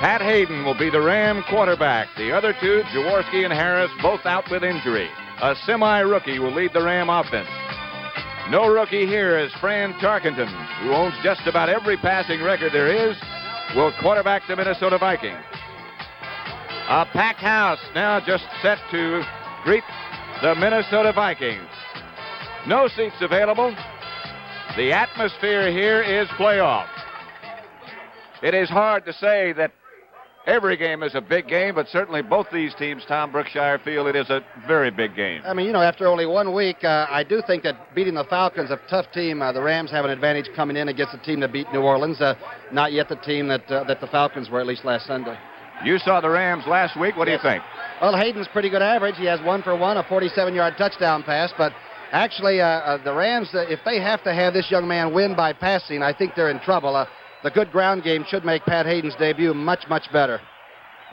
Pat Hayden will be the Ram quarterback. The other two, Jaworski and Harris, both out with injury. A semi-rookie will lead the Ram offense. No rookie here is Fran Tarkenton, who owns just about every passing record there is, will quarterback the Minnesota Vikings. A packed house now just set to greet the Minnesota Vikings. No seats available. The atmosphere here is playoff. It is hard to say that every game is a big game, but certainly both these teams, Tom Brookshire, feel it is a very big game. I mean, after only 1 week, I do think that beating the Falcons, a tough team, the Rams have an advantage coming in against the team that beat New Orleans, not yet the team that the Falcons were, at least last Sunday. You saw the Rams last week. What do you think? Well, Hayden's pretty good average. He has 1 for 1, a 47-yard touchdown pass, but actually the Rams, if they have to have this young man win by passing, I think they're in trouble. The good ground game should make Pat Hayden's debut much, much better.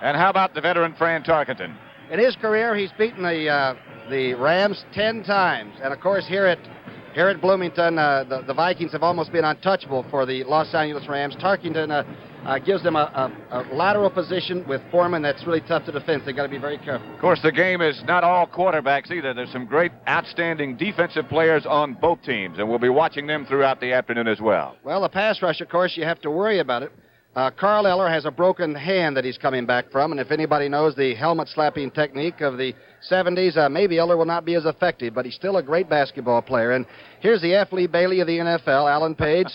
And how about the veteran Fran Tarkenton? In his career, he's beaten the Rams 10 times. And, of course, here at Bloomington, the Vikings have almost been untouchable for the Los Angeles Rams. Tarkenton gives them a lateral position with Foreman that's really tough to defend. They've got to be very careful. Of course, the game is not all quarterbacks either. There's some great, outstanding defensive players on both teams, and we'll be watching them throughout the afternoon as well. Well, the pass rush, of course, you have to worry about it. Carl Eller has a broken hand that he's coming back from, and if anybody knows the helmet slapping technique of the 70s, maybe Eller will not be as effective, but he's still a great basketball player. And here's the F. Lee Bailey of the NFL, Alan Page.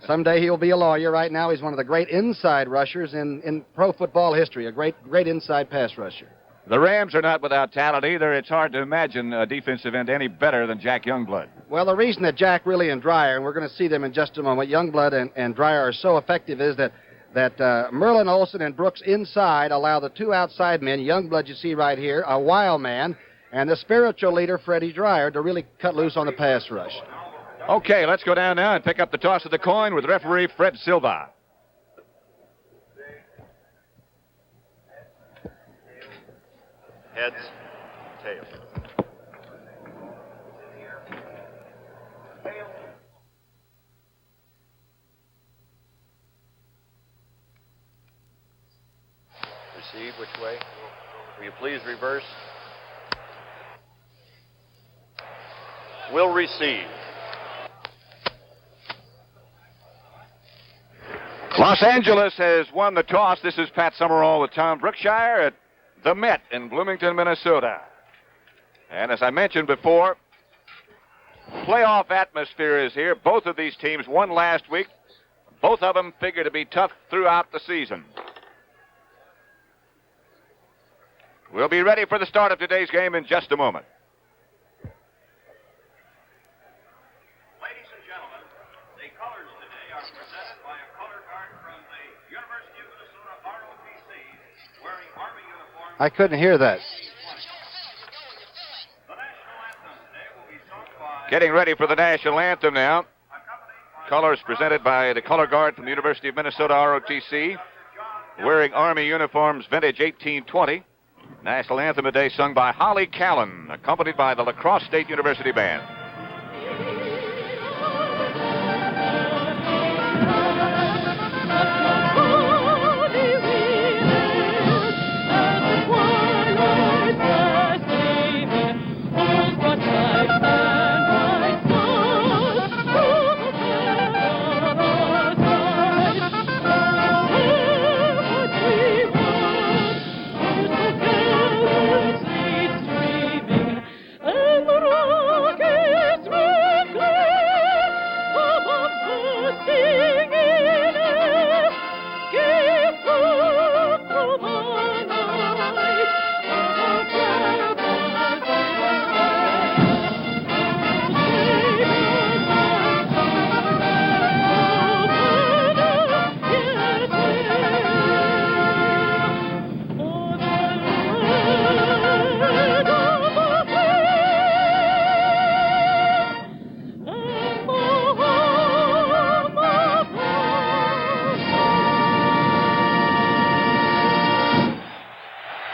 Someday he'll be a lawyer. Right now he's one of the great inside rushers in pro football history, a great inside pass rusher. The Rams are not without talent either. It's hard to imagine a defensive end any better than Jack Youngblood. Well, the reason that Jack really and Dreyer, and we're going to see them in just a moment, Youngblood and Dreyer are so effective is that Merlin Olsen and Brooks inside allow the two outside men, Youngblood you see right here, a wild man, and the spiritual leader, Freddie Dreyer, to really cut loose on the pass rush. Okay, let's go down now and pick up the toss of the coin with referee Fred Silva. Heads, tails. Receive, which way? Will you please reverse? Will receive. Los Angeles has won the toss. This is Pat Summerall with Tom Brookshire at the Met in Bloomington, Minnesota. And as I mentioned before, playoff atmosphere is here. Both of these teams won last week. Both of them figure to be tough throughout the season. We'll be ready for the start of today's game in just a moment. Ladies and gentlemen, the colors today are presented by a color guard from the University of Minnesota ROTC wearing Army uniforms. I couldn't hear that. The national anthem today will be sung by... Getting ready for the national anthem now. Colors presented by the color guard from the University of Minnesota ROTC wearing Army uniforms vintage 1820. National anthem today sung by Holly Callan, accompanied by the La Crosse State University Band.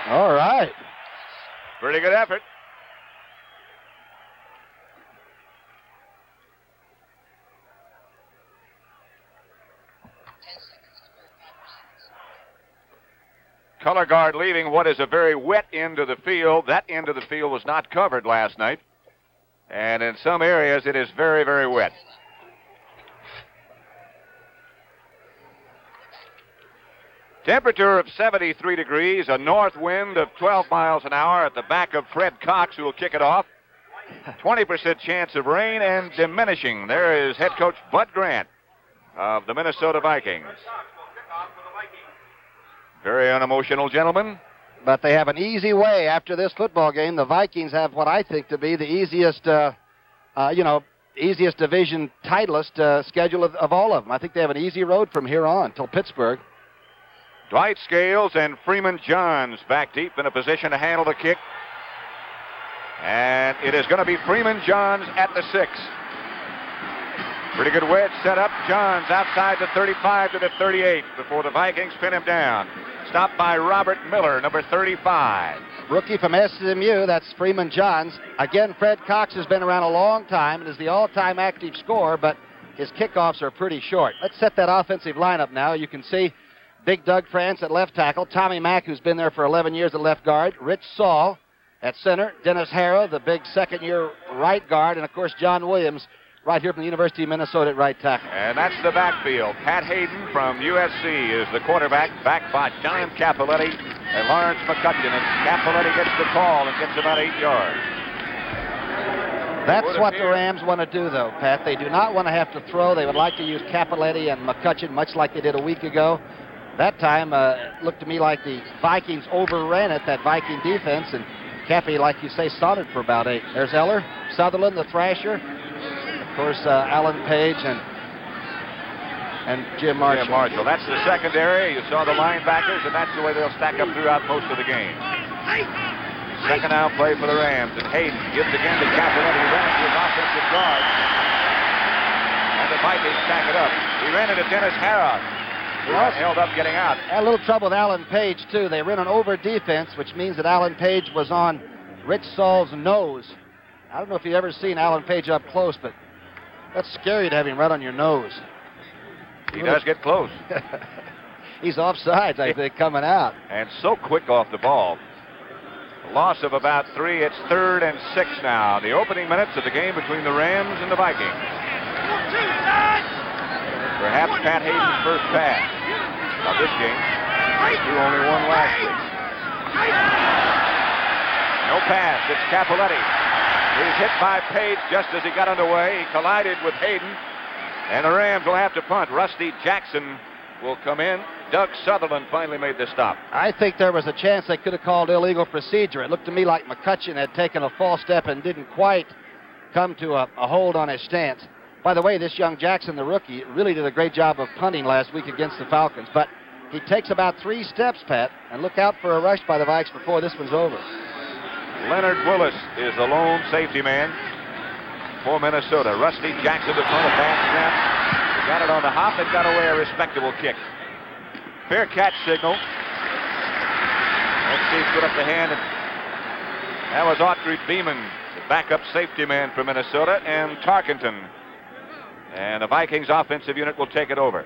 All right. Pretty good effort. Color guard leaving what is a very wet end of the field. That end of the field was not covered last night. And in some areas, it is very, very wet. Temperature of 73 degrees, a north wind of 12 miles an hour at the back of Fred Cox, who will kick it off. 20% chance of rain and diminishing. There is head coach Bud Grant of the Minnesota Vikings. Very unemotional gentleman. But they have an easy way after this football game. The Vikings have what I think to be the easiest, easiest division titleist schedule of all of them. I think they have an easy road from here on till Pittsburgh. Dwight Scales and Freeman Johns back deep in a position to handle the kick. And it is going to be Freeman Johns at the 6. Pretty good wedge set up. Johns outside the 35 to the 38 before the Vikings pin him down. Stopped by Robert Miller, number 35. Rookie from SMU, that's Freeman Johns. Again, Fred Cox has been around a long time and is the all-time active scorer, but his kickoffs are pretty short. Let's set that offensive lineup now. You can see Big Doug France at left tackle, Tommy Mack, who's been there for 11 years at left guard, Rich Saul at center, Dennis Harrow, the big second-year right guard, and, of course, John Williams right here from the University of Minnesota at right tackle. And that's the backfield. Pat Hayden from USC is the quarterback, backed by John Capoletti and Lawrence McCutcheon. And Capoletti gets the call and gets about 8 yards. That's what the Rams want to do, though, Pat. They do not want to have to throw. They would like to use Capoletti and McCutcheon much like they did a week ago. That time, it looked to me like the Vikings overran it, that Viking defense, and Cappy, like you say, solid for about 8. There's Eller, Sutherland, the Thrasher, of course, Alan Page and Jim Marshall. Jim Marshall. That's the secondary. You saw the linebackers, and that's the way they'll stack up throughout most of the game. Second down play for the Rams, and Hayden gives again to Capoletti. He ran into his offensive guard, and the Vikings stack it up. He ran into Dennis Harrod, who got held up getting out. Had a little trouble with Alan Page, too. They ran an over defense, which means that Alan Page was on Rich Saul's nose. I don't know if you've ever seen Alan Page up close, but that's scary to have him right on your nose. He does get close. He's offsides, I think, coming out. And so quick off the ball. A loss of about 3. It's 3rd and 6 now. The opening minutes of the game between the Rams and the Vikings. Perhaps Pat Hayden's first pass of this game. He threw only one last week. No pass. It's Capoletti. He's hit by Page just as he got underway. He collided with Hayden, and the Rams will have to punt. Rusty Jackson will come in. Doug Sutherland finally made the stop. I think there was a chance they could have called illegal procedure. It looked to me like McCutcheon had taken a false step and didn't quite come to a hold on his stance. By the way, this young Jackson, the rookie, really did a great job of punting last week against the Falcons. But he takes about 3 steps, Pat, and look out for a rush by the Vikes before this one's over. Leonard Willis is the lone safety man for Minnesota. Rusty Jackson to front, a bad snap. He got it on the hop and got away a respectable kick. Fair catch signal. Let's see, put up the hand. That was Autry Beeman, the backup safety man for Minnesota, and Tarkenton. And the Vikings offensive unit will take it over.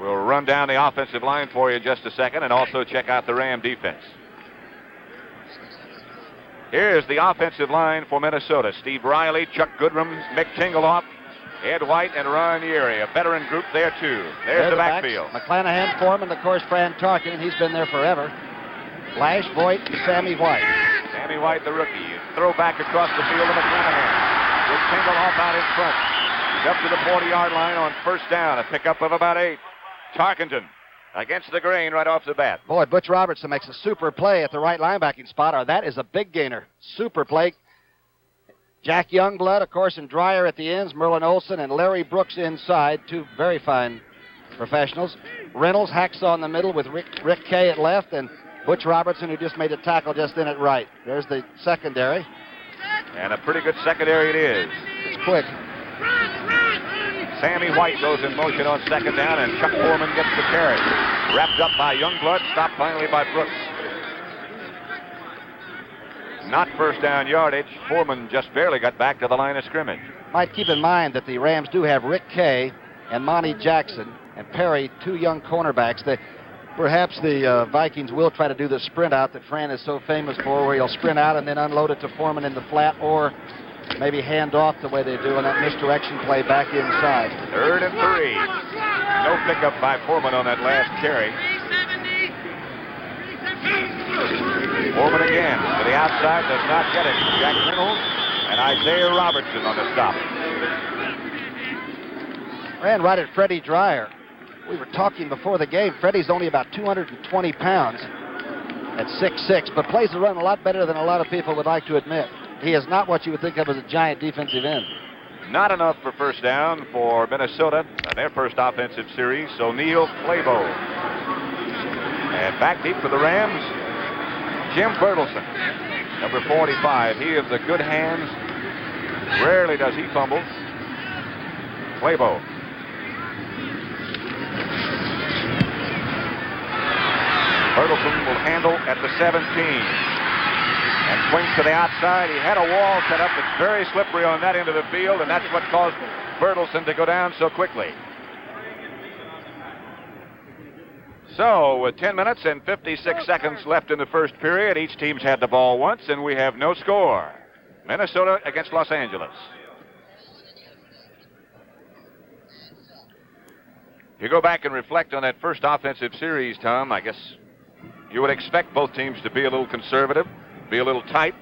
We'll run down the offensive line for you in just a second and also check out the Ram defense. Here's the offensive line for Minnesota. Steve Riley, Chuck Goodrum, Mick Tingelhoff, Ed White, and Ron Yeary. A veteran group there, too. There's the backfield. McClanahan, Foreman, of course, Fran Tarkenton. He's been there forever. Lash, Voigt, and Sammy White. Sammy White, the rookie. Throw back across the field to McClanahan. With Tingelhoff out in front. He's up to the 40-yard line on first down. A pickup of about 8. Tarkenton against the grain right off the bat. Boy, Butch Robertson makes a super play at the right linebacking spot. Or that is a big gainer. Super play. Jack Youngblood, of course, and Dreyer at the ends. Merlin Olsen and Larry Brooks inside. 2 very fine professionals. Reynolds, Hacksaw in the middle with Rick Kay at left. And Butch Robertson, who just made a tackle just in at right. There's the secondary. And a pretty good secondary it is. It's quick. Sammy White goes in motion on second down, and Chuck Foreman gets the carry. Wrapped up by Youngblood, stopped finally by Brooks. Not first down yardage. Foreman just barely got back to the line of scrimmage. Might keep in mind that the Rams do have Rick Kay and Monty Jackson and Perry, two young cornerbacks. Perhaps the Vikings will try to do the sprint out that Fran is so famous for, where he'll sprint out and then unload it to Foreman in the flat, or maybe hand off the way they do on that misdirection play back inside. 3rd and 3. No pickup by Foreman on that last carry. Foreman again to the outside, does not get it. Jack Reynolds and Isaiah Robertson on the stop. Ran right at Freddie Dreyer. We were talking before the game. Freddie's only about 220 pounds at 6'6", but plays the run a lot better than a lot of people would like to admit. He is not what you would think of as a giant defensive end. Not enough for first down for Minnesota on their first offensive series. So Neil Clabo. And back deep for the Rams, Jim Bertelsen, number 45. He of the good hands. Rarely does he fumble. Clabo. Bertelsen will handle at the 17 and swings to the outside. He had a wall set up that's very slippery on that end of the field, and that's what caused Bertelsen to go down so quickly. So with 10 minutes and 56 seconds left in the first period, each team's had the ball once, and we have no score. Minnesota against Los Angeles. If you go back and reflect on that first offensive series, Tom, I guess you would expect both teams to be a little conservative, be a little tight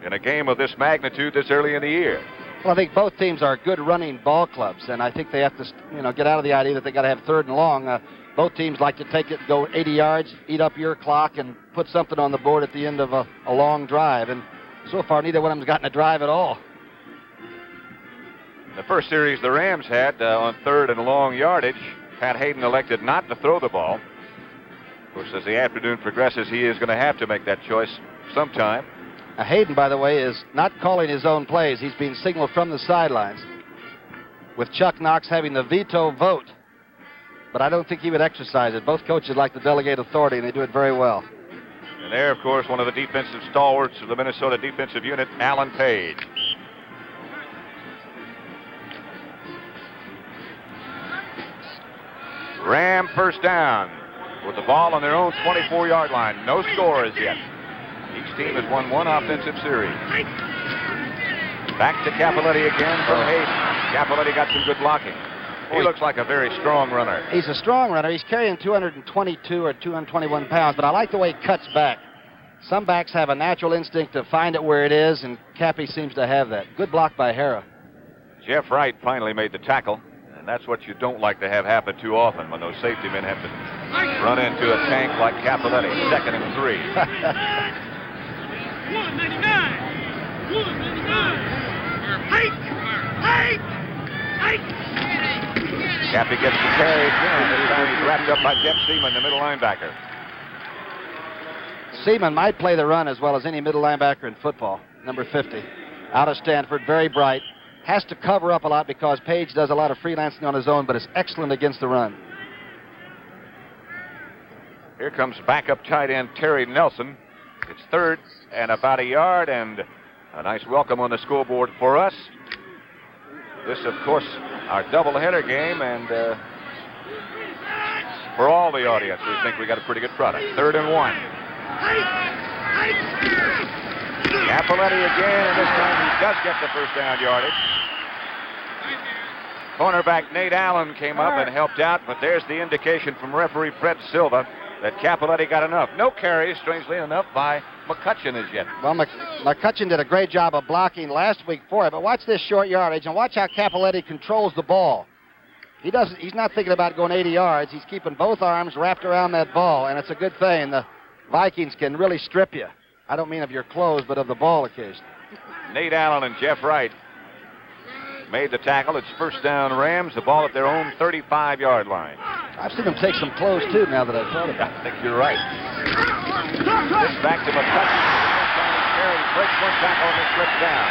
in a game of this magnitude this early in the year. Well, I think both teams are good running ball clubs, and I think they have to, get out of the idea that they got to have 3rd and long. Both teams like to take it, go 80 yards, eat up your clock, and put something on the board at the end of a long drive. And so far, neither one of them's gotten a drive at all. The first series the Rams had on 3rd and long yardage, Pat Hayden elected not to throw the ball. Of course, as the afternoon progresses, he is going to have to make that choice sometime. Now, Hayden, by the way, is not calling his own plays. He's being signaled from the sidelines, with Chuck Knox having the veto vote. But I don't think he would exercise it. Both coaches like to delegate authority, and they do it very well. And there, of course, one of the defensive stalwarts of the Minnesota defensive unit, Alan Page. Ram first down with the ball on their own 24-yard line. No score as yet. Each team has won one offensive series. Back to Cappelletti again from Hayden. Cappelletti got some good blocking. He looks like a very strong runner. He's a strong runner. He's carrying 222 or 221 pounds, but I like the way he cuts back. Some backs have a natural instinct to find it where it is, and Cappy seems to have that. Good block by Hara. Jeff Wright finally made the tackle, and that's what you don't like to have happen too often, when those safety men have to run into a tank like Cappelletti. 2nd and 3. 199. Cappy gets the carry again. This time he's wrapped up by Jeff Seaman, the middle linebacker. Seaman might play the run as well as any middle linebacker in football. Number 50. Out of Stanford, very bright. Has to cover up a lot because Page does a lot of freelancing on his own, but is excellent against the run. Here comes backup tight end Terry Nelson. It's 3rd and about a yard, and a nice welcome on the scoreboard for us. This, of course, our doubleheader game, and for all the audience, we think we got a pretty good product. 3rd and 1. Cappelletti again, and this time he does get the first down yardage. Cornerback Nate Allen came up and helped out, but there's the indication from referee Fred Silva that Cappelletti got enough. No carries, strangely enough, by McCutcheon as yet. Well, McCutcheon did a great job of blocking last week for it, but watch this short yardage, and watch how Cappelletti controls the ball. He's not thinking about going 80 yards. He's keeping both arms wrapped around that ball, and it's a good thing. The Vikings can really strip you. I don't mean of your clothes, but of the ball occasionally. Nate Allen and Jeff Wright made the tackle. It's first down Rams, the ball at their own 35-yard line. I've seen them take some clothes, too, now that I've thought about it. I think you're right. This back to McCutcheon. He breaks one tackle and then slips down.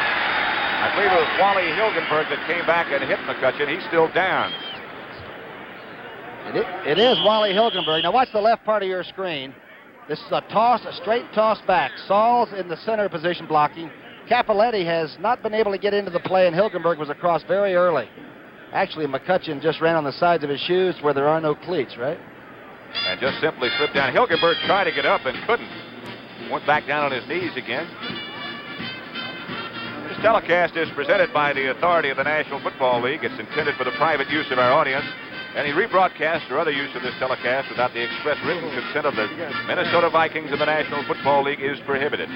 I believe it was Wally Hilgenberg that came back and hit McCutcheon. He's still down. It is Wally Hilgenberg. Now watch the left part of your screen. This is a toss, a straight toss back. Saul's in the center position blocking. Cappelletti has not been able to get into the play, and Hilgenberg was across very early. Actually, McCutcheon just ran on the sides of his shoes where there are no cleats, right? And just simply slipped down. Hilgenberg tried to get up and couldn't. Went back down on his knees again. This telecast is presented by the authority of the National Football League. It's intended for the private use of our audience. Any rebroadcast or other use of this telecast without the express written consent of the Minnesota Vikings and the National Football League is prohibited.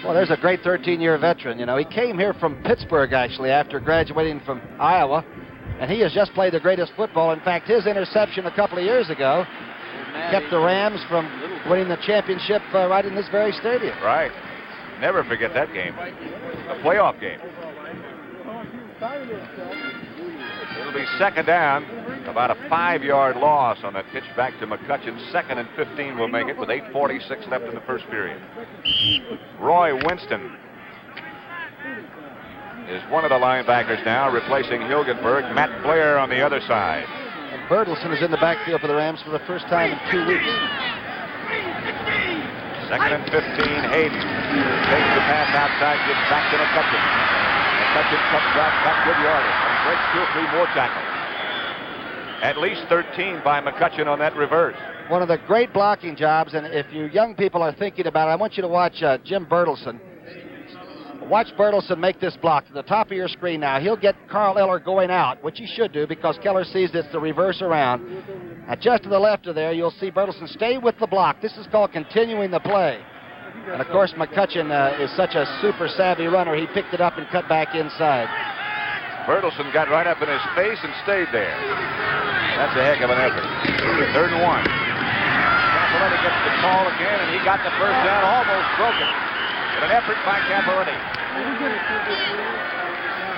Well, there's a great 13-year veteran. You know, he came here from Pittsburgh, actually, after graduating from Iowa, and he has just played the greatest football. In fact, his interception a couple of years ago kept the Rams from winning the championship right in this very stadium. Right. Never forget that game. A playoff game. It'll be second down. About a 5-yard loss on that pitch back to McCutcheon. 2nd and 15 will make it with 8:46 left in the first period. Roy Winston is one of the linebackers now, replacing Hilgenberg. Matt Blair on the other side. And Bertelson is in the backfield for the Rams for the first time in 2 weeks. 2nd and 15, Hayden takes the pass outside, gets back to McCutcheon. McCutcheon cuts back good yardage and breaks 2 or 3 more tackles. At least 13 by McCutcheon on that reverse. One of the great blocking jobs, and if you young people are thinking about it, I want you to watch Jim Bertelson. Watch Bertelson make this block to the top of your screen now. He'll get Carl Eller going out, which he should do because Keller sees it's the reverse around. And just to the left of there, you'll see Bertelson stay with the block. This is called continuing the play. And, of course, McCutcheon is such a super savvy runner, he picked it up and cut back inside. Bertelson got right up in his face and stayed there. That's a heck of an effort. 3rd and 1. Capoletti gets the call again, and he got the first down, almost broken. But an effort by Capoletti.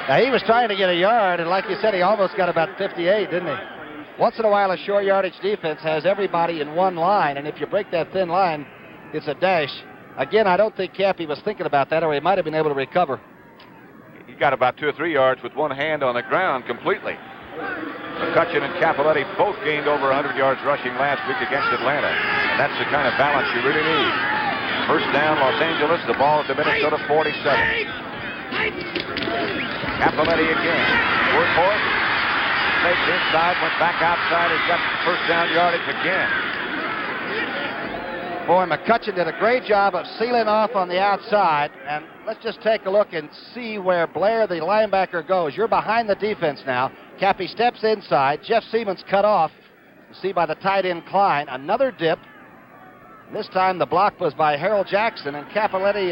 Now, he was trying to get a yard, and like you said, he almost got about 58, didn't he? Once in a while, a short yardage defense has everybody in one line, and if you break that thin line, it's a dash. Again, I don't think Cappy was thinking about that, or he might have been able to recover. He got about 2 or 3 yards with one hand on the ground completely. McCutcheon and Capoletti both gained over 100 yards rushing last week against Atlanta, and that's the kind of balance you really need. First down, Los Angeles, the ball at the Minnesota 47. Capoletti again. Workhorse. Faked inside, went back outside, and got first down yardage again. Boy, McCutcheon did a great job of sealing off on the outside, and let's just take a look and see where Blair, the linebacker, goes. You're behind the defense now. Cappy steps inside. Jeff Siemens cut off. You see by the tight end Klein. Another dip. This time the block was by Harold Jackson, and Capoletti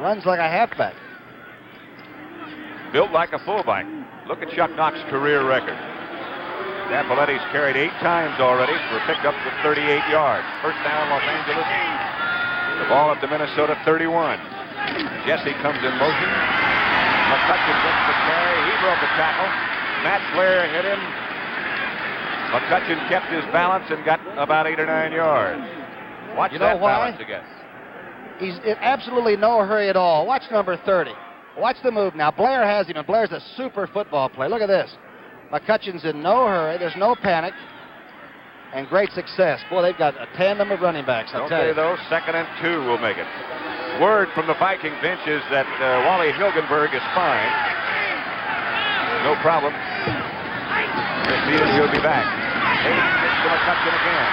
runs like a halfback. Built like a fullback. Look at Chuck Knox's career record. Capoletti's carried 8 times already for pickups of 38 yards. First down, Los Angeles. The ball at the Minnesota 31. Jesse comes in motion. McCutcheon gets the carry. He broke a tackle. Matt Blair hit him. McCutcheon kept his balance and got about 8 or 9 yards. Watch that balance again. He's in absolutely no hurry at all. Watch number 30. Watch the move now. Blair has him, and Blair's a super football player. Look at this. McCutcheon's in no hurry. There's no panic. And great success. Boy, they've got a tandem of running backs, I'll tell you. Okay, though, 2nd and 2 will make it. Word from the Viking bench is that Wally Hilgenberg is fine. No problem. He'll be back. Hayden gets to McCutcheon again.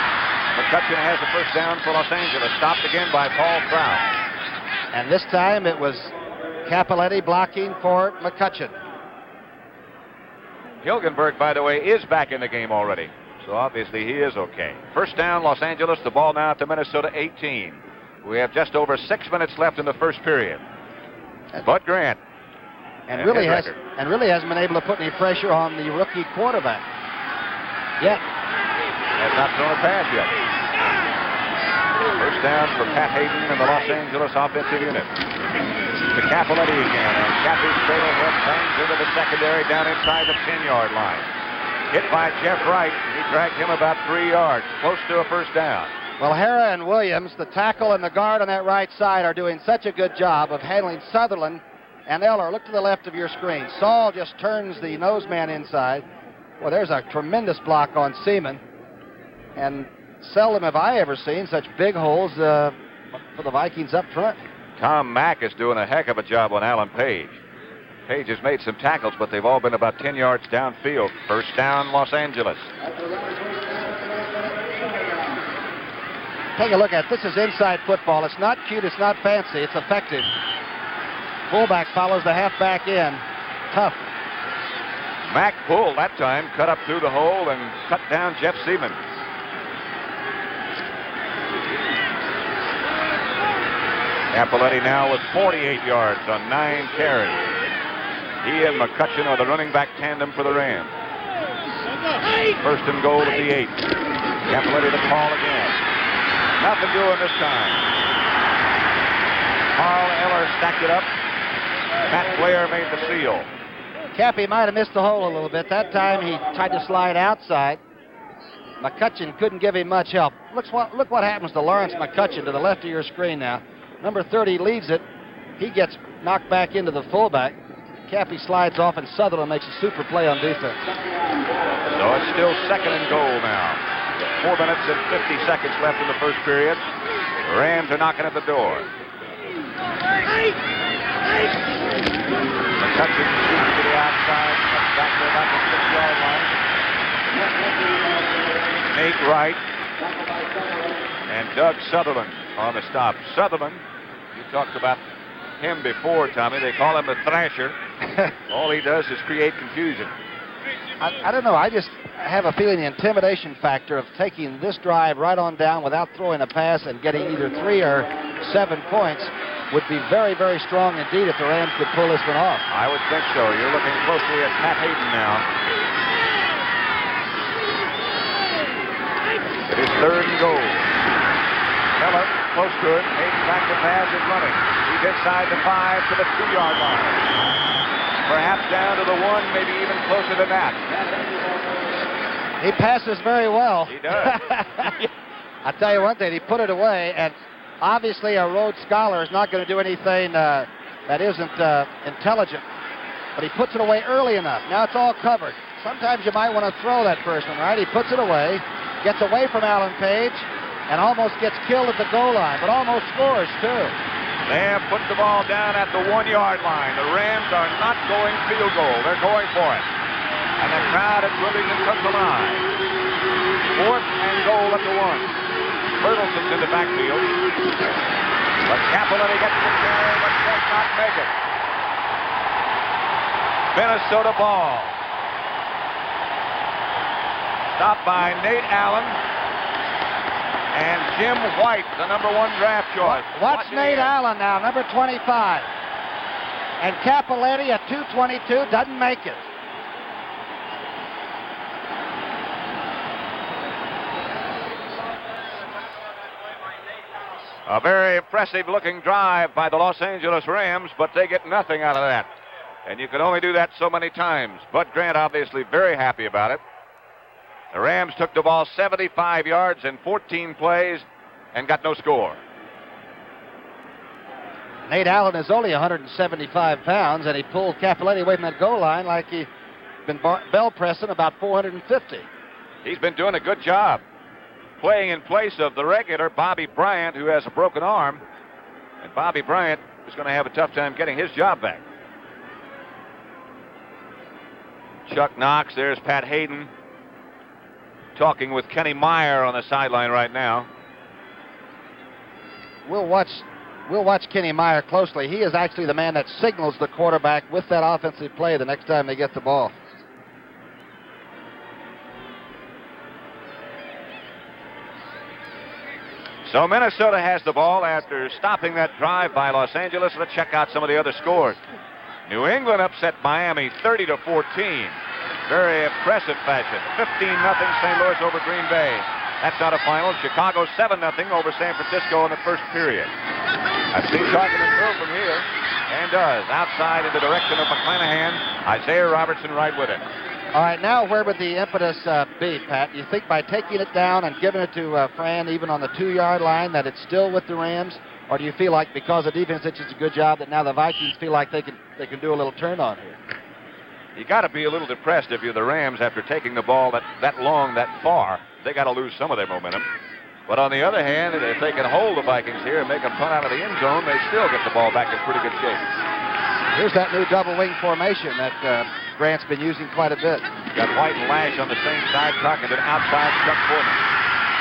McCutcheon has the first down for Los Angeles. Stopped again by Paul Trout. And this time it was Capoletti blocking for McCutcheon. Hilgenberg, by the way, is back in the game already. So obviously he is okay. First down, Los Angeles. The ball now at the Minnesota 18. We have just over 6 minutes left in the first period. Bud Grant. And really hasn't been able to put any pressure on the rookie quarterback yet. Has not thrown a pass yet. First down for Pat Hayden and the Los Angeles offensive unit. To Capoletti again, and Cappy straight ahead, bangs into the secondary down inside the 10-yard line. Hit by Jeff Wright. He dragged him about 3 yards, close to a first down. Well, Hara and Williams, the tackle and the guard on that right side, are doing such a good job of handling Sutherland and Eller. Look to the left of your screen. Saul just turns the nose man inside. Well, there's a tremendous block on Seaman. And seldom have I ever seen such big holes for the Vikings up front. Tom Mack is doing a heck of a job on Alan Page. Page has made some tackles, but they've all been about 10 yards downfield. First down, Los Angeles. Take a look at it. This is inside football. It's not cute. It's not fancy. It's effective. Fullback follows the halfback in. Tough. Mack pulled that time, cut up through the hole, and cut down Jeff Seaman. Capoletti now with 48 yards on 9 carries. He and McCutcheon are the running back tandem for the Rams. First and goal at the 8. Capoletti the call again. Nothing doing this time. Carl Eller stacked it up. Matt Blair made the seal. Cappy might have missed the hole a little bit. That time he tried to slide outside. McCutcheon couldn't give him much help. Look what happens to Lawrence McCutcheon to the left of your screen now. Number 30 leads it. He gets knocked back into the fullback. Cappy slides off, and Sutherland makes a super play on defense. So it's still second and goal now. 4 minutes and 50 seconds left in the first period. The Rams are knocking at the door. McCutcheon shoots to the outside, comes back to about the 6-yard line. Nate Wright and Doug Sutherland on the stop. Sutherland, you talked about him before, Tommy. They call him the Thrasher. All he does is create confusion. I don't know. I just have a feeling the intimidation factor of taking this drive right on down without throwing a pass and getting either 3 or 7 points would be very, very strong indeed if the Rams could pull this one off. I would think so. You're looking closely at Pat Hayden now. It is third and goal. Miller close to it. Hayden back to pass is running. He's inside the 5 to the 2-yard line. Perhaps down to the 1, maybe even closer than that. He passes very well. He does. I tell you one thing, he put it away, and obviously a Rhodes Scholar is not going to do anything that isn't intelligent, but he puts it away early enough. Now it's all covered. Sometimes you might want to throw that first one, right? He puts it away, gets away from Alan Page, and almost gets killed at the goal line, but almost scores too. They have put the ball down at the 1-yard line. The Rams are not going field goal. They're going for it. And the crowd is willing to come alive. Fourth and goal at the 1. Bertelson's in the backfield. But Capoletti gets the carry, but does not make it. Minnesota ball. Stopped by Nate Allen and Jim White, the number 1 draft choice. Watch Nate Allen now, number 25. And Capoletti at 222 doesn't make it. A very impressive-looking drive by the Los Angeles Rams, but they get nothing out of that. And you can only do that so many times. Bud Grant obviously very happy about it. The Rams took the ball 75 yards in 14 plays and got no score. Nate Allen is only 175 pounds, and he pulled Capoletti away from that goal line like he'd been bell pressing about 450. He's been doing a good job playing in place of the regular Bobby Bryant, who has a broken arm. And Bobby Bryant is going to have a tough time getting his job back. Chuck Knox, there's Pat Hayden talking with Kenny Meyer on the sideline right now. We'll watch Kenny Meyer closely. He is actually the man that signals the quarterback with that offensive play the next time they get the ball. So Minnesota has the ball after stopping that drive by Los Angeles. Let's check out some of the other scores. New England upset Miami 30-14. Very impressive fashion. 15-0 St. Louis over Green Bay. That's not a final. Chicago 7-0 over San Francisco in the first period. I've seen Tarkenton throw from here, and does. Outside in the direction of McClanahan. Isaiah Robertson right with it. All right, now where would the impetus be, Pat? You think by taking it down and giving it to Fran even on the 2-yard line that it's still with the Rams? Or do you feel like because the defense did such a good job that now the Vikings feel like they can do a little turn on here? You got to be a little depressed if you're the Rams after taking the ball that long, that far. They got to lose some of their momentum. But on the other hand, if they can hold the Vikings here and make them punt out of the end zone, they still get the ball back in pretty good shape. Here's that new double wing formation that Grant's been using quite a bit. Got White and Lash on the same side. Tarkenton outside Chuck Foreman.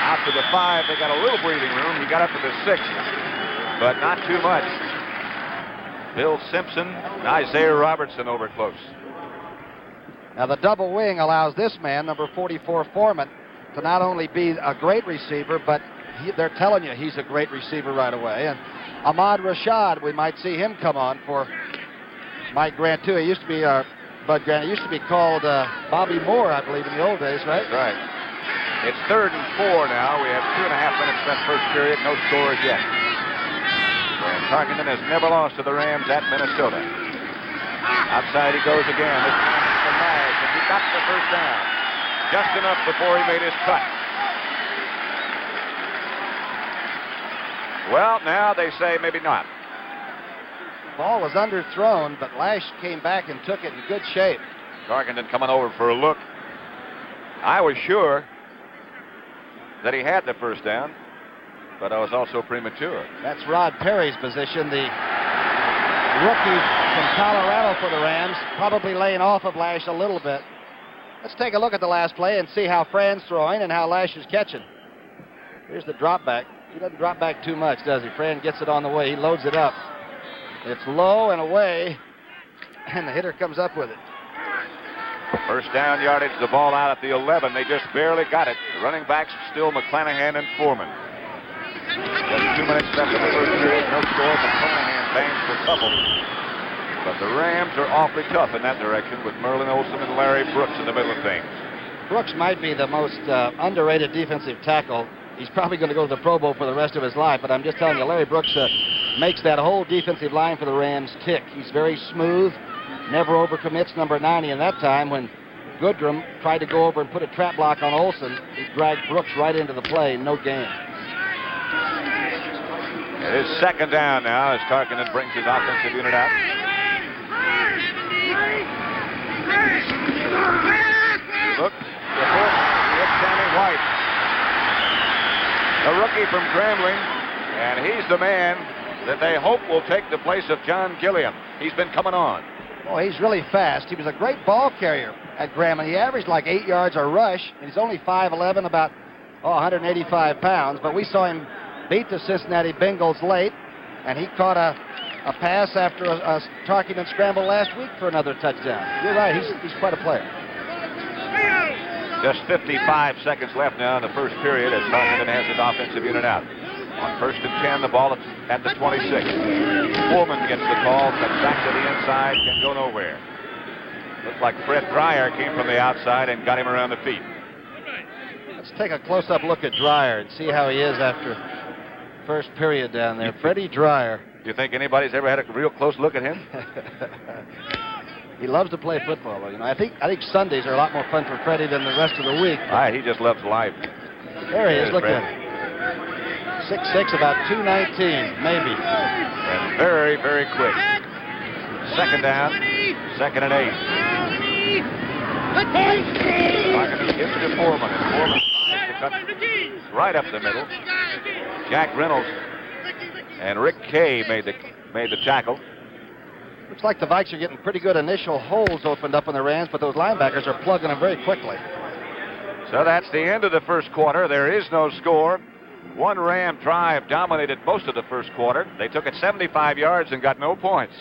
Out to the 5. They got a little breathing room. He got up to the 6, but not too much. Bill Simpson and Isaiah Robertson over close. Now the double wing allows this man, number 44 Foreman, to not only be a great receiver, but they're telling you he's a great receiver right away. And Ahmad Rashad, we might see him come on for Mike Grant too. He used to be Bud Grant. He used to be called Bobby Moore, I believe, in the old days, right? That's right. It's 3rd and 4 now. We have 2.5 minutes left first period. No scores yet. And Tarkenton has never lost to the Rams at Minnesota. Outside he goes again. This time it's the Nash, and he got the first down. Just enough before he made his cut. Well, now they say maybe not. Ball was underthrown, but Lash came back and took it in good shape. Tarkenton coming over for a look. I was sure that he had the first down, but I was also premature. That's Rod Perry's position, the rookie from Colorado for the Rams, probably laying off of Lash a little bit. Let's take a look at the last play and see how Fran's throwing and how Lash is catching. Here's the drop back. He doesn't drop back too much, does he? Fran gets it on the way. He loads it up. It's low and away, and the hitter comes up with it. First down yardage, the ball out at the 11. They just barely got it. The running backs still McClanahan and Foreman. Just 2 minutes left in the first period. No score. McClanahan bangs for a couple. But the Rams are awfully tough in that direction with Merlin Olsen and Larry Brooks in the middle of things. Brooks might be the most underrated defensive tackle. He's probably going to go to the Pro Bowl for the rest of his life, but I'm just telling you, Larry Brooks makes that whole defensive line for the Rams tick. He's very smooth, never overcommits number 90, and that time when Goodrum tried to go over and put a trap block on Olsen, he dragged Brooks right into the play, no gain. It is 2nd down now as Tarkenton brings his offensive unit out. Look, it's Sammy White, a rookie from Grambling, and he's the man that they hope will take the place of John Gilliam. He's been coming on. Oh, he's really fast. He was a great ball carrier at Grambling. He averaged like 8 yards a rush, and he's only 5'11", about 185 pounds, but we saw him beat the Cincinnati Bengals late, and he caught a pass after a Tarkenton scramble last week for another touchdown. You're right, he's quite a player. Just 55 seconds left now in the first period as Tarkenton has his offensive unit out. On 1st and 10, the ball at the 26. Foreman gets the call, cuts back to the inside, can go nowhere. Looks like Fred Dreyer came from the outside and got him around the feet. Let's take a close-up look at Dreyer and see how he is after first period down there. Freddie Dreyer. Do you think anybody's ever had a real close look at him? He loves to play football. You know, I think Sundays are a lot more fun for Freddie than the rest of the week. He just loves life. There he is. Look at him. 6'6", about 219, maybe. And very, very quick. 2nd down, 2nd and 8. Tarkenton gives to Foreman, and Foreman tries to cut right up the middle. Jack Reynolds and Rick Kay made the tackle. Looks like the Vikes are getting pretty good initial holes opened up on the Rams, but those linebackers are plugging them very quickly. So that's the end of the first quarter. There is no score. One Ram drive dominated most of the first quarter. They took it 75 yards and got no points.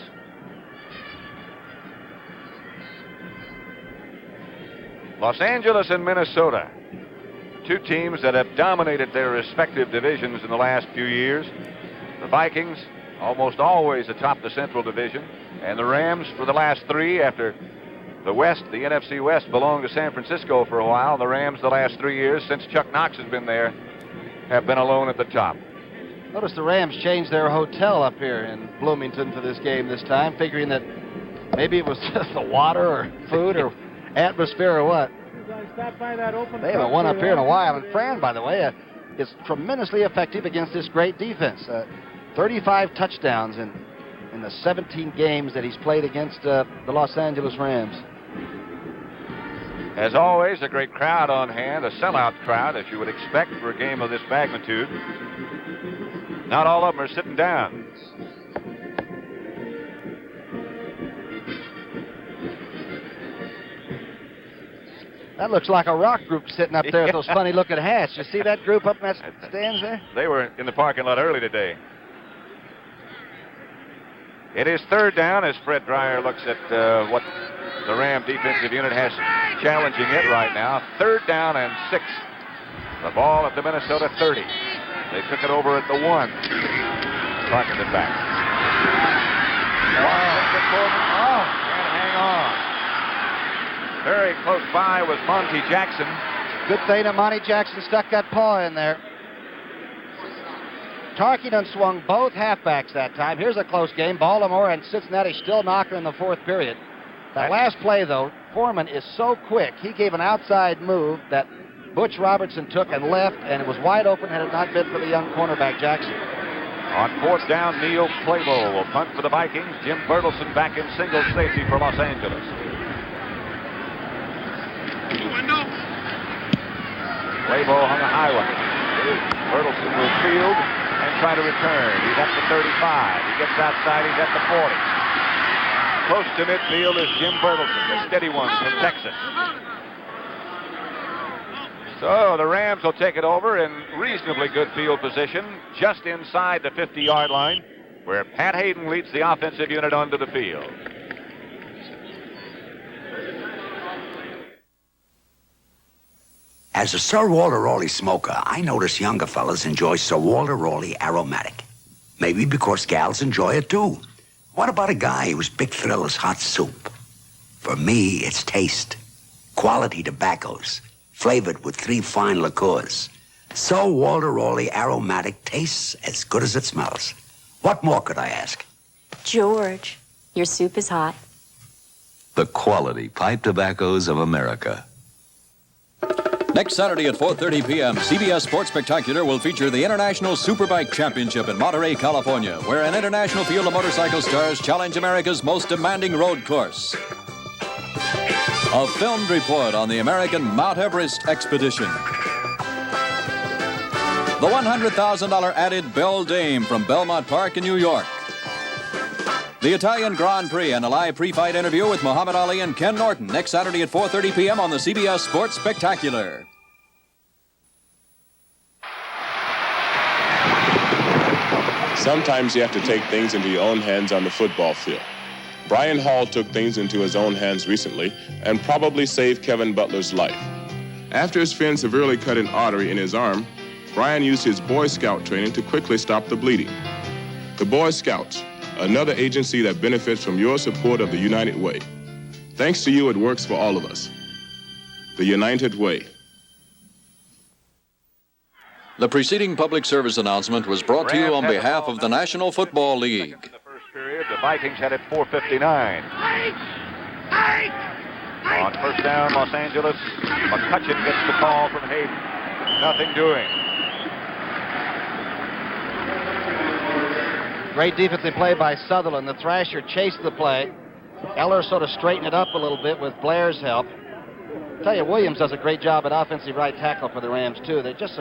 Los Angeles and Minnesota, 2 teams that have dominated their respective divisions in the last few years. The Vikings almost always atop the Central Division, and the Rams for the last 3 after the West, the NFC West, belonged to San Francisco for a while. The Rams the last 3 years since Chuck Knox has been there have been alone at the top. Notice the Rams changed their hotel up here in Bloomington for this game this time, figuring that maybe it was just the water or food or atmosphere or what. They haven't won up here in a while. And Fran, by the way, is tremendously effective against this great defense. 35 touchdowns in the 17 games that he's played against the Los Angeles Rams. As always, a great crowd on hand, a sellout crowd, as you would expect for a game of this magnitude. Not all of them are sitting down. That looks like a rock group sitting up there with those funny-looking hats. You see that group up in that stands there? They were in the parking lot early today. It is third down as Fred Dreyer looks at what the Ram defensive unit has challenging it right now. Third down and 6. The ball at the Minnesota 30. They took it over at the 1. Talking it back. Can't hang on. Very close by was Monty Jackson. Good thing that Monty Jackson stuck that paw in there. Tarkenton swung both halfbacks that time. Here's a close game. Baltimore and Cincinnati still knocking in the fourth period. That last play, though, Foreman is so quick. He gave an outside move that Butch Robertson took and left, and it was wide open had it not been for the young cornerback Jackson. On fourth down, Neil Playbowl will punt for the Vikings. Jim Bertelsen back in single safety for Los Angeles. Playbowl hung a high one. Bertelsen will field and try to return. He's at the 35. He gets outside. He's at the 40. Close to midfield is Jim Bertelsen, the steady one from Texas. So the Rams will take it over in reasonably good field position, just inside the 50-yard line, where Pat Hayden leads the offensive unit onto the field. As a Sir Walter Raleigh smoker, I notice younger fellas enjoy Sir Walter Raleigh Aromatic. Maybe because gals enjoy it too. What about a guy whose big thrill is hot soup? For me, it's taste. Quality tobaccos, flavored with 3 fine liqueurs. Sir Walter Raleigh Aromatic tastes as good as it smells. What more could I ask? George, your soup is hot. The quality pipe tobaccos of America. Next Saturday at 4:30 p.m., CBS Sports Spectacular will feature the International Superbike Championship in Monterey, California, where an international field of motorcycle stars challenge America's most demanding road course. A filmed report on the American Mount Everest expedition. The $100,000 added Belle Dame from Belmont Park in New York. The Italian Grand Prix and a live pre-fight interview with Muhammad Ali and Ken Norton next Saturday at 4:30 p.m. on the CBS Sports Spectacular. Sometimes you have to take things into your own hands on the football field. Brian Hall took things into his own hands recently and probably saved Kevin Butler's life. After his friend severely cut an artery in his arm, Brian used his Boy Scout training to quickly stop the bleeding. The Boy Scouts, another agency that benefits from your support of the United Way. Thanks to you, it works for all of us. The United Way. The preceding public service announcement was brought to you on behalf of the National Football League. In the first period, the Vikings had it 4:59. On first down, Los Angeles, McCutcheon gets the call from Hayden. Nothing doing. Great defensive play by Sutherland. The Thrasher chased the play. Eller sort of straightened it up a little bit with Blair's help. I tell you, Williams does a great job at offensive right tackle for the Rams, too. They're just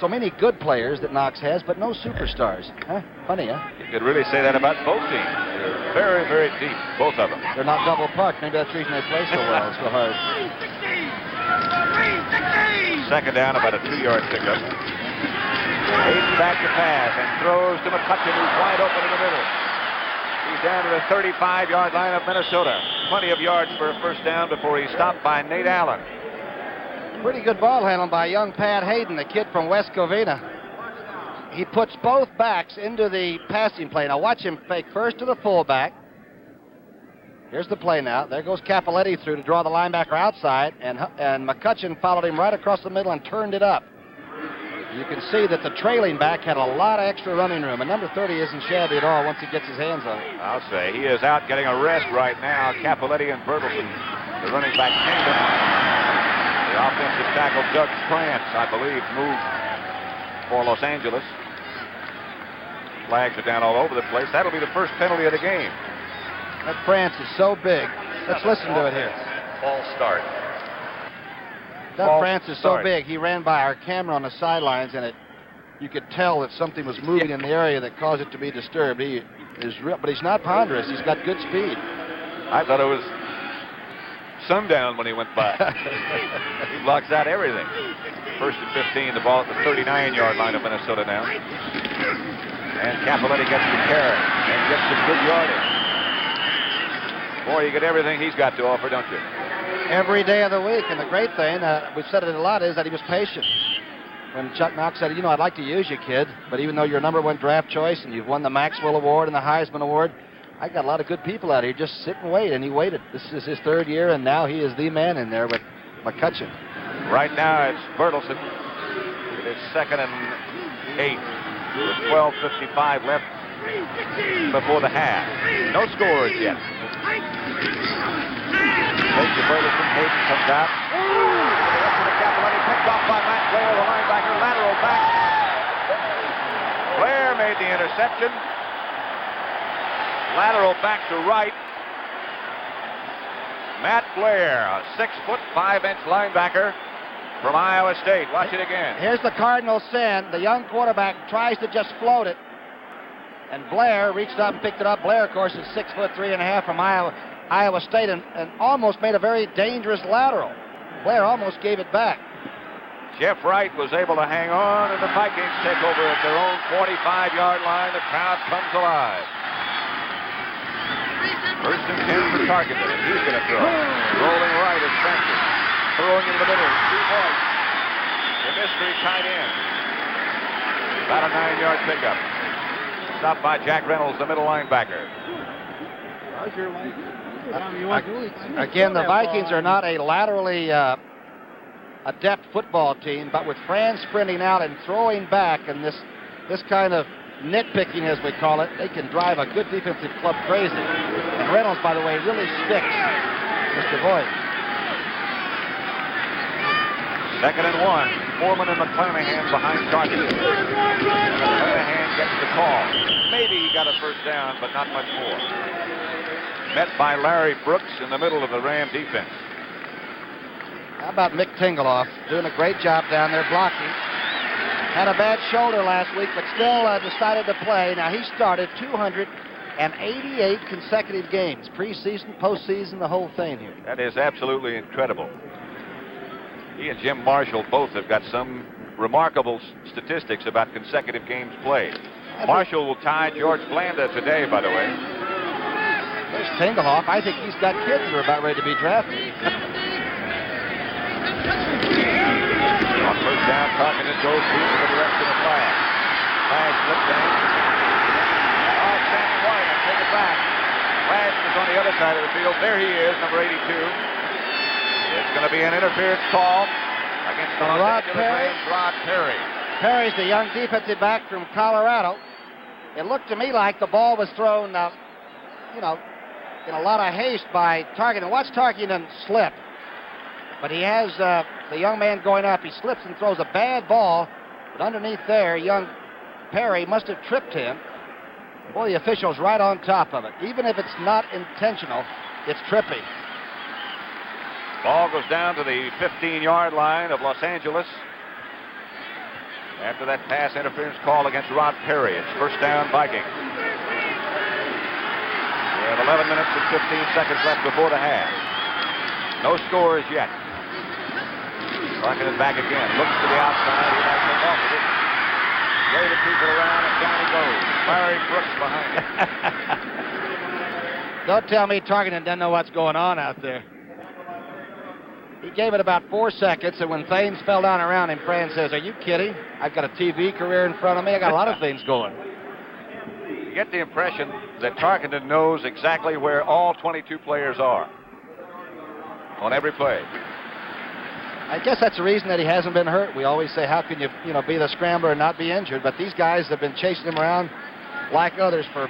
so many good players that Knox has, but no superstars. Huh? Funny, huh? You could really say that about both teams. They're very, very deep, both of them. They're not double parked. Maybe that's the reason they play so well, so hard. Second down, about a 2-yard pickup. Hayden back to pass and throws to McCutcheon, who's wide open in the middle. He's down to the 35-yard line of Minnesota. Plenty of yards for a first down before he's stopped by Nate Allen. Pretty good ball handling by young Pat Hayden, the kid from West Covina. He puts both backs into the passing play. Now watch him fake first to the fullback. Here's the play now. There goes Capoletti through to draw the linebacker outside, and McCutcheon followed him right across the middle and turned it up. You can see that the trailing back had a lot of extra running room, and number 30 isn't shabby at all once he gets his hands on it. I'll say he is out getting a rest right now. Capoletti and Bertelsen, the running back tandem. The offensive tackle, Doug Krantz, I believe, moved for Los Angeles. Flags are down all over the place. That'll be the first penalty of the game. That Krantz is so big. Let's listen to it here. False start. Doug Krantz is so big. He ran by our camera on the sidelines, and you could tell that something was moving in the area that caused it to be disturbed. But he's not ponderous. He's got good speed. I thought it was sundown when he went by. He blocks out everything. First and 15, the ball at the 39-yard line of Minnesota now. And Capoletti gets the carry and gets some good yardage. Boy, you get everything he's got to offer, don't you? Every day of the week. And the great thing, we've said it a lot, is that he was patient. When Chuck Knox said, I'd like to use you, kid, but even though you're #1 draft choice and you've won the Maxwell Award and the Heisman Award, I got a lot of good people out here. Just sit and wait. And he waited. This is his 3rd year, and now he is the man in there with McCutcheon. Right now, it's Bertelsen. It is 2nd and 8 with 12:55 left before the half. No scores yet. Takes to Bertelsen. Hayden comes out. Capoletti picked off by Matt Blair, the linebacker, lateral back. Blair made the interception. Lateral back to right. Matt Blair, a 6-foot 5-inch linebacker from Iowa State. Watch it again. Here's the cardinal sin. The young quarterback tries to just float it, and Blair reached up and picked it up. Blair, of course, is 6'3 1/2" from Iowa State, and almost made a very dangerous lateral. Blair almost gave it back. Jeff Wright was able to hang on, and the Vikings take over at their own 45-yard line. The crowd comes alive. First and 10 for Tarkenton, and he's going to throw. Rolling right is Francis. Throwing into the middle, Steve Hoyt. The mystery tight end. About a 9-yard pickup. Stopped by Jack Reynolds, the middle linebacker. Again, the Vikings are not a laterally adept football team, but with Fran sprinting out and throwing back and this kind of nitpicking, as we call it, they can drive a good defensive club crazy. And Reynolds, by the way, really sticks Mr. Boyd. 2nd and 1. Foreman and McClanahan behind Tarkenton. McClanahan gets the call. Maybe he got a first down, but not much more. Met by Larry Brooks in the middle of the Ram defense. How about Mick Tingeloff doing a great job down there blocking. Had a bad shoulder last week, but still decided to play. Now, he started 288 consecutive games, preseason, postseason, the whole thing here. That is absolutely incredible. He and Jim Marshall both have got some remarkable statistics about consecutive games played. Marshall will tie George Blanda today, by the way. There's Tingeloff. I think he's got kids who are about ready to be drafted. On first down, Tarkenton goes deep in the direction of Flash. Flash slips in. Oh, Sammy White, I'll take it back. Flash is on the other side of the field. There he is, number 82. It's going to be an interference call against the Los Angeles Rams, Rod Perry. Perry's the young defensive back from Colorado. It looked to me like the ball was thrown, in a lot of haste by Tarkenton. Watch Tarkenton slip. But he has the young man going up. He slips and throws a bad ball. But underneath there, young Perry must have tripped him. Boy, the official's right on top of it. Even if it's not intentional, it's trippy. Ball goes down to the 15-yard line of Los Angeles. After that pass interference call against Rod Perry, it's first down Vikings. We have 11 minutes and 15 seconds left before the half. No scores yet. Tarkenton back again. Looks to the outside. He might take off with it. Waving people around, and down he goes. Larry Brooks behind him. Don't tell me Tarkenton doesn't know what's going on out there. He gave it about 4 seconds, and when Thames fell down around him, Fran says, "Are you kidding? I've got a TV career in front of me. I got a lot of things going." You get the impression that Tarkenton knows exactly where all 22 players are on every play. I guess that's the reason that he hasn't been hurt. We always say, how can you be the scrambler and not be injured? But these guys have been chasing him around like others for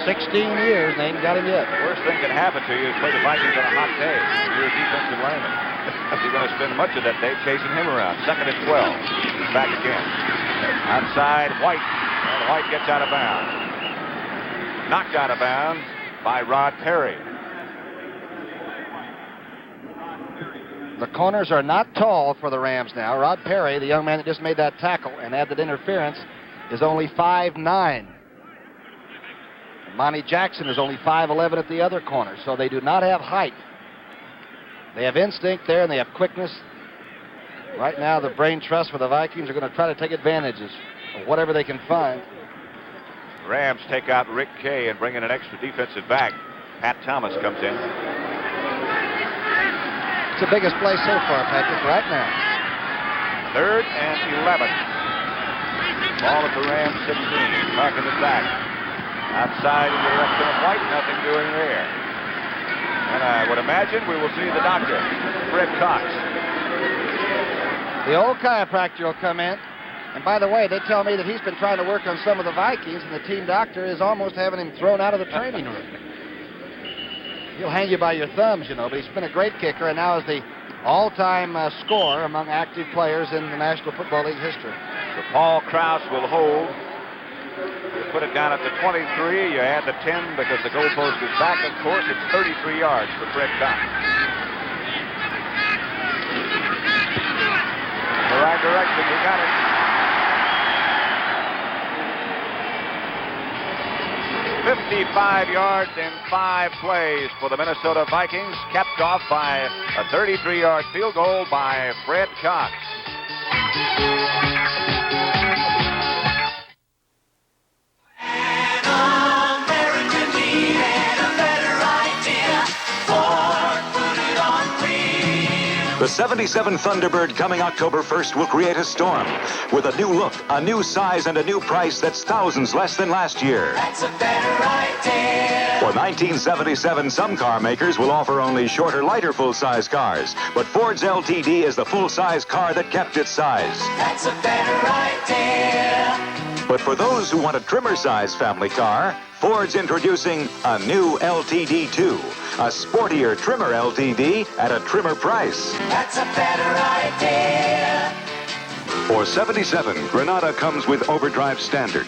16 years, and they ain't got him yet. The worst thing that can happen to you is play the Vikings on a hot day. You're a defensive lineman. You're going to spend much of that day chasing him around. 2nd and 12. Back again. Outside, White. And White gets out of bounds. Knocked out of bounds by Rod Perry. The corners are not tall for the Rams now. Rod Perry, the young man that just made that tackle and had that interference, is only 5'9". Monty Jackson is only 5'11" at the other corner, so they do not have height. They have instinct there, and they have quickness. Right now, the brain trust for the Vikings are going to try to take advantages of whatever they can find. Rams take out Rick Kay and bring in an extra defensive back. Pat Thomas comes in. It's the biggest play so far, Patrick, right now. 3rd and 11. Ball at the Rams 16. Tarkin is back. Outside in the direction of White. Nothing doing there. And I would imagine we will see the doctor, Fred Cox. The old chiropractor will come in. And by the way, they tell me that he's been trying to work on some of the Vikings, and the team doctor is almost having him thrown out of the training room. He'll hang you by your thumbs, you know, but he's been a great kicker, and now is the all-time scorer among active players in the National Football League history. So Paul Krause will hold. You put it down at the 23. You add the 10 because the goalpost is back. Of course, it's 33 yards for Fred Cox. In the right direction. He got it. 55 yards in 5 plays for the Minnesota Vikings, capped off by a 33-yard field goal by Fred Cox. The 77 Thunderbird coming October 1st will create a storm with a new look, a new size, and a new price that's thousands less than last year. That's a better idea. For 1977, some car makers will offer only shorter, lighter full-size cars. But Ford's LTD is the full-size car that kept its size. That's a better idea. But for those who want a trimmer-size family car, Ford's introducing a new LTD2, a sportier, trimmer LTD at a trimmer price. That's a better idea. For 77, Granada comes with overdrive standard.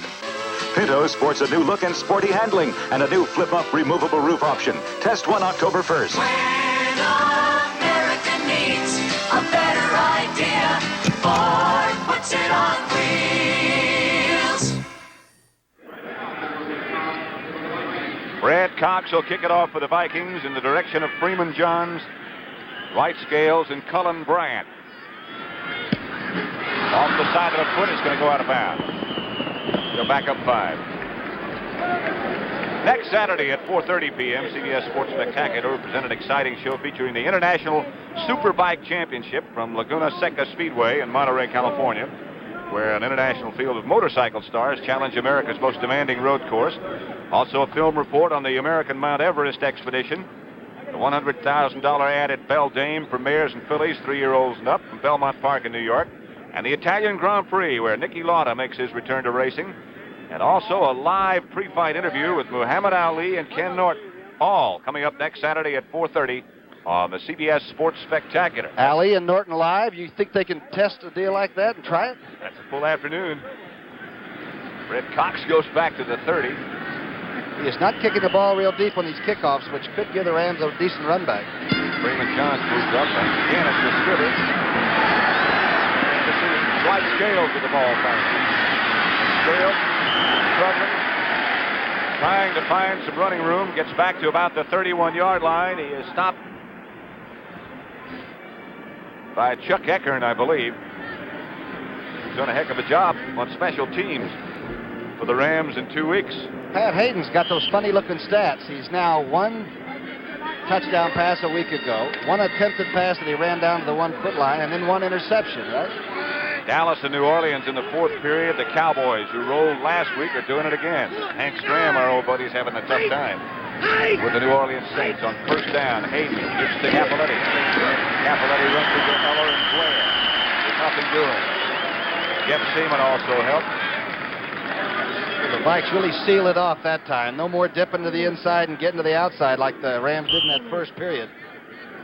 Pinto sports a new look and sporty handling and a new flip-up removable roof option. Test one October 1st. When America needs a better idea, Ford puts it on wheels. Fred Cox will kick it off for the Vikings in the direction of Freeman Johns, White Scales, and Cullen Bryant. Off the side of the foot, it's going to go out of bounds. Go back up 5. Next Saturday at 4:30 p.m., CBS Sports Spectacular will present an exciting show featuring the International Superbike Championship from Laguna Seca Speedway in Monterey, California, where an international field of motorcycle stars challenge America's most demanding road course. Also a film report on the American Mount Everest expedition. The $100,000 ad at Beldame for mares and fillies, 3-year-olds and up, from Belmont Park in New York. And the Italian Grand Prix, where Niki Lauda makes his return to racing. And also a live pre-fight interview with Muhammad Ali and Ken Norton. All coming up next Saturday at 4:30 on the CBS Sports Spectacular. Ali and Norton live. You think they can test a deal like that and try it? That's a full afternoon. Fred Cox goes back to the 30. He is not kicking the ball real deep on these kickoffs, which could give the Rams a decent run back. Freeman Johns moves up, and again it's the Scribber. This is Dwight Scales with the ball finally. Scales struggling, trying to find some running room, gets back to about the 31-yard line. He is stopped by Chuck Eckern, I believe. He's done a heck of a job on special teams for the Rams in 2 weeks. Pat Hayden's got those funny-looking stats. He's now 1 touchdown pass a week ago, 1 attempted pass that he ran down to the 1-foot line, and then 1 interception, right? Dallas and New Orleans in the 4th period. The Cowboys, who rolled last week, are doing it again. Hank Stram, our old buddy, is having a tough time with the New Orleans Saints on 1st down. Hayden gives to Capoletti. Capoletti runs into Eller and Blair. There's nothing doing. Jeff Seaman also helped. The Vikes really seal it off that time. No more dipping to the inside and getting to the outside like the Rams did in that 1st period.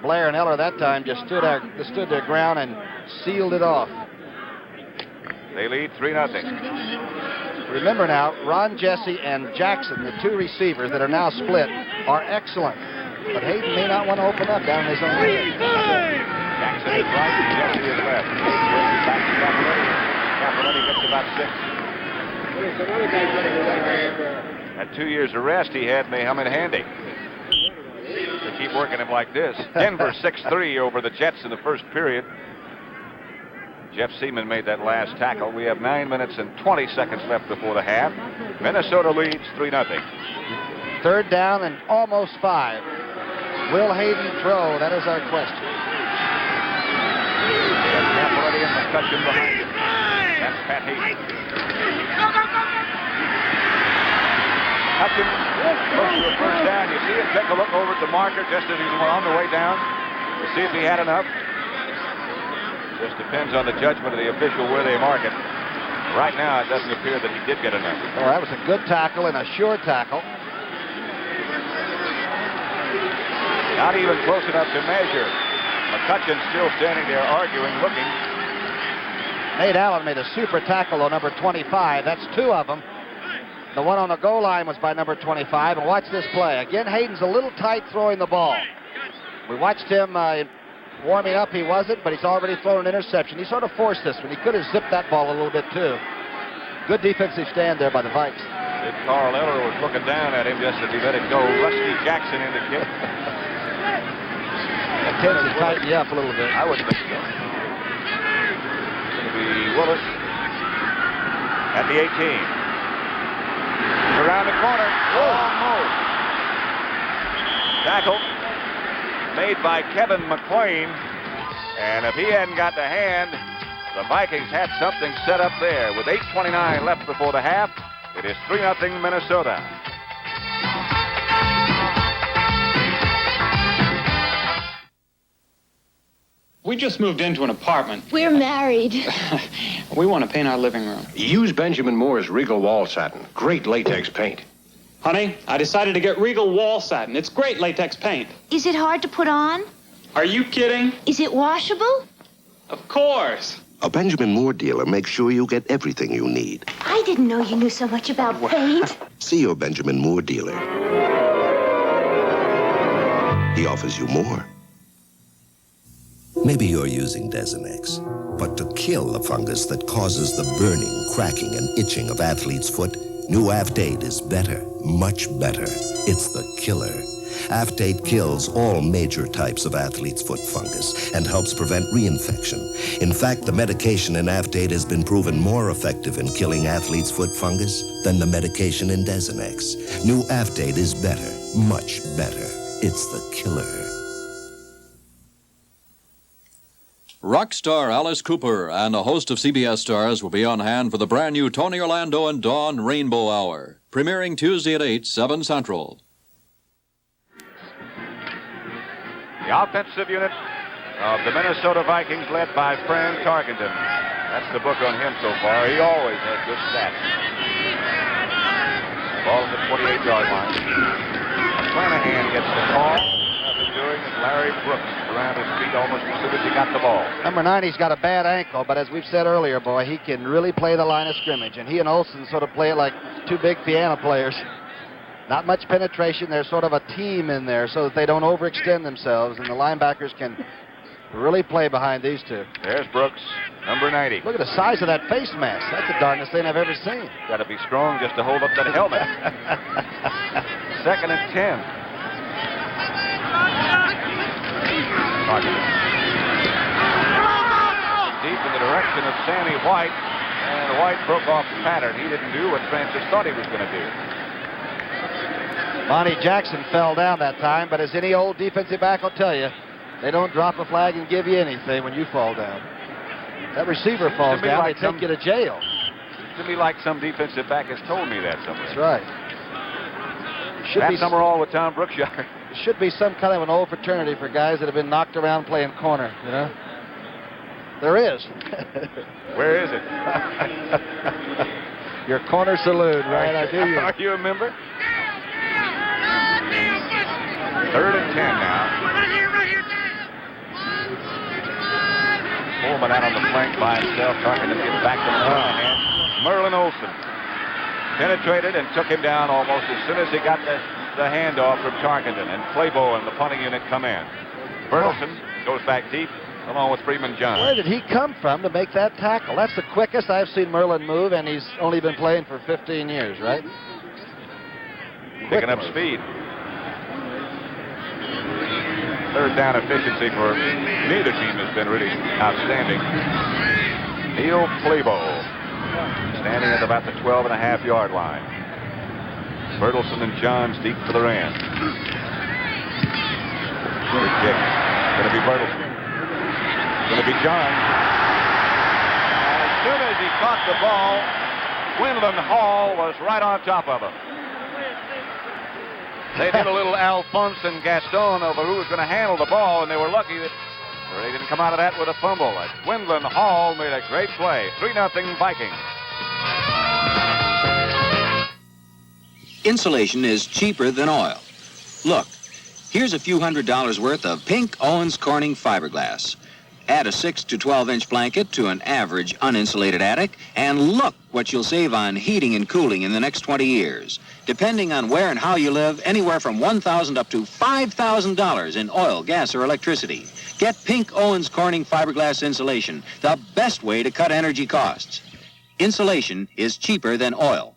Blair and Eller that time just stood their ground and sealed it off. They lead 3-0. Remember now, Ron Jesse and Jackson, the 2 receivers that are now split, are excellent. But Hayden may not want to open up down in his own area. Jackson is right and Jesse is left. Hayden brings it back to Capoletti. Capoletti gets about 6. At 2 years arrest, he had Muhammad Handy. The keep working him like this. Denver 6-3 over the Jets in the first period. Jeff Seaman made that last tackle. We have 9 minutes and 20 seconds left before the half. Minnesota leads 3-0. Third down and almost 5. Will Hayden throw? That is our question. Already in McCutcheon behind him. That's Pat Hayden. McCutcheon looks for a first down. You see him take a look over at the marker just as he's on the way down to see if he had enough. Just depends on the judgment of the official where they mark it. Right now, it doesn't appear that he did get enough. Oh, that was a good tackle and a sure tackle. Not even close enough to measure. McCutcheon still standing there arguing, looking. Nate Allen made a super tackle on number 25. That's 2 of them. The one on the goal line was by number 25. And watch this play. Again, Hayden's a little tight throwing the ball. We watched him warming up. He wasn't, but he's already thrown an interception. He sort of forced this one. He could have zipped that ball a little bit, too. Good defensive stand there by the Vikes. Carl Eller was looking down at him just as he let it go. Rusty Jackson in the kick. That tends to tighten you up a little bit. I would think so. It's going to be Willis at the 18. Around the corner. Almost. Tackle made by Kevin McLean. And if he hadn't got the hand, the Vikings had something set up there. With 8:29 left before the half, it is 3-0 Minnesota. We just moved into an apartment. We're married. We want to paint our living room. Use Benjamin Moore's Regal Wall Satin. Great latex paint. Honey, I decided to get Regal Wall Satin. It's great latex paint. Is it hard to put on? Are you kidding? Is it washable? Of course. A Benjamin Moore dealer makes sure you get everything you need. I didn't know you knew so much about paint. See your Benjamin Moore dealer. He offers you more. Maybe you're using Desenex, but to kill the fungus that causes the burning, cracking, and itching of athlete's foot, new Afdate is better, much better. It's the killer. Afdate kills all major types of athlete's foot fungus and helps prevent reinfection. In fact, the medication in Afdate has been proven more effective in killing athlete's foot fungus than the medication in Desenex. New Afdate is better, much better. It's the killer. Rock star Alice Cooper and a host of CBS stars will be on hand for the brand new Tony Orlando and Dawn Rainbow Hour, premiering Tuesday at 8, 7 Central. The offensive unit of the Minnesota Vikings led by Fran Tarkenton. That's the book on him so far. He always has good stats. Ball at the 28-yard line. Flanagan gets the call. Nothing doing as Larry Brooks around his feet almost as soon as he got the ball. Number 90's got a bad ankle, but as we've said earlier, boy, he can really play the line of scrimmage. And he and Olsen sort of play it like two big piano players. Not much penetration. There's sort of a team in there so that they don't overextend themselves, and the linebackers can really play behind these two. There's Brooks, number 90. Look at the size of that face mask. That's the darndest thing I've ever seen. Got to be strong just to hold up that helmet. 2nd and 10. Deep in the direction of Sammy White, and White broke off the pattern. He didn't do what Francis thought he was going to do. Monty Jackson fell down that time, but as any old defensive back will tell you, they don't drop a flag and give you anything when you fall down. That receiver falls down, they take you to jail. To me, like some defensive back has told me that somewhere. That's right. That Summerall with Tom Brookshire. There should be some kind of an old fraternity for guys that have been knocked around playing corner, you know? There is. Where is it? Your corner saloon, right? I do. Are you a member? 3rd and 10 now. Pullman out on the flank by himself, trying to get back to Moynihan. Merlin Olsen penetrated and took him down almost as soon as he got the handoff from Tarkenton. And Flaybo and the punting unit come in. Bertelson goes back deep along with Freeman John. Where did he come from to make that tackle? That's the quickest I've seen Merlin move, and he's only been playing for 15 years, right? Picking up speed. third down efficiency for neither team has been really outstanding. Neil Plebo standing at about the 12.5-yard line. Bertelson and Johns deep for the Rams. Good kick. Going to be Bertelson. Going to be Johns. As soon as he caught the ball, Quinlan Hall was right on top of him. They did a little Alphonse and Gaston over who was going to handle the ball, and they were lucky that they didn't come out of that with a fumble. Quinlan Hall made a great play. 3-0 Vikings. Insulation is cheaper than oil. Look, here's a few $100s worth of pink Owens Corning fiberglass. Add a 6 to 12-inch blanket to an average uninsulated attic, and look what you'll save on heating and cooling in the next 20 years. Depending on where and how you live, anywhere from $1,000 up to $5,000 in oil, gas, or electricity. Get pink Owens Corning fiberglass insulation, the best way to cut energy costs. Insulation is cheaper than oil.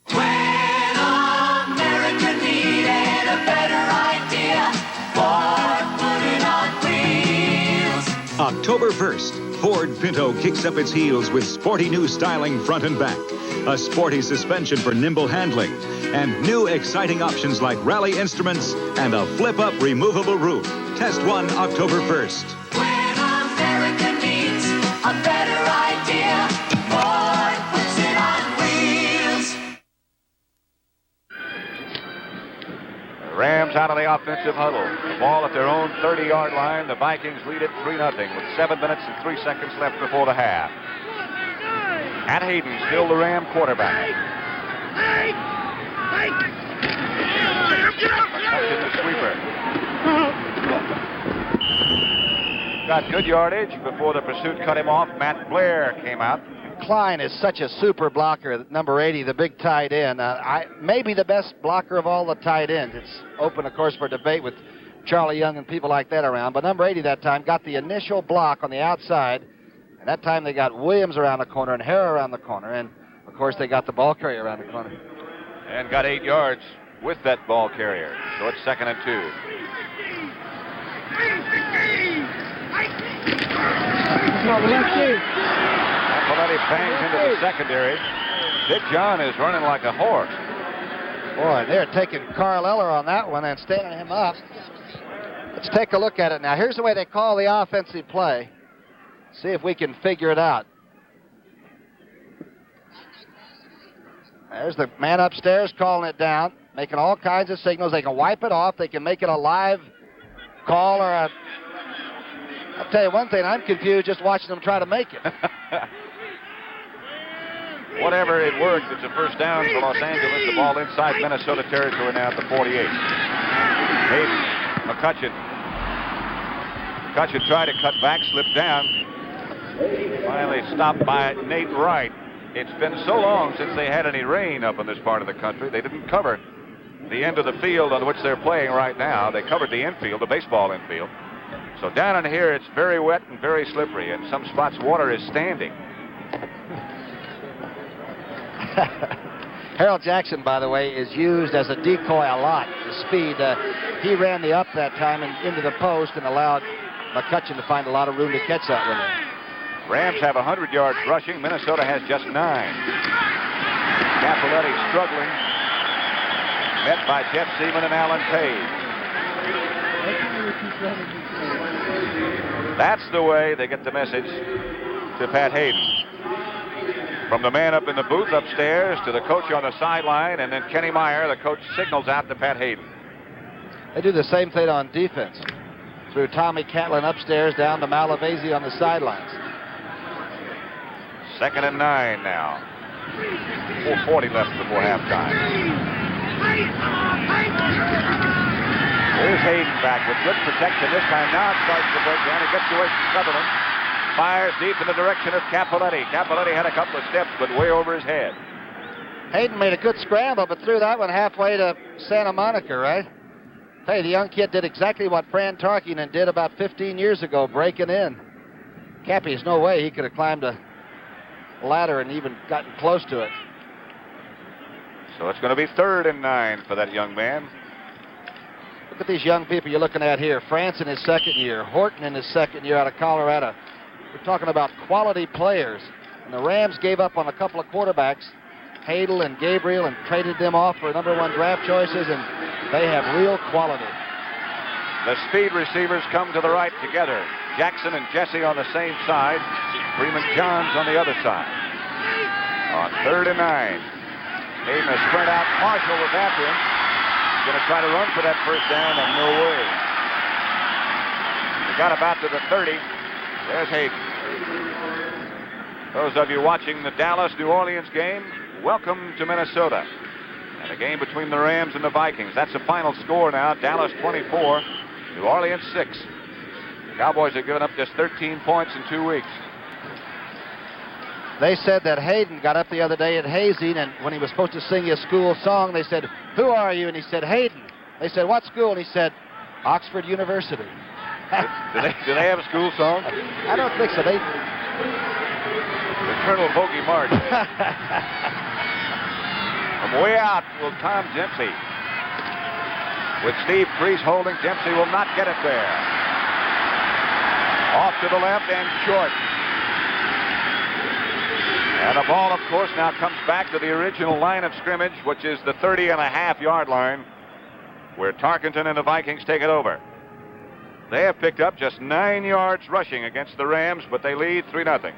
When America needed a better idea, Ford put it on wheels. October 1st, Ford Pinto kicks up its heels with sporty new styling front and back, a sporty suspension for nimble handling, and new exciting options like rally instruments and a flip-up removable roof. Test one October 1st. When America needs a better idea, Ford puts it on wheels. The Rams out of the offensive huddle. The ball at their own 30-yard line. The Vikings lead it 3-0 with 7 minutes and 3 seconds left before the half. Pat Hayden, still the Ram quarterback. In the sweeper. Got good yardage before the pursuit cut him off. Matt Blair came out. Klein is such a super blocker, number 80, the big tight end. Maybe the best blocker of all the tight ends. It's open, of course, for debate with Charlie Young and people like that around. But number 80 that time got the initial block on the outside. And that time they got Williams around the corner and Harrah around the corner. And, of course, they got the ball carrier around the corner. And got 8 yards with that ball carrier. So it's 2nd and 2. Apollotti bangs into the secondary. Dick John is running like a horse. Boy, they're taking Carl Eller on that one and standing him up. Let's take a look at it now. Here's the way they call the offensive play. See if we can figure it out. There's the man upstairs calling it down, making all kinds of signals. They can wipe it off. They can make it a live call or a... I'll tell you one thing, I'm confused just watching them try to make it. Whatever it worked, it's a first down for Los Angeles. The ball inside Minnesota territory now at the 48. Hayden, McCutcheon. McCutcheon tried to cut back, slipped down. Finally stopped by Nate Wright. It's been so long since they had any rain up in this part of the country. They didn't cover the end of the field on which they're playing right now. They covered the infield, the baseball infield. So down in here, it's very wet and very slippery. In some spots, water is standing. Harold Jackson, by the way, is used as a decoy a lot. The speed, he ran the up that time and into the post and allowed McCutcheon to find a lot of room to catch that one. Rams have 100 yards rushing. Minnesota has just 9. Cappelletti struggling. Met by Jeff Seaman and Alan Page. That's the way they get the message to Pat Hayden. From the man up in the booth upstairs to the coach on the sideline, and then Kenny Meyer, the coach, signals out to Pat Hayden. They do the same thing on defense. Through Tommy Catlin upstairs down to Malavasi on the sidelines. 2nd and 9 now. 4:40 left before halftime. Here's Hayden back with good protection this time. Now it starts to break down. He gets away from Sutherland. Fires deep in the direction of Cappelletti. Cappelletti had a couple of steps, but way over his head. Hayden made a good scramble, but threw that one halfway to Santa Monica, right? Hey, the young kid did exactly what Fran Tarkinen did about 15 years ago, breaking in. Cappy's no way he could have climbed a ladder and even gotten close to it. So it's going to be 3rd and 9 for that young man. Look at these young people you're looking at here. France in his second year. Horton in his second year out of Colorado. We're talking about quality players. And the Rams gave up on a couple of quarterbacks, Hadel and Gabriel, and traded them off for number 1 draft choices, and they have real quality. The speed receivers come to the right together. Jackson and Jesse on the same side. Freeman Johns on the other side. On 3rd and 9. Hayden has spread out. Marshall was after him. He's going to try to run for that first down, and no way. He got about to the 30. There's Hayden. Those of you watching the Dallas-New Orleans game, welcome to Minnesota. And a game between the Rams and the Vikings. That's the final score now. Dallas 24, New Orleans 6. The Cowboys have given up just 13 points in 2 weeks. They said that Hayden got up the other day at hazing, and when he was supposed to sing his school song, they said, "Who are you?" And he said, "Hayden." They said, "What school?" And he said, "Oxford University." Do they have a school song? I don't think so. They... The Colonel Bogey March. From way out will Tom Dempsey. With Steve Kreese holding, Dempsey will not get it there. Off to the left and short. And the ball, of course, now comes back to the original line of scrimmage, which is the 30.5-yard line, where Tarkenton and the Vikings take it over. They have picked up just 9 yards rushing against the Rams, but they lead 3-0.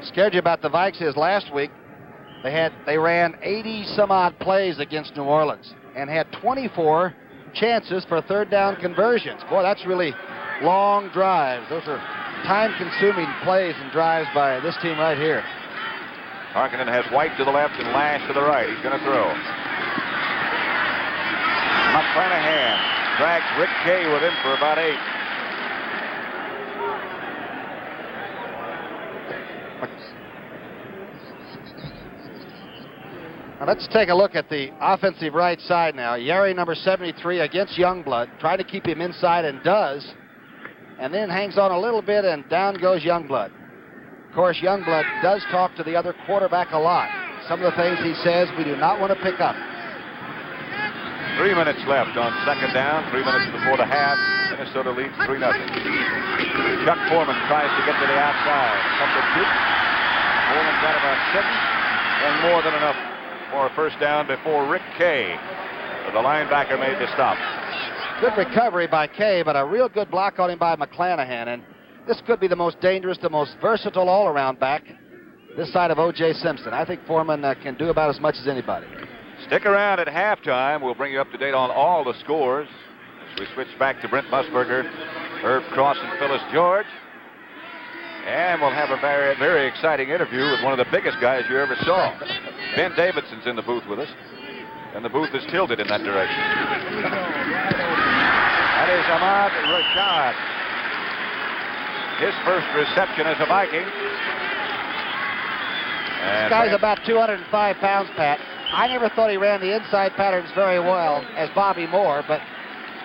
Scared you about the Vikes is last week. They ran 80-some-odd plays against New Orleans and had 24 chances for 3rd down conversions. Boy, that's really long drives. Those are time-consuming plays and drives by this team right here. Tarkenton has White to the left and Lash to the right. He's going to throw. McClanahan drags Rick Kay with him for about 8. Now let's take a look at the offensive right side now. Yari, number 73, against Youngblood. Trying to keep him inside, and does. And then hangs on a little bit, and down goes Youngblood. Of course, Youngblood does talk to the other quarterback a lot. Some of the things he says we do not want to pick up. 3 minutes left on 2nd down. 3 minutes before the half. Minnesota leads 3-0. Chuck Foreman tries to get to the outside. Substitute. Foreman got about 6, and more than enough for a first down before Rick Kay, the linebacker, made the stop. Good recovery by Kay, but a real good block on him by McClanahan. And this could be the most dangerous, the most versatile all-around back this side of O.J. Simpson. I think Foreman can do about as much as anybody. Stick around at halftime. We'll bring you up to date on all the scores as we switch back to Brent Musburger, Herb Cross, and Phyllis George. And we'll have a very, very exciting interview with one of the biggest guys you ever saw. Ben Davidson's in the booth with us, and the booth is tilted in that direction. That is Ahmad Rashad. His first reception as a Viking. This guy's about 205 pounds, Pat. I never thought he ran the inside patterns very well as Bobby Moore, but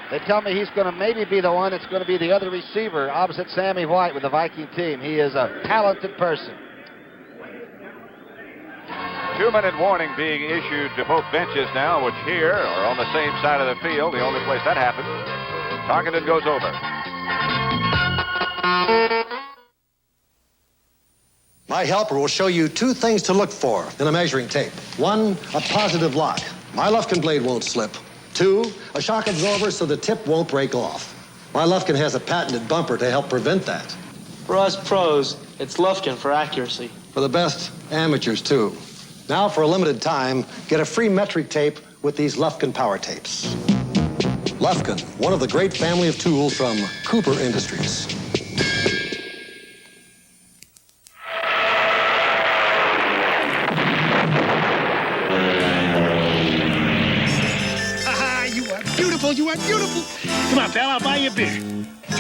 they tell me he's going to maybe be the one that's going to be the other receiver opposite Sammy White with the Viking team. He is a talented person. 2-minute warning being issued to both benches now, which here are on the same side of the field, the only place that happens. Tarkenton goes over. My helper will show you 2 things to look for in a measuring tape. 1, a positive lock. My Lufkin blade won't slip. 2, a shock absorber so the tip won't break off. My Lufkin has a patented bumper to help prevent that. For us pros, it's Lufkin for accuracy. For the best amateurs, too. Now, for a limited time, get a free metric tape with these Lufkin power tapes. Lufkin, one of the great family of tools from Cooper Industries. You are beautiful. Come on, pal, I'll buy you a beer. 2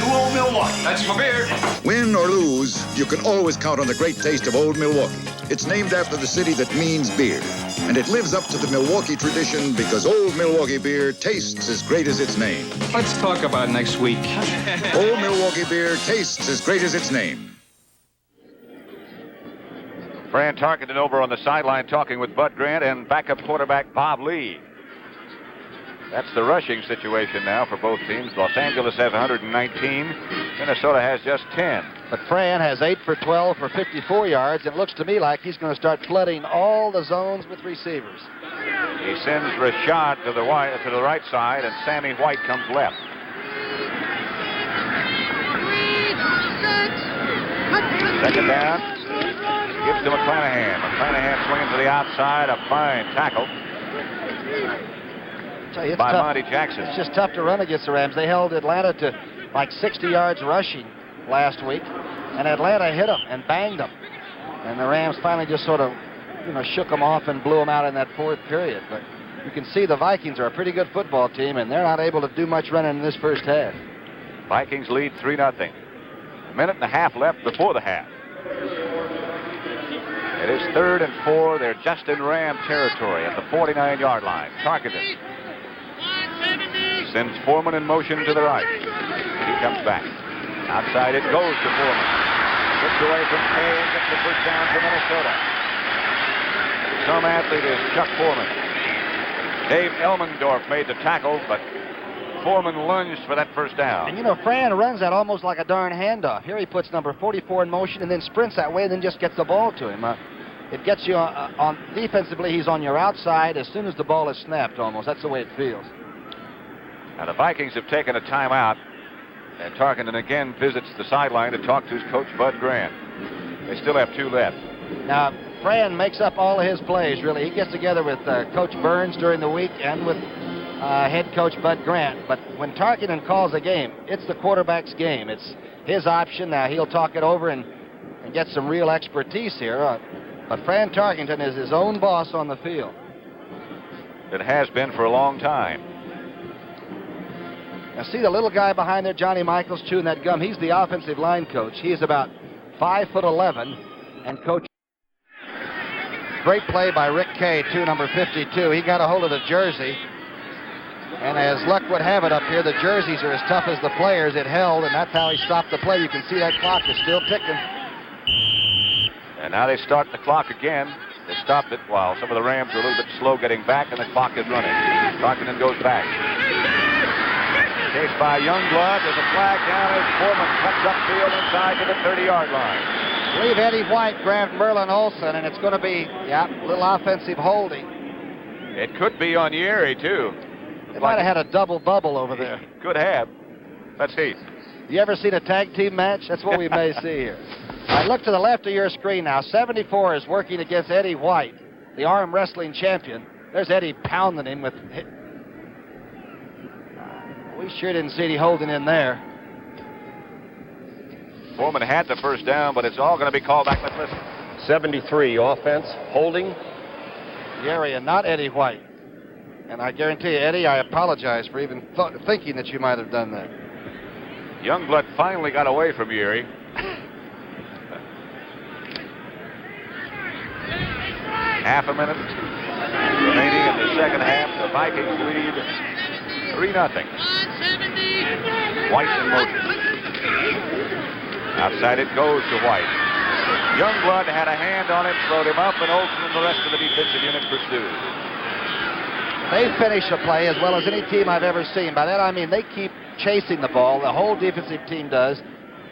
Old Milwaukee. That's my beer. Win or lose, you can always count on the great taste of Old Milwaukee. It's named after the city that means beer. And it lives up to the Milwaukee tradition because Old Milwaukee beer tastes as great as its name. Let's talk about next week. Old Milwaukee beer tastes as great as its name. Fran Tarkenton over on the sideline talking with Bud Grant and backup quarterback Bob Lee. That's the rushing situation now for both teams. Los Angeles has 119. Minnesota has just 10. But Fran has 8 for 12 for 54 yards. It looks to me like he's going to start flooding all the zones with receivers. He sends Rashad to the right side, and Sammy White comes left. Second down. Gives to McClanahan. McClanahan swinging to the outside. A fine tackle by Monty Jackson. It's just tough to run against the Rams. They held Atlanta to like 60 yards rushing last week, and Atlanta hit them and banged them. And the Rams finally just sort of, shook them off and blew them out in that fourth period. But you can see the Vikings are a pretty good football team, and they're not able to do much running in this first half. Vikings lead 3-0. A minute and a half left before the half. It is 3rd and 4. They're just in Ram territory at the 49-yard line. Tarkenton sends Foreman in motion to the right. He comes back. Outside it goes to Foreman. Gets away from Kay and gets the first down for Minnesota. Some athlete is Chuck Foreman. Dave Elmendorf made the tackle, but Foreman lunged for that first down. And Fran runs that almost like a darn handoff. Here he puts number 44 in motion and then sprints that way and then just gets the ball to him. It gets you on defensively, he's on your outside as soon as the ball is snapped almost. That's the way it feels. Now the Vikings have taken a timeout, and Tarkenton again visits the sideline to talk to his coach, Bud Grant. They still have 2 left. Now, Fran makes up all of his plays, really. He gets together with Coach Burns during the week and with head coach Bud Grant. But when Tarkenton calls a game, it's the quarterback's game. It's his option. Now, he'll talk it over and get some real expertise here. But Fran Tarkenton is his own boss on the field. It has been for a long time. Now, see the little guy behind there, Johnny Michaels, chewing that gum. He's the offensive line coach. He's about 5'11", and coach. Great play by Rick Kay, number 52. He got a hold of the jersey. And as luck would have it up here, the jerseys are as tough as the players. It held, and that's how he stopped the play. You can see that clock is still ticking. And now they start the clock again. They stopped it while some of the Rams are a little bit slow getting back, and the clock is running. Tarkenton goes back. Chased by Youngblood. There's a flag down as Foreman cuts upfield inside to the 30-yard line. I believe Eddie White grabbed Merlin Olsen, and it's going to be, a little offensive holding. It could be on Yeri, too. They might have had a double bubble over there. Could have. Let's see. You ever seen a tag team match? That's what we may see here. I look to the left of your screen now. 74 is working against Eddie White, the arm wrestling champion. There's Eddie pounding him with... We sure didn't see Eddie holding in there. Foreman had the first down, but it's all going to be called back. Let's listen. 73, offense, holding. Yeri and not Eddie White. And I guarantee you, Eddie, I apologize for even thinking that you might have done that. Youngblood finally got away from Yeri. Half a minute remaining in the second half. The Vikings lead 3-0. White in motion. Outside it goes to White. Youngblood had a hand on it, throwed him up, and Olsen and the rest of the defensive unit pursued. They finish a play as well as any team I've ever seen. By that I mean they keep chasing the ball. The whole defensive team does.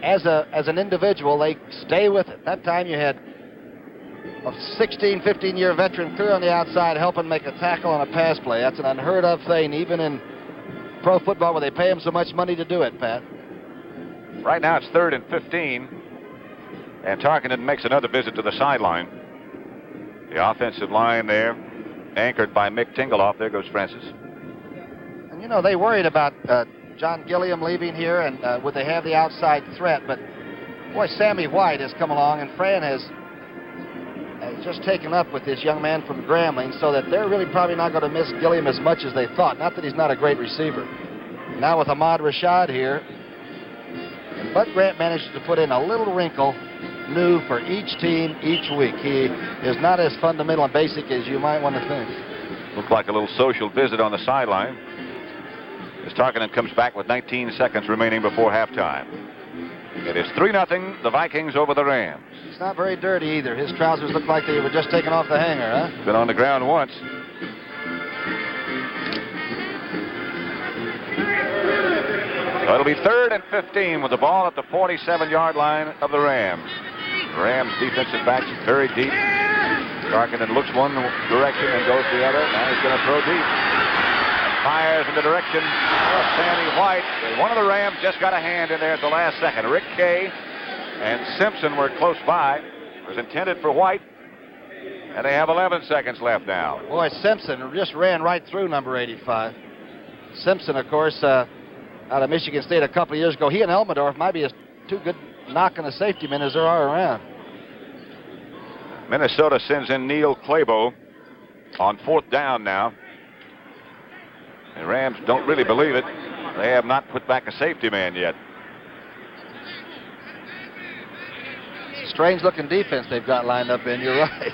As an individual, they stay with it. That time you had a 16, 15-year veteran clear on the outside helping make a tackle on a pass play. That's an unheard of thing, even in pro football where they pay him so much money to do it, Pat. Right now it's 3rd and 15. And Tarkenton makes another visit to the sideline. The offensive line there, anchored by Mick Tingeloff. There goes Francis. And they worried about John Gilliam leaving here, and would they have the outside threat? But, boy, Sammy White has come along, and Fran has just taken up with this young man from Grambling, so that they're really probably not going to miss Gilliam as much as they thought. Not that he's not a great receiver. Now with Ahmad Rashad here, and Bud Grant manages to put in a little wrinkle new for each team each week. He is not as fundamental and basic as you might want to think. Looked like a little social visit on the sideline as Tarkenton comes back with 19 seconds remaining before halftime. It is 3-0, the Vikings over the Rams. He's not very dirty either. His trousers look like they were just taken off the hanger, huh? Been on the ground once. So it'll be 3rd and 15 with the ball at the 47-yard line of the Rams. The Rams defensive backs very deep. Tarkenton looks one direction and goes the other. Now he's going to throw deep. Fires in the direction of Sammy White. One of the Rams just got a hand in there at the last second. Rick Kay and Simpson were close by. It was intended for White. And they have 11 seconds left now. Boy, Simpson just ran right through number 85. Simpson, of course, out of Michigan State a couple of years ago. He and Elmendorf might be as two good knocking the safety men as there are around. Minnesota sends in Neil Clabo on 4th down now. The Rams don't really believe it. They have not put back a safety man yet. Strange looking defense they've got lined up in, you're right.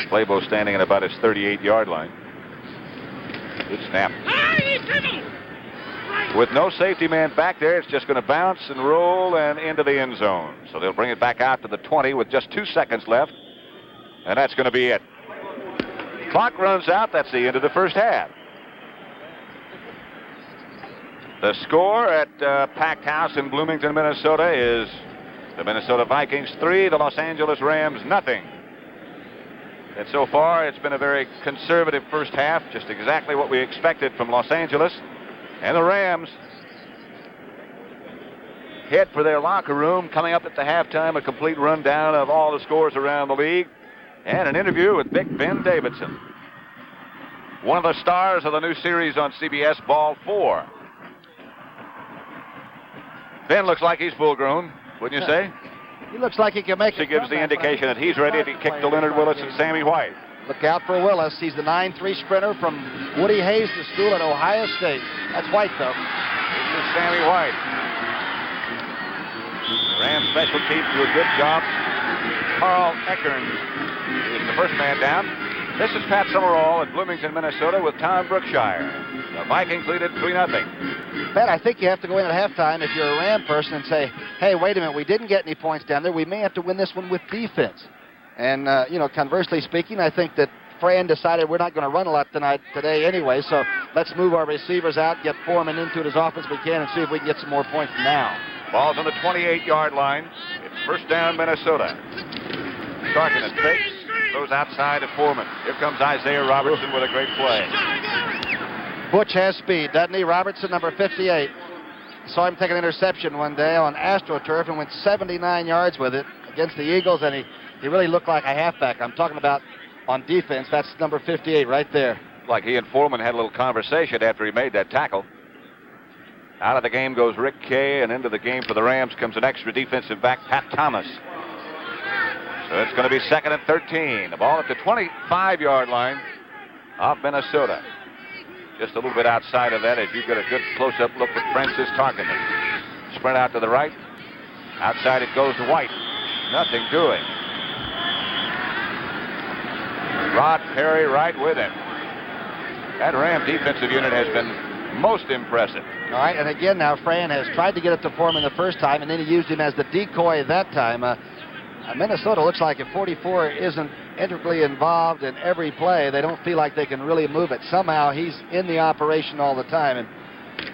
Clabo standing at about his 38-yard line. Good snap. With no safety man back there, it's just going to bounce and roll and into the end zone. So they'll bring it back out to the 20 with just 2 seconds left. And that's going to be it. Clock runs out. That's the end of the first half. The score at Packed House in Bloomington, Minnesota is the Minnesota Vikings 3, the Los Angeles Rams nothing. And so far, it's been a very conservative first half, just exactly what we expected from Los Angeles. And the Rams head for their locker room. Coming up at the halftime, a complete rundown of all the scores around the league and an interview with Big Ben Davidson, one of the stars of the new series on CBS, Ball 4. Ben looks like he's full grown, wouldn't you say? He looks like he can make it. She gives the indication that he's ready to kick to Leonard Willis and Sammy White. Look out for Willis. He's the 9'3" sprinter from Woody Hayes School at Ohio State. That's White, though. This is Sammy White. Rams special teams do a good job. Carl Eckern is the first man down. This is Pat Summerall at Bloomington, Minnesota with Tom Brookshire. The Vikings lead it 3-0. Pat, I think you have to go in at halftime if you're a Ram person and say, hey, wait a minute, we didn't get any points down there. We may have to win this one with defense. And, conversely speaking, I think that Fran decided we're not going to run a lot today anyway, so let's move our receivers out, get Foreman into it as often as we can, and see if we can get some more points now. Ball's on the 28-yard line. It's first down, Minnesota. Tarkenton fakes, goes outside to Foreman. Here comes Isaiah Robertson with a great play. Butch has speed, doesn't he? Robertson, number 58. Saw him take an interception one day on AstroTurf and went 79 yards with it against the Eagles, and he really looked like a halfback. I'm talking about on defense. That's number 58 right there. Like he and Foreman had a little conversation after he made that tackle. Out of the game goes Rick Kay, and into the game for the Rams comes an extra defensive back, Pat Thomas. So it's going to be 2nd and 13. The ball at the 25-yard line of Minnesota. Just a little bit outside of that as you get a good close-up look at Francis Tarkenton. Sprint out to the right. Outside it goes to White. Nothing doing. Rod Perry right with him. That Ram defensive unit has been most impressive. All right, and again now Fran has tried to get it to Foreman the first time, and then he used him as the decoy that time. Minnesota looks like if 44 isn't integrally involved in every play, they don't feel like they can really move it. Somehow he's in the operation all the time, and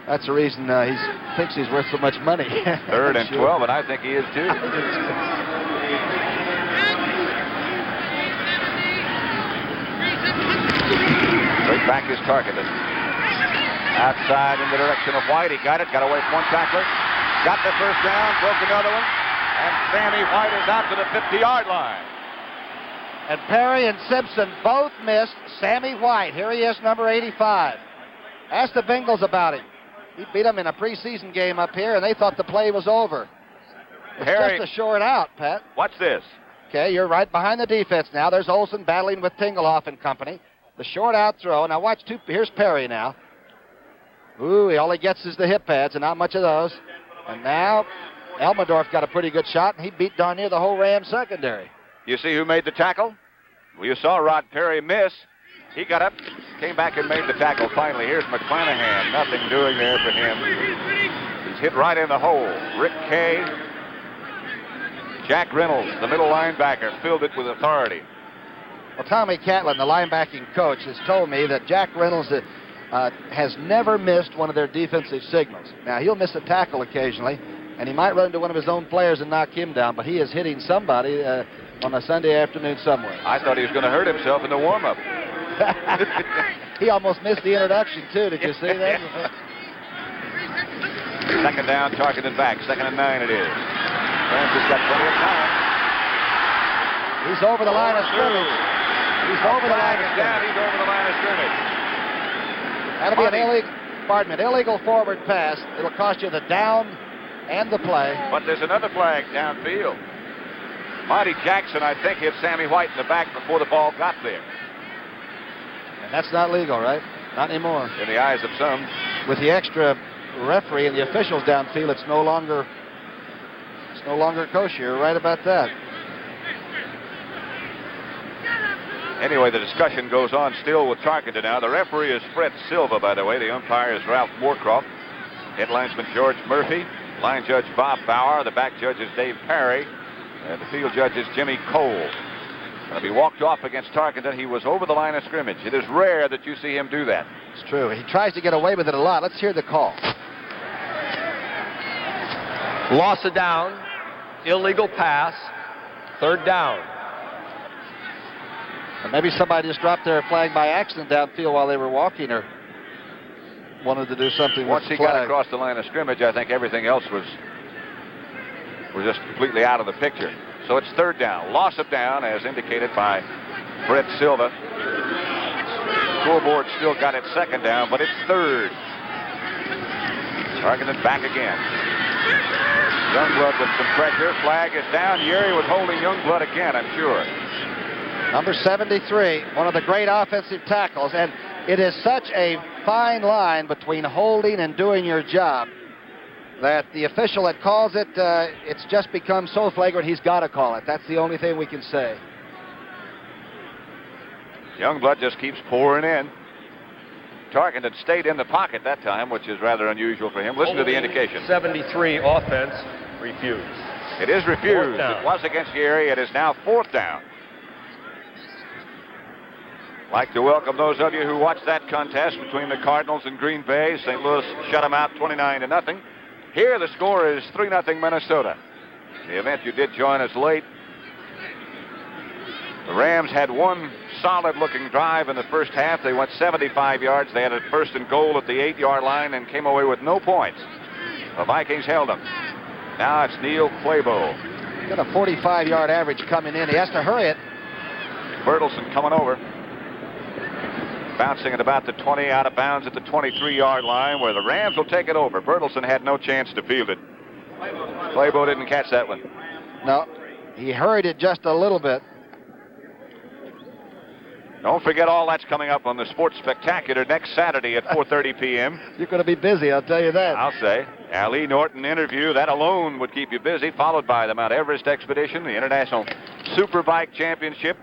that's the reason he thinks he's worth so much money. 3rd and 12, and I think he is too. Straight back is Tarkenton. Outside in the direction of White. He got it. Got away from one tackler. Got the first down. Broke another one. And Sammy White is out to the 50-yard line. And Perry and Simpson both missed Sammy White. Here he is, number 85. Ask the Bengals about him. He beat them in a preseason game up here, and they thought the play was over. It's Perry, just a short out, Pat. Watch this. Okay, you're right behind the defense now. There's Olsen battling with Tingelhoff and company. The short out throw. Now watch here's Perry now. Ooh, all he gets is the hip pads, and not much of those. And now Elmendorf got a pretty good shot, and he beat darn near the whole Rams secondary. You see who made the tackle? Well, you saw Rod Perry miss. He got up, came back and made the tackle. Finally, here's McClanahan. Nothing doing there for him. He's hit right in the hole. Rick Kay. Jack Reynolds, the middle linebacker, filled it with authority. Well, Tommy Catlin, the linebacking coach, has told me that Jack Reynolds has never missed one of their defensive signals. Now, he'll miss a tackle occasionally, and he might run into one of his own players and knock him down, but he is hitting somebody on a Sunday afternoon somewhere. I thought he was going to hurt himself in the warm-up. He almost missed the introduction, too. Did you see that? Second down, Tarkenton back. 2nd and 9 it is. Rams has got plenty of time. He's over the line of scrimmage. He's over the line of scrimmage. He's over the line of scrimmage. That'll be an illegal forward pass. It'll cost you the down and the play. But there's another flag downfield. Monty Jackson, I think, hit Sammy White in the back before the ball got there. And that's not legal, right? Not anymore. In the eyes of some. With the extra referee and the officials downfield, it's no longer kosher. You're right about that. Anyway, the discussion goes on still with Tarkenton now. The referee is Fred Silva, by the way. The umpire is Ralph Moorcroft. Head linesman George Murphy. Line judge Bob Bauer. The back judge is Dave Perry. And the field judge is Jimmy Cole. If he walked off against Tarkenton, he was over the line of scrimmage. It is rare that you see him do that. It's true. He tries to get away with it a lot. Let's hear the call. Loss of down. Illegal pass. 3rd down. And maybe somebody just dropped their flag by accident downfield while they were walking, or wanted to do something. Once he got across the line of scrimmage, I think everything else was just completely out of the picture. So it's 3rd down. Loss of down, as indicated by Fred Silva. Scoreboard still got it 2nd down, but it's 3rd. Tarkenton back again. Youngblood with some pressure. Flag is down. Yeri was holding Youngblood again, I'm sure. Number 73, one of the great offensive tackles, and it is such a fine line between holding and doing your job that the official that calls it, it's just become so flagrant he's got to call it. That's the only thing we can say. Youngblood just keeps pouring in. Tarkenton stayed in the pocket that time, which is rather unusual for him. Listen to the indication. 73 offense refused. It is refused. It was against Yeri. It is now 4th down. Like to welcome those of you who watched that contest between the Cardinals and Green Bay. St. Louis shut them out 29-0. Here the score is 3-0 Minnesota. In the event you did join us late, the Rams had one solid-looking drive in the first half. They went 75 yards. They had a 1st and goal at the 8-yard line and came away with no points. The Vikings held them. Now it's Neil Clabo. Got a 45-yard average coming in. He has to hurry it. Bertelsen coming over. Bouncing at about the 20, out of bounds at the 23-yard line, where the Rams will take it over. Bertelsen had no chance to field it. Clabo didn't catch that one. No, he hurried it just a little bit. Don't forget, all that's coming up on the Sports Spectacular next Saturday at 4:30 p.m. You're going to be busy, I'll tell you that. I'll say. Ali Norton interview, that alone would keep you busy, followed by the Mount Everest Expedition, the International Superbike Championship,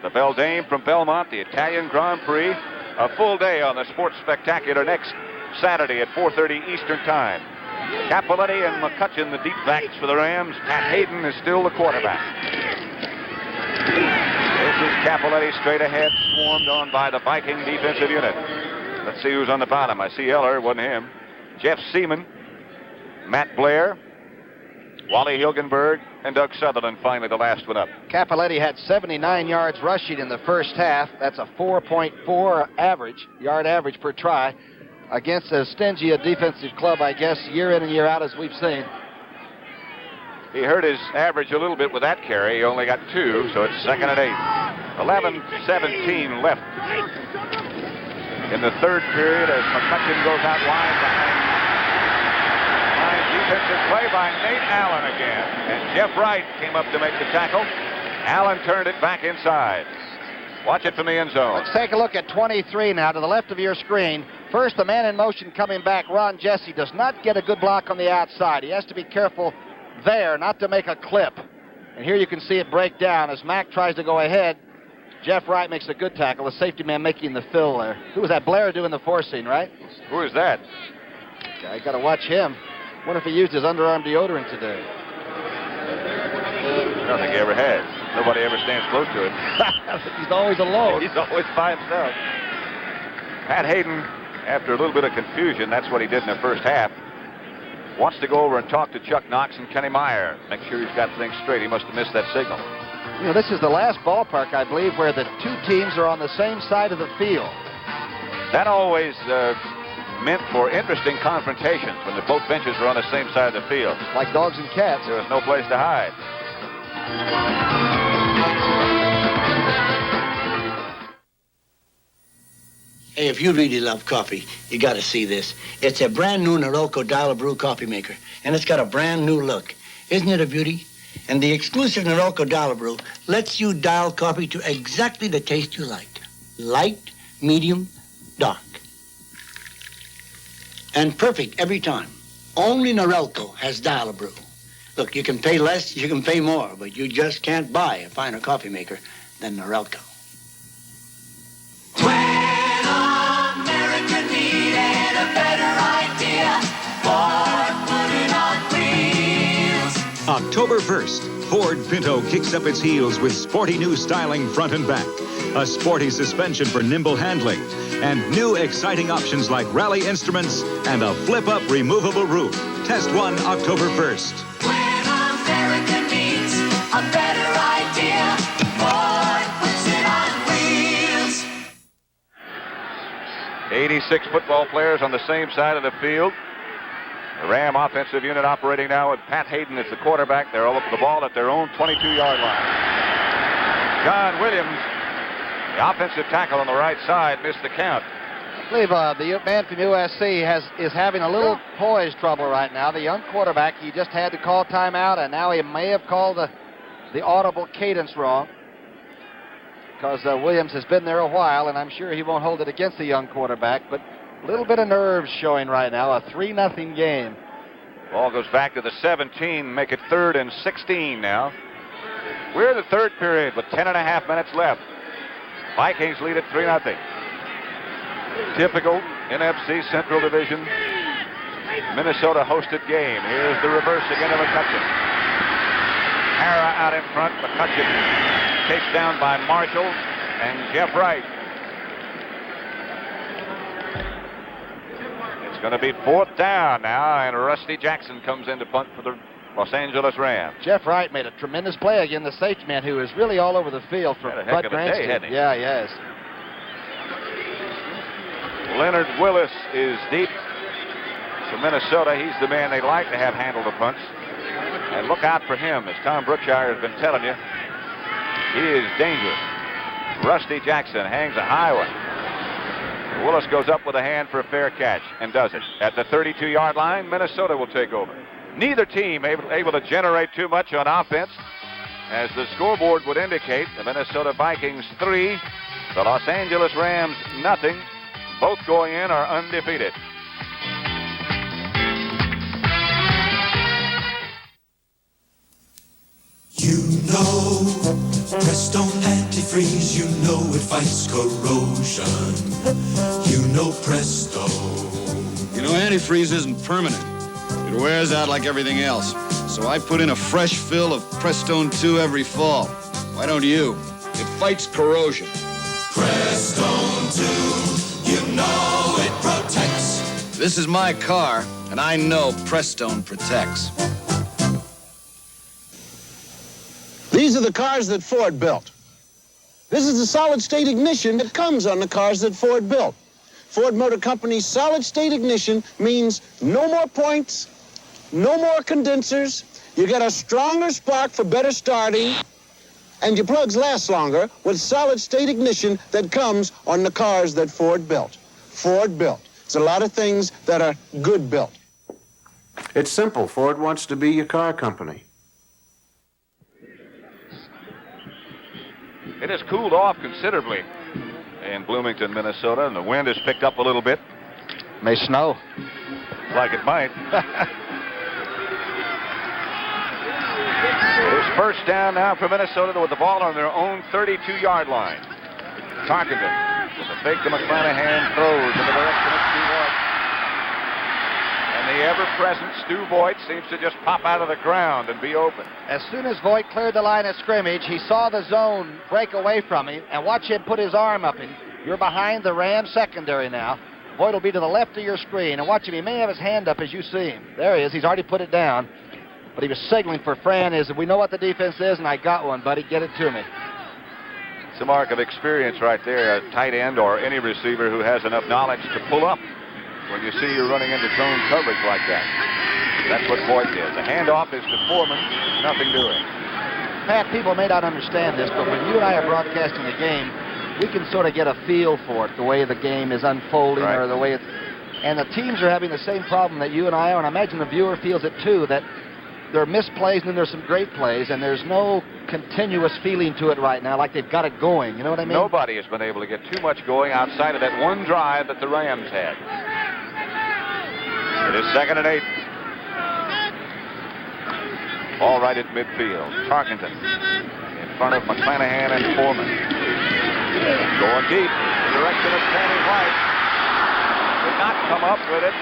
the Beldame from Belmont, the Italian Grand Prix. A full day on the Sports Spectacular next Saturday at 4:30 Eastern Time. Capoletti and McCutcheon, the deep backs for the Rams. Pat Hayden is still the quarterback. This is Capoletti straight ahead, swarmed on by the Viking defensive unit. Let's see who's on the bottom. I see Eller, wasn't him. Jeff Seaman, Matt Blair, Wally Hilgenberg, and Doug Sutherland, finally the last one up. Capoletti had 79 yards rushing in the first half. That's a 4.4 yard average per try against as stingy a defensive club, I guess, year in and year out, as we've seen. He hurt his average a little bit with that carry. He only got 2, so it's 2nd and 8. 11-17 left in the 3rd period as McCutcheon goes out wide behind. Defensive play by Nate Allen again. And Jeff Wright came up to make the tackle. Allen turned it back inside. Watch it from the end zone. Let's take a look at 23 now to the left of your screen. First, the man in motion coming back, Ron Jesse, does not get a good block on the outside. He has to be careful there not to make a clip. And here you can see it break down as Mack tries to go ahead. Jeff Wright makes a good tackle. The safety man making the fill there. Who was that? Blair doing the forcing, right? Who is that? I got to watch him. Wonder if he used his underarm deodorant today. I don't think he ever has. Nobody ever stands close to it. He's always alone. He's always by himself. Pat Hayden after a little bit of confusion, that's what he did in the first half. Wants to go over and talk to Chuck Knox and Kenny Meyer. Make sure he's got things straight. He must have missed that signal. You know, this is the last ballpark, I believe, where the two teams are on the same side of the field. That always meant for interesting confrontations when the both benches were on the same side of the field. Like dogs and cats. There was no place to hide. Hey, if you really love coffee, you got to see this. It's a brand new Norelco Dial Brew coffee maker, and it's got a brand new look. Isn't it a beauty? And the exclusive Norelco Dial Brew lets you dial coffee to exactly the taste you like. Light, medium, dark. And perfect every time. Only Norelco has Dial Brew. Look, you can pay less, you can pay more, but you just can't buy a finer coffee maker than Norelco. America needed a better idea. Ford put it on wheels. October 1st, Ford Pinto kicks up its heels with sporty new styling front and back, a sporty suspension for nimble handling, and new exciting options like rally instruments and a flip-up removable roof. Test one October 1st. When America needs a better idea, Ford puts it on wheels. 86 football players on the same side of the field. The Ram offensive unit operating now with Pat Hayden as the quarterback. They're all up the ball at their own 22-yard line. John Williams, the offensive tackle on the right side, missed the count. I believe the man from USC is having a little poise trouble right now. The young quarterback, he just had to call timeout, and now he may have called the audible cadence wrong, because Williams has been there a while, and I'm sure he won't hold it against the young quarterback, but a little bit of nerves showing right now. A 3-0 game. Ball goes back to the 17, make it 3rd and 16 now. We're in the third period with 10.5 minutes left. Vikings lead at 3-0. Typical NFC Central Division Minnesota hosted game. Here's the reverse again of McCutcheon. Hara out in front. McCutcheon chased down by Marshall and Jeff Wright. It's going to be 4th down now, and Rusty Jackson comes in to punt for the Los Angeles Rams. Jeff Wright made a tremendous play again, the safety man, who is really all over the field for Had a heck Bud of a day, hadn't he? Yeah, he has. Leonard Willis is deep for Minnesota. He's the man they like to have handle the punts. And look out for him, as Tom Brookshire has been telling you. He is dangerous. Rusty Jackson hangs a high one. Willis goes up with a hand for a fair catch and does it. At the 32-yard line, Minnesota will take over. Neither team able to generate too much on offense. As the scoreboard would indicate, the Minnesota Vikings 3, the Los Angeles Rams nothing. Both going in are undefeated. You know, Prestone antifreeze, you know it fights corrosion. You know Prestone. You know, antifreeze isn't permanent. It wears out like everything else. So I put in a fresh fill of Prestone 2 every fall. Why don't you? It fights corrosion. Prestone 2, you know it protects. This is my car, and I know Prestone protects. These are the cars that Ford built. This is the solid-state ignition that comes on the cars that Ford built. Ford Motor Company's solid-state ignition means no more points, no more condensers. You get a stronger spark for better starting, and your plugs last longer with solid-state ignition that comes on the cars that Ford built. Ford built. It's a lot of things that are good built. It's simple. Ford wants to be your car company. It has cooled off considerably in Bloomington, Minnesota, and the wind has picked up a little bit. May snow. Like it might. It is first down now for Minnesota with the ball on their own 32-yard line. Tarkenton with a fake to McClanahan, throws in the direction of Stu Voigt. And the ever-present Stu Voigt seems to just pop out of the ground and be open. As soon as Voigt cleared the line of scrimmage, he saw the zone break away from him, and watch him put his arm up. And you're behind the Rams secondary now. Boyd will be to the left of your screen. And watch him. He may have his hand up as you see him. There he is. He's already put it down. But he was signaling for Fran is, we know what the defense is, and I got one, buddy. Get it to me. It's a mark of experience right there. A tight end or any receiver who has enough knowledge to pull up when you see you're running into zone coverage like that. That's what Boyd did. The handoff is to Foreman. Nothing doing. Pat, people may not understand this, but when you and I are broadcasting the game, we can sort of get a feel for it, the way the game is unfolding or the way it's... And the teams are having the same problem that you and I are, and I imagine the viewer feels it too, that there are missed plays and then there's some great plays, and there's no continuous feeling to it right now, like they've got it going. You know what I mean? Nobody has been able to get too much going outside of that one drive that the Rams had. It is 2nd and 8. All right at midfield. Tarkenton in front of McClanahan and Foreman. Going deep in the direction of Sammy White. Did not come up with it.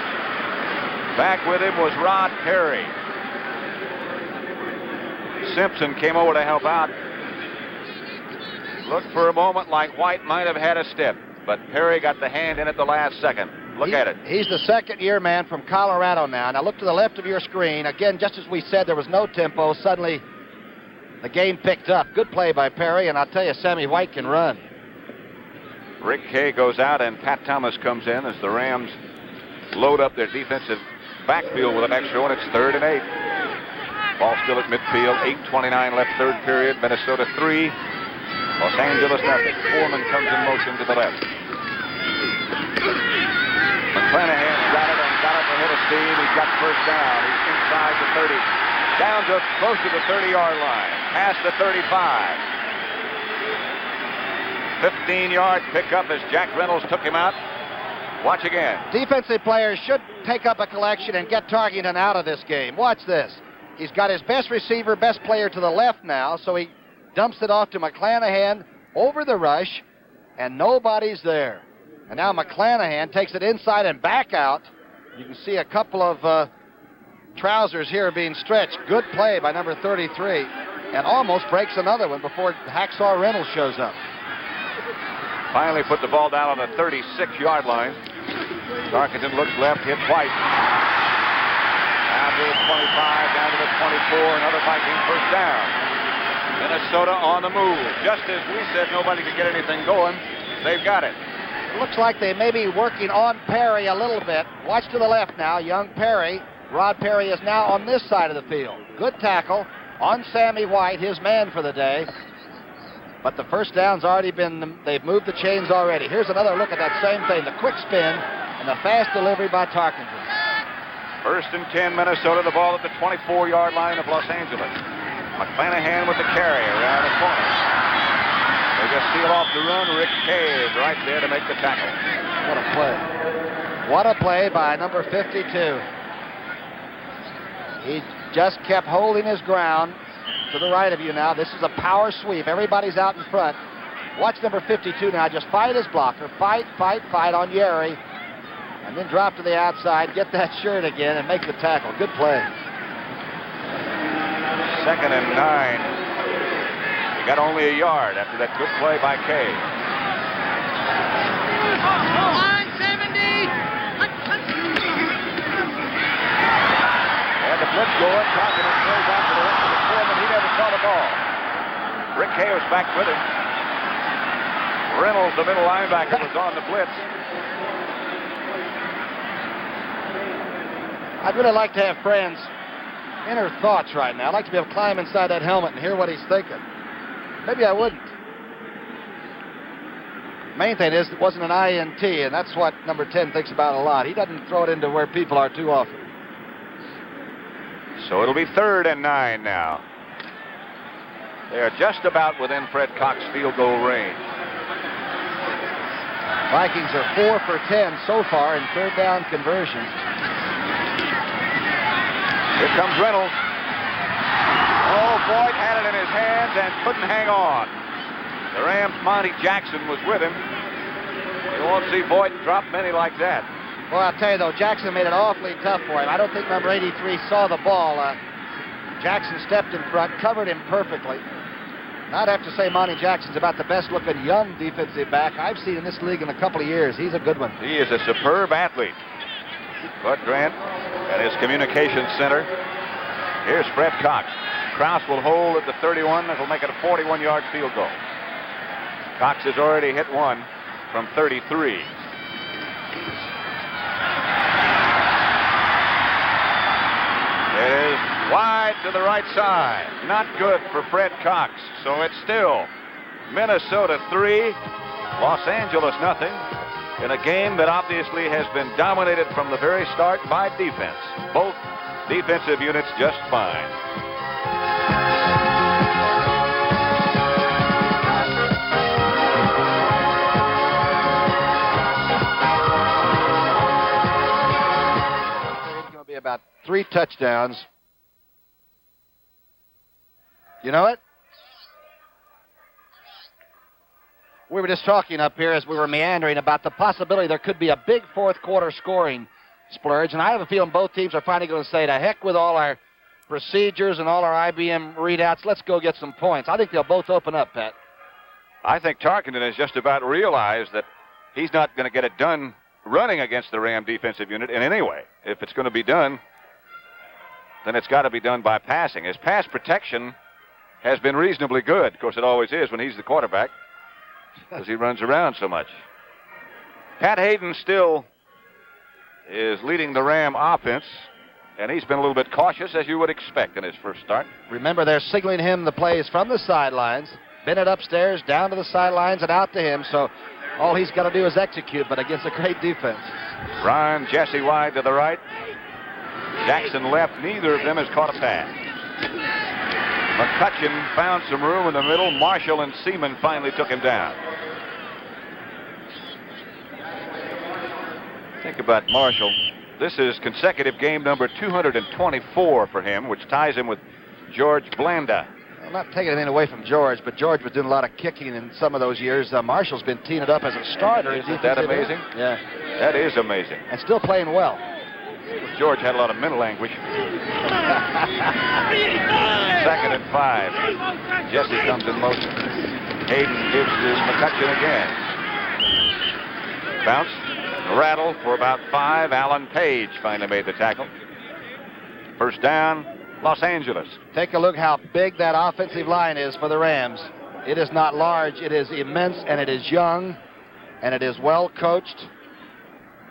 Back with him was Rod Perry. Simpson came over to help out. Looked for a moment like White might have had a step, but Perry got the hand in at the last second. Look at it. He's the second-year man from Colorado now. Now look to the left of your screen. Again, just as we said, there was no tempo. Suddenly, the game picked up. Good play by Perry, and I'll tell you, Sammy White can run. Rick Kay goes out, and Pat Thomas comes in as the Rams load up their defensive backfield with an extra one. It's 3rd and 8. Ball still at midfield. 8:29 left, third period. Minnesota 3. Los Angeles nothing. Foreman comes in motion to the left. McClanahan's got it and got up ahead of steam. He's got first down. He's inside the 30. Down to close to the 30-yard line. Past the 35. 15-yard pickup as Jack Reynolds took him out. Watch again. Defensive players should take up a collection and get Tarkenton out of this game. Watch this. He's got his best receiver, best player to the left now, so he dumps it off to McClanahan over the rush, and nobody's there. And now McClanahan takes it inside and back out. You can see a couple of trousers here being stretched. Good play by number 33, and almost breaks another one before Hacksaw Reynolds shows up. Finally put the ball down on the 36-yard line. Tarkenton looks left, hit White. Down to the 25, down to the 24, another Viking first down. Minnesota on the move. Just as we said nobody could get anything going, they've got it. It looks like they may be working on Perry a little bit. Watch to the left now, young Perry. Rod Perry is now on this side of the field. Good tackle on Sammy White, his man for the day. But the first down's already been, they've moved the chains already. Here's another look at that same thing, the quick spin and the fast delivery by Tarkenton. 1st and 10, Minnesota, the ball at the 24-yard line of Los Angeles. McClanahan with the carry around the corner. They just seal off the run. Rick Cave right there to make the tackle. What a play. What a play by number 52. He just kept holding his ground. To the right of you now, this is a power sweep. Everybody's out in front. Watch number 52 now. Just fight his blocker. Fight, fight, fight on Yerry. And then drop to the outside, get that shirt again, and make the tackle. Good play. 2nd and 9. He got only a yard after that good play by Kay. Line 70. And the blitz going. Tarkenton throws out to the rest of the Foreman. He never saw the ball. Rick Kay was back with him. Reynolds, the middle linebacker, was on the blitz. I'd really like to have Fran's inner thoughts right now. I'd like to be able to climb inside that helmet and hear what he's thinking. Maybe I wouldn't. Main thing is it wasn't an INT, and that's what number 10 thinks about a lot. He doesn't throw it into where people are too often. So it'll be 3rd and 9 now. They are just about within Fred Cox's field goal range. Vikings are 4 for 10 so far in third down conversions. Here comes Reynolds. Oh, Boyd had it in his hands and couldn't hang on. The Rams' Monty Jackson was with him. You won't see Boyd drop many like that. Well, I'll tell you, though, Jackson made it awfully tough for him. I don't think number 83 saw the ball. Jackson stepped in front, covered him perfectly. I'd have to say Monty Jackson's about the best-looking young defensive back I've seen in this league in a couple of years. He's a good one. He is a superb athlete. Bud Grant at his communications center. Here's Fred Cox. Krause will hold at the 31. That'll make it a 41-yard field goal. Cox has already hit one from 33. It is wide to the right side. Not good for Fred Cox. So it's still Minnesota 3, Los Angeles nothing, in a game that obviously has been dominated from the very start by defense. Both defensive units just fine. It's going to be about 3 touchdowns. You know it? We were just talking up here as we were meandering about the possibility there could be a big fourth quarter scoring splurge, and I have a feeling both teams are finally going to say, to heck with all our procedures and all our IBM readouts, let's go get some points. I think they'll both open up, Pat. I think Tarkenton has just about realized that he's not going to get it done running against the Ram defensive unit in any way. If it's going to be done, then it's got to be done by passing. His pass protection has been reasonably good. Of course, it always is when he's the quarterback, because he runs around so much. Pat Hayden still is leading the Ram offense, and he's been a little bit cautious, as you would expect in his first start. Remember, they're signaling him the plays from the sidelines. Bennett upstairs, down to the sidelines, and out to him, so all he's got to do is execute, but against a great defense. Ron, Jesse wide to the right. Jackson left. Neither of them has caught a pass. McCutcheon found some room in the middle. Marshall and Seaman finally took him down. Think about Marshall. This is consecutive game number 224 for him, which ties him with George Blanda. I'm not taking anything away from George, but George was doing a lot of kicking in some of those years. Marshall's been teeing it up as a starter. Isn't that amazing? Yeah. That is amazing. And still playing well. George had a lot of mental anguish. 2nd and 5. Jesse comes in motion. Hayden gives to McCutcheon again. Bounce. Rattle for about 5. Alan Page finally made the tackle. First down, Los Angeles. Take a look how big that offensive line is for the Rams. It is not large, it is immense, and it is young, and it is well coached.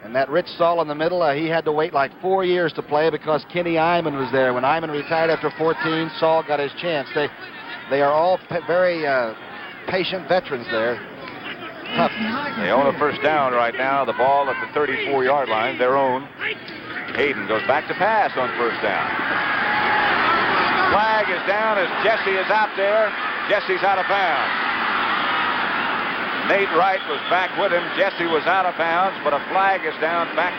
And that Rich Saul in the middle, he had to wait like 4 years to play because Kenny Iman was there. When Iman retired after 14, Saul got his chance. They are all very patient veterans there. Tough. They own a first down right now. The ball at the 34-yard line, their own. Hayden goes back to pass on first down. Flag is down as Jesse is out there. Jesse's out of bounds. Nate Wright was back with him. Jesse was out of bounds, but a flag is down back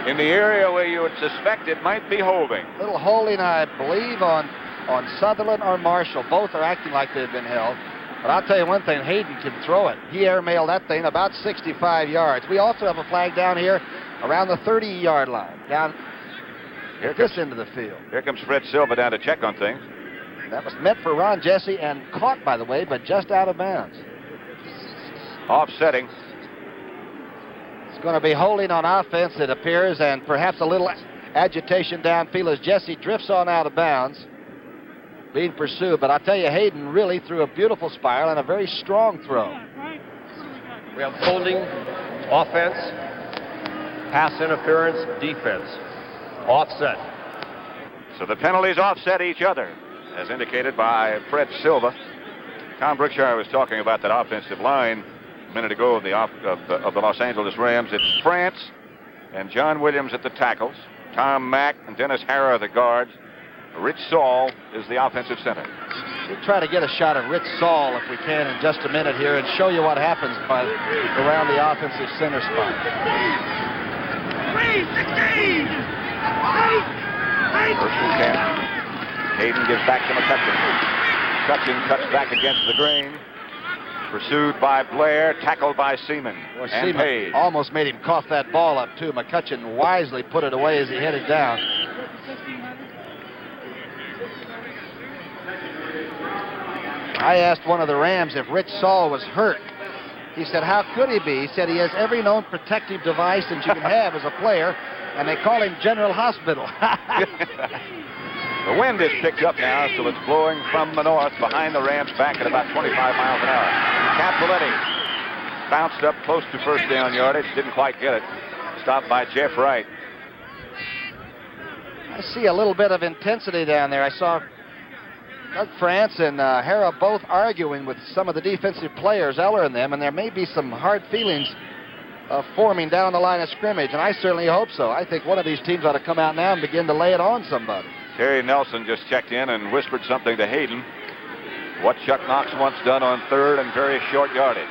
in the area where you would suspect it might be holding. Little holding, I believe, on Sutherland or Marshall. Both are acting like they've been held. But I'll tell you one thing, Hayden can throw it. He airmailed that thing about 65 yards. We also have a flag down here around the 30-yard line, down here this end of the field. Here comes Fred Silva down to check on things. That was meant for Ron Jesse and caught, by the way, but just out of bounds. Offsetting. It's going to be holding on offense, it appears, and perhaps a little agitation downfield as Jesse drifts on out of bounds, being pursued. But I'll tell you, Hayden really threw a beautiful spiral and a very strong throw. We have holding, offense, pass interference, defense, offset. So the penalties offset each other, as indicated by Fred Silva. Tom Brookshire was talking about that offensive line a minute ago of the Los Angeles Rams. It's France and John Williams at the tackles. Tom Mack and Dennis Harrah are the guards. Rich Saul is the offensive center. We'll try to get a shot of Rich Saul if we can in just a minute here and show you what happens around the offensive center spot. 3-16! First and 10. Hayden gives back to McCutcheon. McCutcheon cuts back against the grain. Pursued by Blair, tackled by Seaman. Well, and Seaman Page. almost made him cough that ball up, too. McCutcheon wisely put it away as he headed down. I asked one of the Rams if Rich Saul was hurt. He said, how could he be? He said he has every known protective device that you can have as a player, and they call him General Hospital. The wind is picked up now, so it's blowing from the north behind the Rams back at about 25 miles an hour. Capoletti bounced up close to first down yardage, didn't quite get it. Stopped by Jeff Wright. I see a little bit of intensity down there. I saw Doug France and Hara both arguing with some of the defensive players, Eller and them, and there may be some hard feelings forming down the line of scrimmage, and I certainly hope so. I think one of these teams ought to come out now and begin to lay it on somebody. Terry Nelson just checked in and whispered something to Hayden. What Chuck Knox once done on third and very short yardage.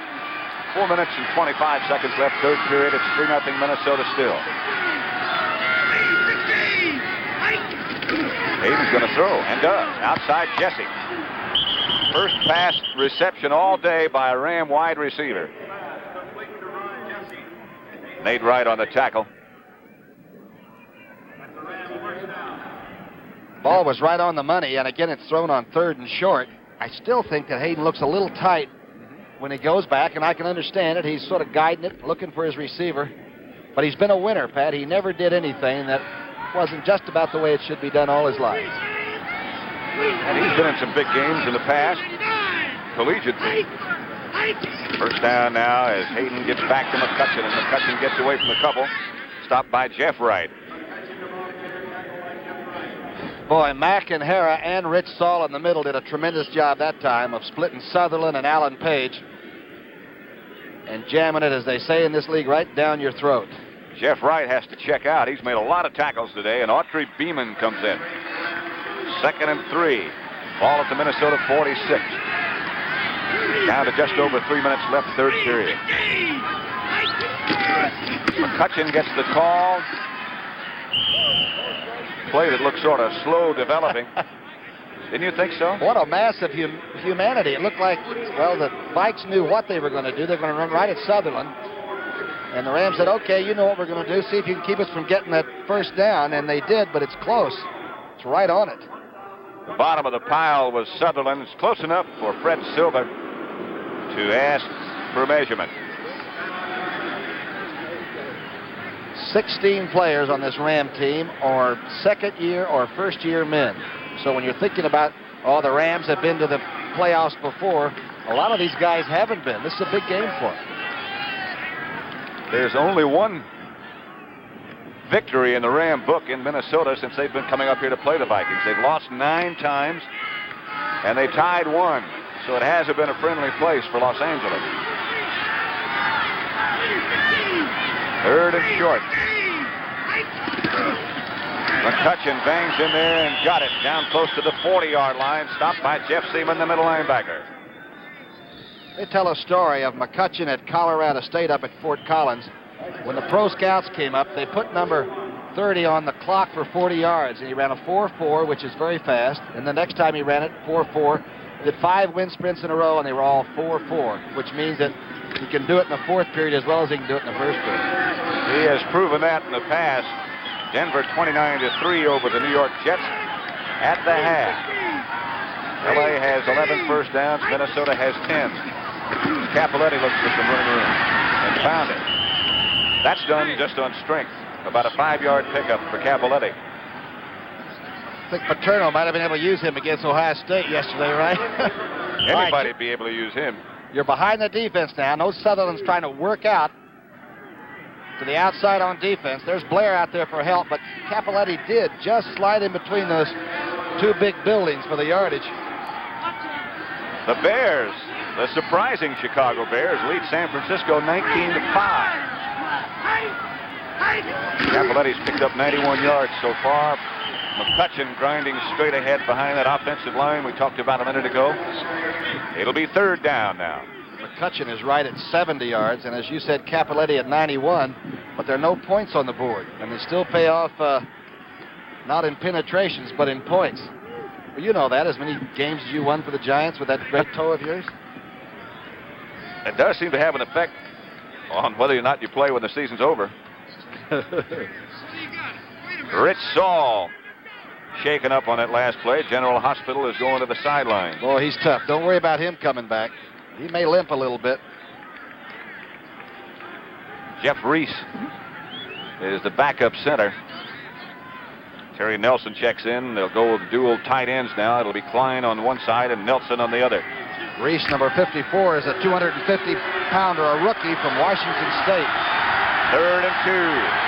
4 minutes and 25 seconds left, third period. It's 3-0 Minnesota still. Hayden's going to throw, and does. Outside Jesse. First pass reception all day by a Ram wide receiver. Nate Wright on the tackle. Ball was right on the money, and again it's thrown on third and short. I still think that Hayden looks a little tight when he goes back, and I can understand it. He's sort of guiding it, looking for his receiver. But he's been a winner, Pat. He never did anything that wasn't just about the way it should be done all his life. And he's been in some big games in the past, collegiately. First down now as Hayden gets back to McCutcheon, and McCutcheon gets away from the couple. Stopped by Jeff Wright. Boy, Mack and Hara and Rich Saul in the middle did a tremendous job that time of splitting Sutherland and Alan Page and jamming it, as they say in this league, right down your throat. Jeff Wright has to check out. He's made a lot of tackles today, and Autry Beeman comes in. 2nd and 3. Ball at the Minnesota 46. Down to just over 3 minutes left, third period. McCutcheon gets the call. Play that looks sort of slow developing. Didn't you think so? What a mass of humanity. It looked like, well, the Vikes knew what they were going to do. They're going to run right at Sutherland. And the Rams said, okay, you know what we're going to do. See if you can keep us from getting that first down. And they did, but it's close. It's right on it. The bottom of the pile was Sutherland. It's close enough for Fred Silva to ask for measurement. 16 players on this Ram team are second-year or first-year men. So when you're thinking about, oh, the Rams have been to the playoffs before, a lot of these guys haven't been. This is a big game for them. There's only one victory in the Ram book in Minnesota since they've been coming up here to play the Vikings. They've lost 9 times, and they tied 1. So it hasn't been a friendly place for Los Angeles. 3rd and short. McCutcheon bangs in there and got it down close to the 40-yard line. Stopped by Jeff Seaman, the middle linebacker. They tell a story of McCutcheon at Colorado State up at Fort Collins. When the pro scouts came up, they put number 30 on the clock for 40 yards, and he ran a 4.4, which is very fast. And the next time he ran it, 4.4. Did 5 wind sprints in a row, and they were all 4.4, which means that he can do it in the 4th period as well as he can do it in the 1st period. He has proven that in the past. Denver 29-3 over the New York Jets at the half. LA has 11 first downs. Minnesota has 10. Capoletti looks for some running room and found it. That's done just on strength. About a 5-yard pickup for Capoletti. I think Paterno might have been able to use him against Ohio State yesterday, right? Anybody would be able to use him. You're behind the defense now. No Sutherland's trying to work out to the outside on defense. There's Blair out there for help, but Capoletti did just slide in between those 2 big buildings for the yardage. The Bears, the surprising Chicago Bears, lead San Francisco 19-5. Capoletti's picked up 91 yards so far. McCutcheon grinding straight ahead behind that offensive line we talked about a minute ago. It'll be 3rd down now. McCutcheon is right at 70 yards, and as you said, Capoletti at 91, but there are no points on the board, and they still pay off not in penetrations, but in points. Well, you know that, as many games as you won for the Giants with that great toe of yours. It does seem to have an effect on whether or not you play when the season's over. Rich Saul shaken up on that last play. General Hospital is going to the sideline. Boy, he's tough. Don't worry about him coming back. He may limp a little bit. Jeff Reese is the backup center. Terry Nelson checks in. They'll go with dual tight ends now. It'll be Klein on one side and Nelson on the other. Reese, number 54, is a 250-pounder, a rookie from Washington State. 3rd and 2.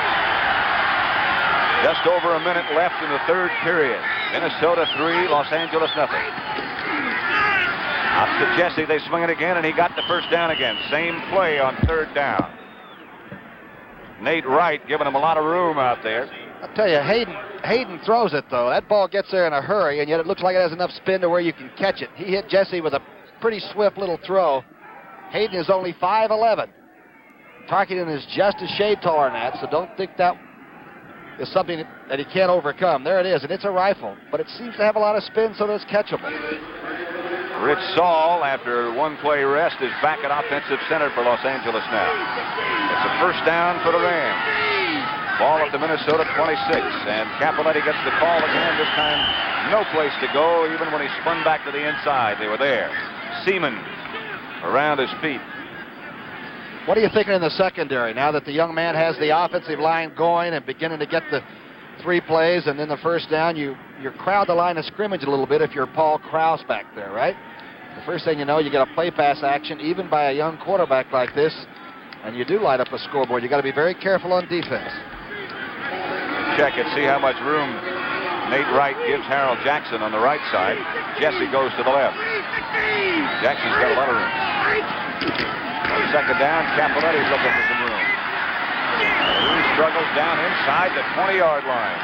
Just over a minute left in the third period. Minnesota 3, Los Angeles nothing. Up to Jesse, they swing it again, and he got the first down again. Same play on 3rd down. Nate Wright giving him a lot of room out there. I'll tell you, Hayden throws it, though. That ball gets there in a hurry, and yet it looks like it has enough spin to where you can catch it. He hit Jesse with a pretty swift little throw. Hayden is only 5'11". Tarkenton is just a shade taller than that, so don't think that is something that he can't overcome. There it is, and it's a rifle, but it seems to have a lot of spin, so it's catchable. Rich Saul, after one play rest, is back at offensive center for Los Angeles now. It's a first down for the Rams. Ball at the Minnesota 26, and Capoletti gets the call again. This time, no place to go, even when he spun back to the inside. They were there. Seaman around his feet. What are you thinking in the secondary now that the young man has the offensive line going and beginning to get the 3 plays, and then the first down, you crowd the line of scrimmage a little bit if you're Paul Krause back there, right? The first thing you know, you get a play pass action, even by a young quarterback like this, and you do light up a scoreboard. You got to be very careful on defense. Check and see how much room Nate Wright gives Harold Jackson on the right side. Jesse goes to the left. Jackson's got a lot of room. On 2nd down, Capoletti's looking for some room. He struggles down inside the 20-yard line.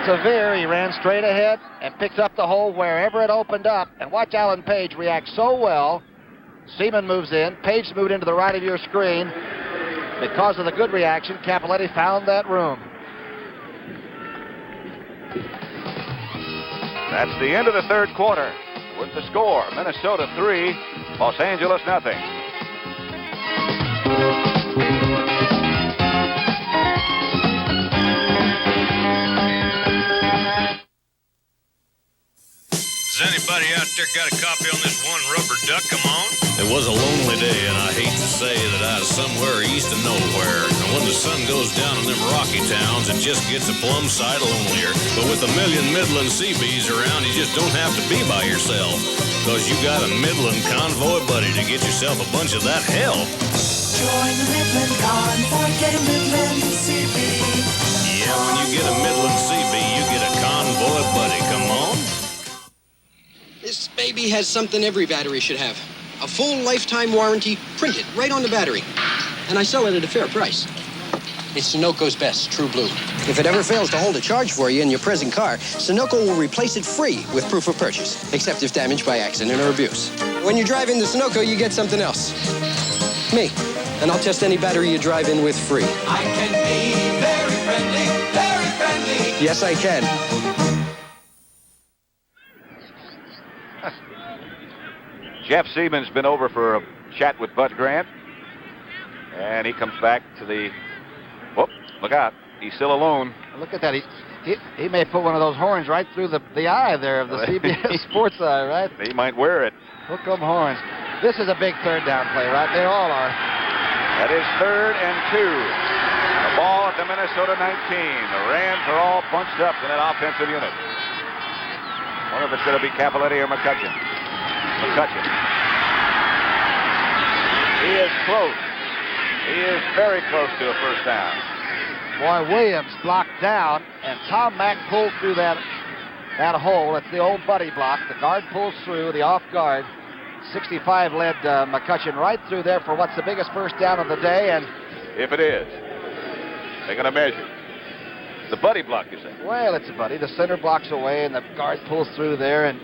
Severe, he ran straight ahead and picks up the hole wherever it opened up. And watch Alan Page react so well. Seaman moves in. Page moved into the right of your screen. Because of the good reaction, Capoletti found that room. That's the end of the third quarter with the score. Minnesota 3, Los Angeles nothing. Has anybody out there got a copy on this One Rubber Duck? Come on. It was a lonely day, and I hate to say that I was somewhere east of nowhere. And when the sun goes down in them rocky towns, it just gets a plumb sight lonelier. But with a million Midland Seabees around, you just don't have to be by yourself. Because you got a Midland convoy buddy to get yourself a bunch of that help. Join the Midland Convoy, get a Midland CB. Yeah, when you get a Midland CB, you get a convoy buddy. Come on. This baby has something every battery should have. A full lifetime warranty printed right on the battery. And I sell it at a fair price. It's Sunoco's best, True Blue. If it ever fails to hold a charge for you in your present car, Sunoco will replace it free with proof of purchase, except if damaged by accident or abuse. When you drive into Sunoco, you get something else. Me. And I'll test any battery you drive in with free. I can be very friendly, very friendly. Yes, I can. Jeff Seaman's been over for a chat with Bud Grant. And he comes back to the... Whoop, look out. He's still alone. Look at that. He may put one of those horns right through the eye there of the CBS Sports eye, right? He might wear it. Hook 'em horns. This is a big third down play, right? They all are. That is 3rd and 2. The ball at the Minnesota 19. The Rams are all bunched up in that offensive unit. One of it's going to be Capoletti or McCutcheon. McCutcheon. He is close. He is very close to a first down. Boy, Williams blocked down, and Tom Mack pulled through that hole. It's the old buddy block. The guard pulls through, the off guard. 65 led McCutcheon right through there for what's the biggest first down of the day. And if it is, they're going to measure. The buddy block, you say? Well, it's a buddy. The center blocks away, and the guard pulls through there. And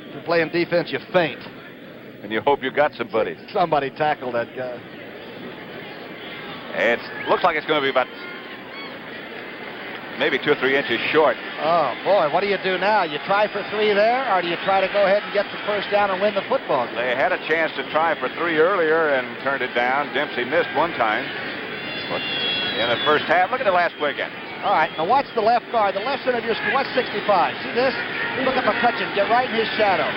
if you're playing defense, you faint. And you hope you got some buddies. Somebody tackled that guy. It looks like it's going to be about maybe 2 or 3 inches short. Oh, boy, what do you do now? You try for 3 there, or do you try to go ahead and get the first down and win the football game? They had a chance to try for 3 earlier and turned it down. Dempsey missed one time. But in the first half, look at the last play again. All right, now watch the left guard. The left center of your screen. Watch 65. See this? Look at McCutcheon. Get right in his shadow.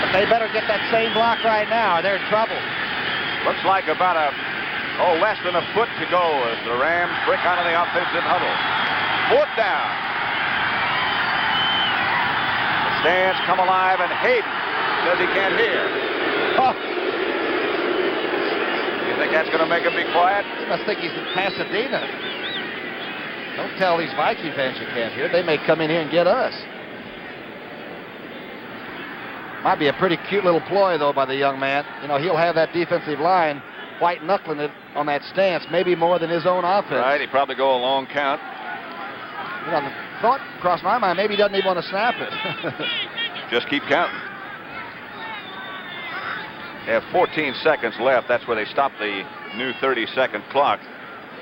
But they better get that same block right now, or they're in trouble. Looks like about less than a foot to go as the Rams break out of the offensive huddle. 4th down. The stands come alive, and Hayden says he can't hear. Oh. You think that's going to make him be quiet? He must think he's in Pasadena. Don't tell these Viking fans you can't hear. They may come in here and get us. Might be a pretty cute little ploy, though, by the young man. You know, he'll have that defensive line white-knuckling it on that stance, maybe more than his own offense. Right, he'd probably go a long count. You know, the thought crossed my mind, maybe he doesn't even want to snap it. Just keep counting. They have 14 seconds left. That's where they stop the new 30-second clock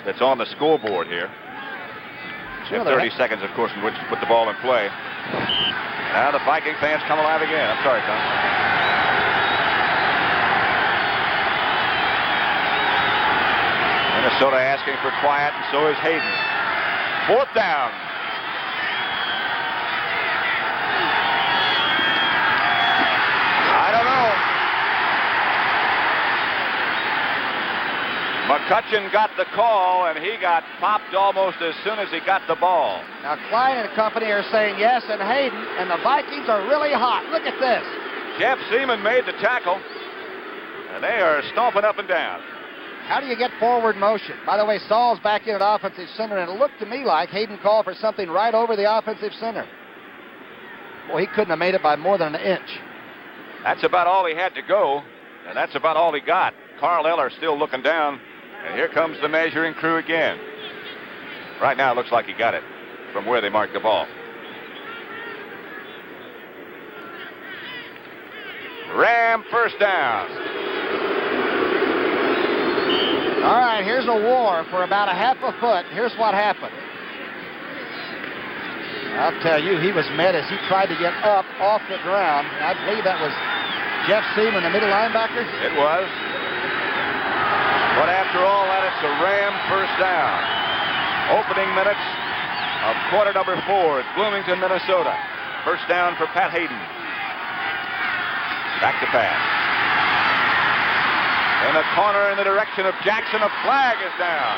that's on the scoreboard here. Sure, 30 seconds, of course, in which to put the ball in play. Now the Viking fans come alive again. I'm sorry, Tom. Minnesota asking for quiet, and so is Hayden. 4th down. I don't know. McCutcheon got the call, and he got popped almost as soon as he got the ball. Now, Klein and company are saying yes, and Hayden, and the Vikings are really hot. Look at this. Jeff Seaman made the tackle, and they are stomping up and down. How do you get forward motion? By the way, Saul's back in at offensive center, and it looked to me like Hayden called for something right over the offensive center. Boy, he couldn't have made it by more than an inch. That's about all he had to go, and that's about all he got. Carl Eller still looking down, and here comes the measuring crew again. Right now, it looks like he got it from where they marked the ball. Ram 1st down. All right, here's a war for about a half a foot. Here's what happened. I'll tell you, he was met as he tried to get up off the ground. I believe that was Jeff Seaman, the middle linebacker. It was. But after all that, it's a Ram 1st down. Opening minutes of quarter number 4 at Bloomington, Minnesota. 1st down for Pat Hayden. Back to pass. In the corner in the direction of Jackson, a flag is down.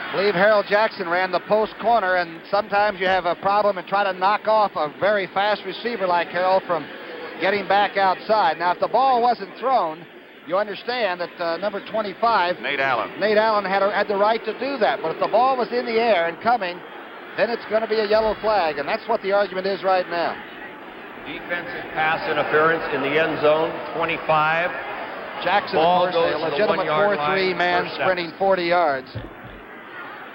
I believe Harold Jackson ran the post corner, and sometimes you have a problem and try to knock off a very fast receiver like Harold from getting back outside. Now, if the ball wasn't thrown, you understand that number 25, Nate Allen had the right to do that. But if the ball was in the air and coming, then it's going to be a yellow flag, and that's what the argument is right now. Defensive pass interference in the end zone, 25. Jackson, ball of course, a legitimate 4-3 man sprinting 40 yards.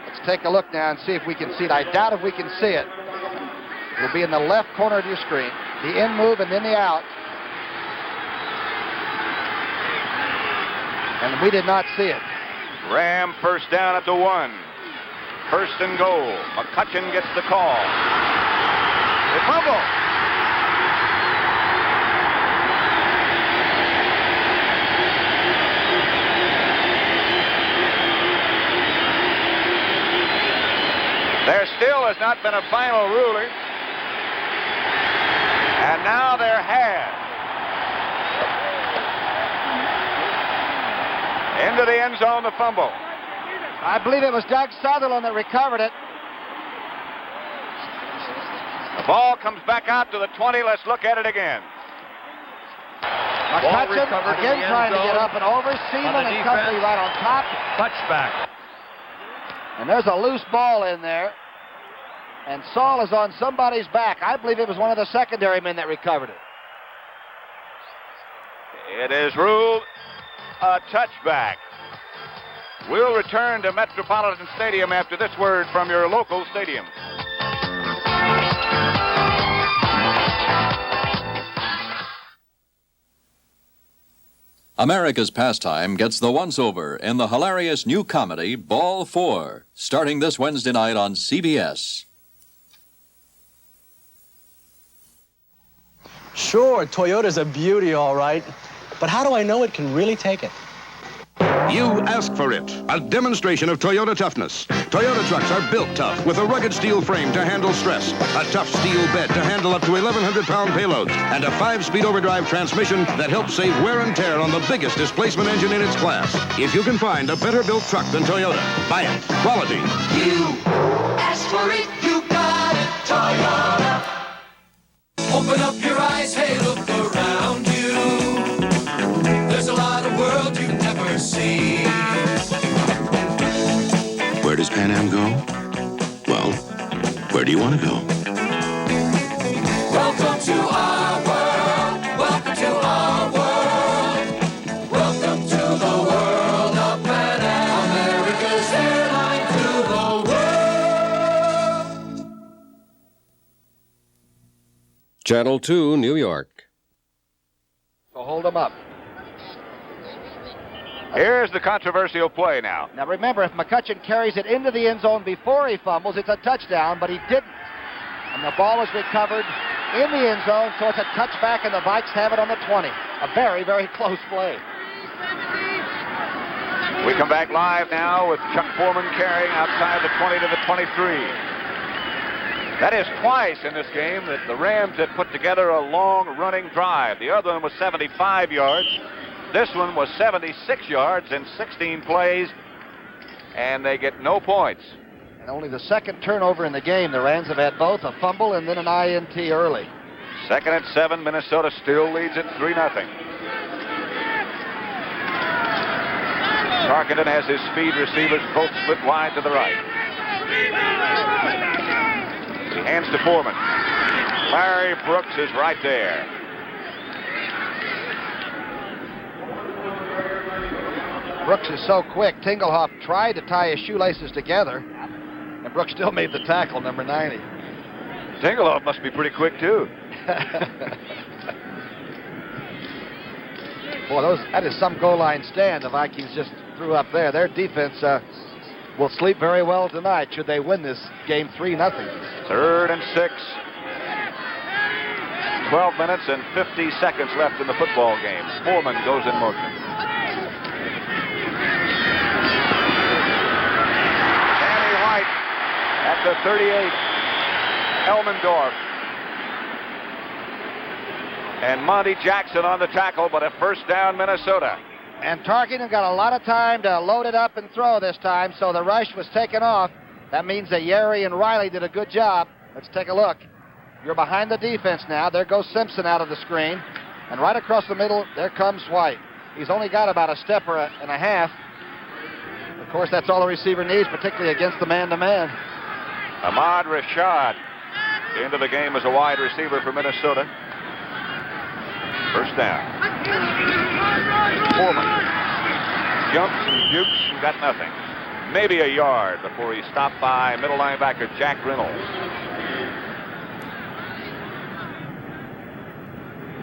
Let's take a look now and see if we can see it. I doubt if we can see it. It'll be in the left corner of your screen. The in move and then the out. And we did not see it. Ram 1st down at the 1. 1st and goal. McCutcheon gets the call. They fumble. There still has not been a final ruling. And now there has. Into the end zone, the fumble. I believe it was Doug Sutherland that recovered it. The ball comes back out to the 20. Let's look at it again. McCutcheon again trying to get up and over. Seaman and company right on top. Touchback. And there's a loose ball in there. And Saul is on somebody's back. I believe it was one of the secondary men that recovered it. It is ruled a touchback. We'll return to Metropolitan Stadium after this word from your local stadium. America's Pastime gets the once-over in the hilarious new comedy Ball 4, starting this Wednesday night on CBS. Sure, Toyota's a beauty, all right. But how do I know it can really take it? You asked for it. A demonstration of Toyota toughness. Toyota trucks are built tough with a rugged steel frame to handle stress, a tough steel bed to handle up to 1,100-pound payloads, and a 5-speed overdrive transmission that helps save wear and tear on the biggest displacement engine in its class. If you can find a better-built truck than Toyota, buy it. Quality. You asked for it, you got it, Toyota. Open up your eyes, hey, look around you. There's a lot of world you've never seen. Where does Pan Am go? Well, where do you want to go? Welcome to our world. Welcome to our world. Welcome to the world of Pan Am. America's airline to the world. Channel 2, New York. So hold them up. Here's the controversial play now. Now remember, if McCutcheon carries it into the end zone before he fumbles, it's a touchdown, but he didn't. And the ball is recovered in the end zone, so it's a touchback, and the Vikes have it on the 20. A very, very close play. We come back live now with Chuck Foreman carrying outside the 20 to the 23. That is twice in this game that the Rams had put together a long running drive. The other one was 75 yards. This one was 76 yards in 16 plays, and they get no points. And only the second turnover in the game. The Rams have had both a fumble and then an INT early. Second and 7, Minnesota still leads it 3-0. Tarkenton has his speed receivers both split wide to the right. He hands to Foreman. Larry Brooks is right there. Brooks is so quick. Tingelhoff tried to tie his shoelaces together, and Brooks still made the tackle, number 90. Tingelhoff must be pretty quick, too. Boy, that is some goal line stand the Vikings just threw up there. Their defense will sleep very well tonight should they win this game 3-0. 3rd and 6. 12 minutes and 50 seconds left in the football game. Foreman goes in motion. Sammy White at the 38. Elmendorf. And Monty Jackson on the tackle, but a first down, Minnesota. And Tarkenton got a lot of time to load it up and throw this time, so the rush was taken off. That means that Yeri and Riley did a good job. Let's take a look. You're behind the defense now. There goes Simpson out of the screen. And right across the middle, there comes White. He's only got about a step and a half. Of course, that's all the receiver needs, particularly against the man-to-man. Ahmad Rashad into the game as a wide receiver for Minnesota. First down. Foreman jumps and jukes and got nothing. Maybe a yard before he stopped by middle linebacker Jack Reynolds.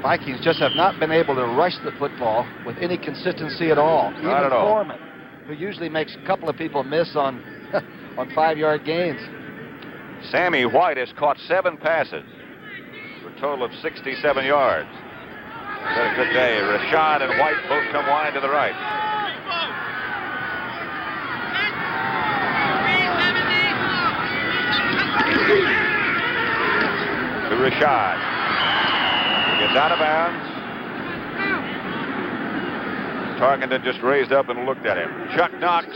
Vikings just have not been able to rush the football with any consistency at all. Not at all. Foreman, who usually makes a couple of people miss on 5-yard gains. Sammy White has caught 7 passes for a total of 67 yards. Had a good day. Rashad and White both come wide to the right. To Rashad. Gets out of bounds. Tarkenton just raised up and looked at him. Chuck Knox.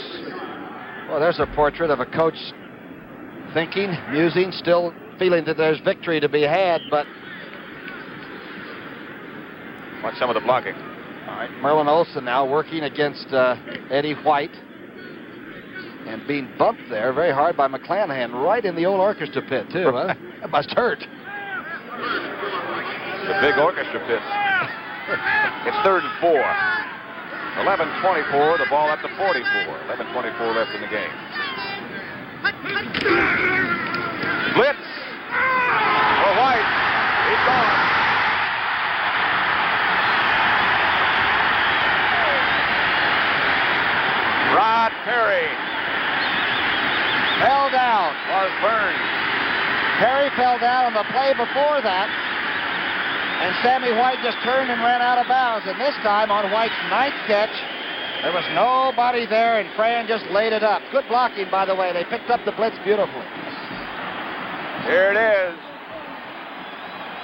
Well, there's a portrait of a coach thinking, musing, still feeling that there's victory to be had, but... Watch some of the blocking. All right, Merlin Olsen now working against Eddie White. And being bumped there very hard by McClanahan, right in the old orchestra pit, too. Huh? That must hurt. The big orchestra pit. It's 3rd and 4. 11:24, the ball up to 44. 11:24 left in the game. Blitz for White. He's gone. Rod Perry fell down. Was burned. Perry fell down on the play before that. And Sammy White just turned and ran out of bounds. And this time on White's 9th catch, There was nobody there, and Fran just laid it up. Good blocking, by the way. They picked up the blitz beautifully. Here it is.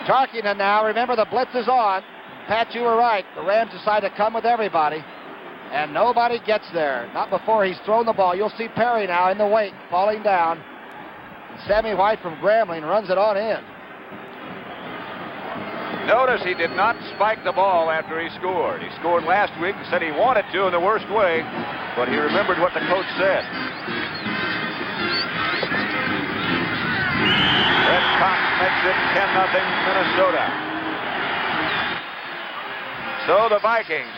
Tarkington now. Remember, the blitz is on. Pat, you were right. The Rams decide to come with everybody, and nobody gets there. Not before he's thrown the ball. You'll see Perry now in the wake, falling down. Sammy White from Grambling runs it on in. Notice he did not spike the ball after he scored. He scored last week and said he wanted to in the worst way, but he remembered what the coach said. Red Cox makes it 10-0 Minnesota. So the Vikings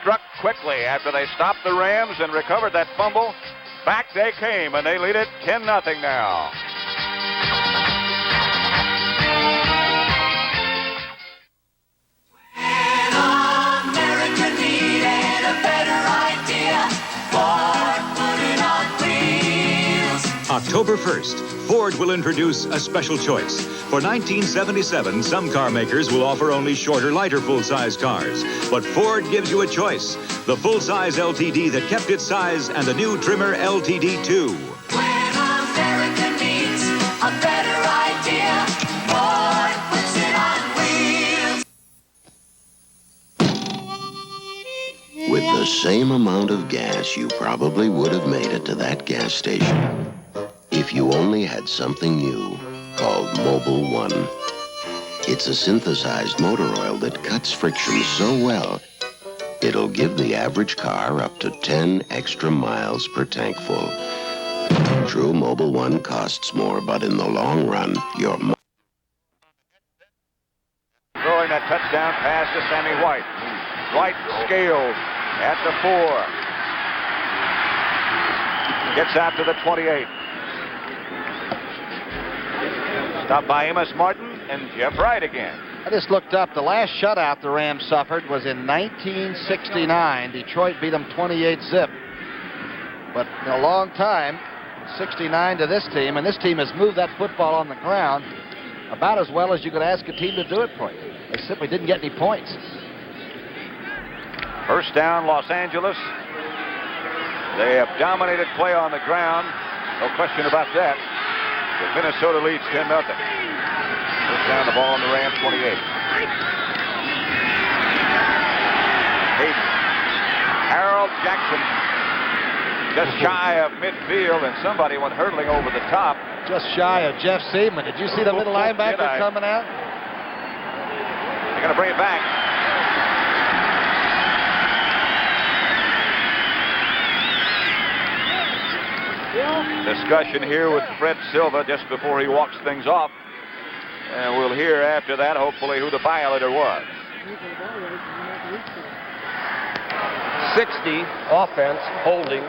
struck quickly after they stopped the Rams and recovered that fumble. Back they came, and they lead it 10-0 now. America needed a better idea. Ford put it on wheels. October 1st, Ford will introduce a special choice. For 1977, some car makers will offer only shorter, lighter full-size cars. But Ford gives you a choice. The full-size LTD that kept its size and the new trimmer LTD 2. When America needs a better idea, Ford puts it on wheels. With the same amount of gas, you probably would have made it to that gas station if you only had something new called Mobil 1. It's a synthesized motor oil that cuts friction so well, it'll give the average car up to 10 extra miles per tank full. True, Mobil 1 costs more, but in the long run, you're... Throwing that touchdown pass to Sammy White. White scaled at the 4. Gets out to the 28. Stopped by Amos Martin and Jeff Wright again. I just looked up. The last shutout the Rams suffered was in 1969. Detroit beat them 28-zip. But in a long time, 69 to this team, and this team has moved that football on the ground about as well as you could ask a team to do it for you. They simply didn't get any points. First down, Los Angeles. They have dominated play on the ground. No question about that. But Minnesota leads 10-0. First down, the ball on the Rams 28. Hayden. Harold Jackson just shy of midfield, and somebody went hurtling over the top. Just shy of Jeff Seaman. Did you see the middle linebacker coming out? They're going to bring it back. Discussion here with Fred Silva just before he walks things off. And we'll hear after that, hopefully, who the violator was. 60 offense, holding,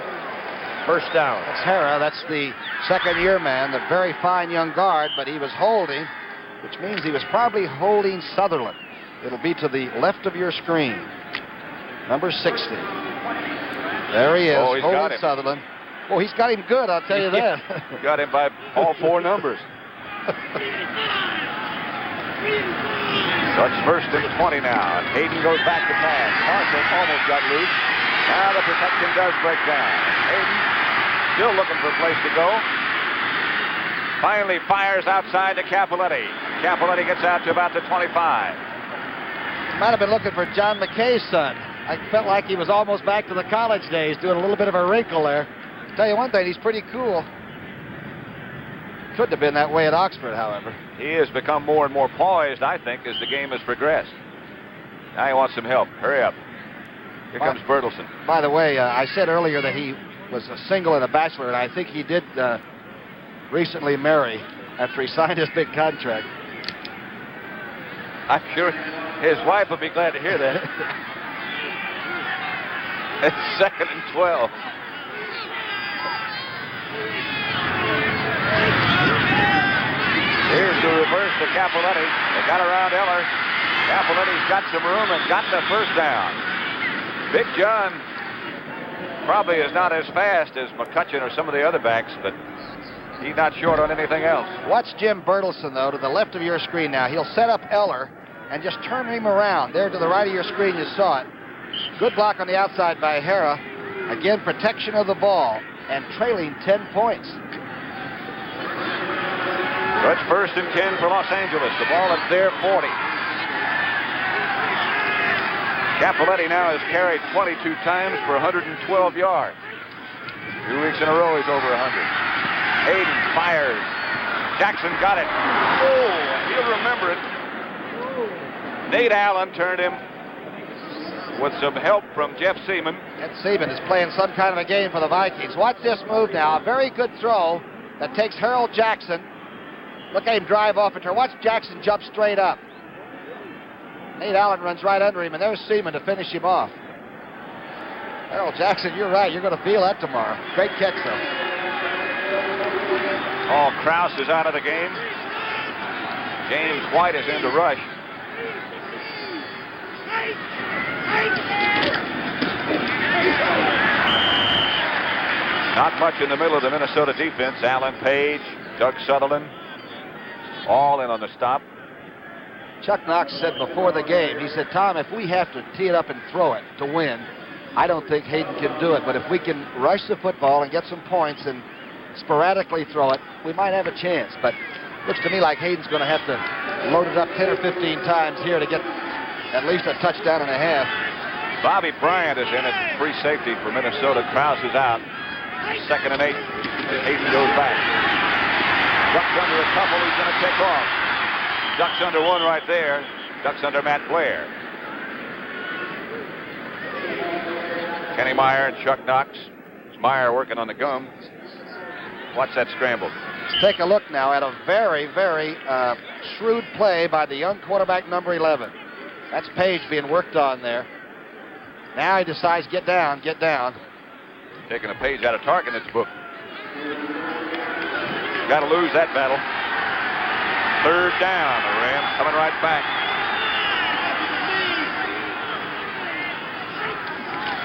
first down. That's Hara. That's the second-year man, the very fine young guard, but he was holding, which means he was probably holding Sutherland. It'll be to the left of your screen. Number 60. There he is, holding Sutherland. Oh, he's got him good, I'll tell you that. Got him by all 4 numbers. So it's first and 20 now. And Hayden goes back to pass. Marshall almost got loose. Now the protection does break down. Hayden still looking for a place to go. Finally fires outside to Capoletti. Capoletti gets out to about the 25. Might have been looking for John McKay's son. I felt like he was almost back to the college days, doing a little bit of a wrinkle there. Tell you one thing, he's pretty cool. Couldn't have been that way at Oxford, however. He has become more and more poised, I think, as the game has progressed. Now he wants some help. Hurry up. Here comes Bertelsen. By the way, I said earlier that he was a single and a bachelor, and I think he did recently marry after he signed his big contract. I'm sure his wife would be glad to hear that. It's 2nd and 12. Here's the reverse to Capoletti. They got around Eller. Capoletti's got some room and got the first down. Big John probably is not as fast as McCutcheon or some of the other backs, but he's not short on anything else. Watch Jim Bertelsen, though, to the left of your screen now. He'll set up Eller and just turn him around. There to the right of your screen, you saw it. Good block on the outside by Hara. Again, protection of the ball and trailing 10 points. So it's 1st and 10 for Los Angeles. The ball at their 40. Capoletti now has carried 22 times for 112 yards. 2 weeks in a row, he's over 100. Hayden fires. Jackson got it. Oh, he'll remember it. Nate Allen turned him with some help from Jeff Seaman. Jeff Seaman is playing some kind of a game for the Vikings. Watch this move now. A very good throw that takes Harold Jackson. Look at him drive off it. Watch Jackson jump straight up. Nate Allen runs right under him, and there's Seaman to finish him off. Harold Jackson, you're right. You're going to feel that tomorrow. Great catch, though. Oh, Krause is out of the game. James White is in to rush. Not much in the middle of the Minnesota defense. Alan Page, Doug Sutherland, all in on the stop. Chuck Knox said before the game, he said, Tom, if we have to tee it up and throw it to win, I don't think Hayden can do it. But if we can rush the football and get some points and sporadically throw it, we might have a chance. But looks to me like Hayden's going to have to load it up 10 or 15 times here to get at least a touchdown and a half. Bobby Bryant is in at free safety for Minnesota. Krause is out. 2nd and 8. Hayden goes back. Ducks under a couple. He's going to take off. Ducks under one right there. Ducks under Matt Blair. Kenny Meyer and Chuck Knox. It's Meyer working on the gum. Watch that scramble. Let's take a look now at a very, very shrewd play by the young quarterback, number 11. That's Page being worked on there. Now he decides, get down, get down. Taking a page out of Tarkenton's book. Got to lose that battle. 3rd down. The Rams coming right back.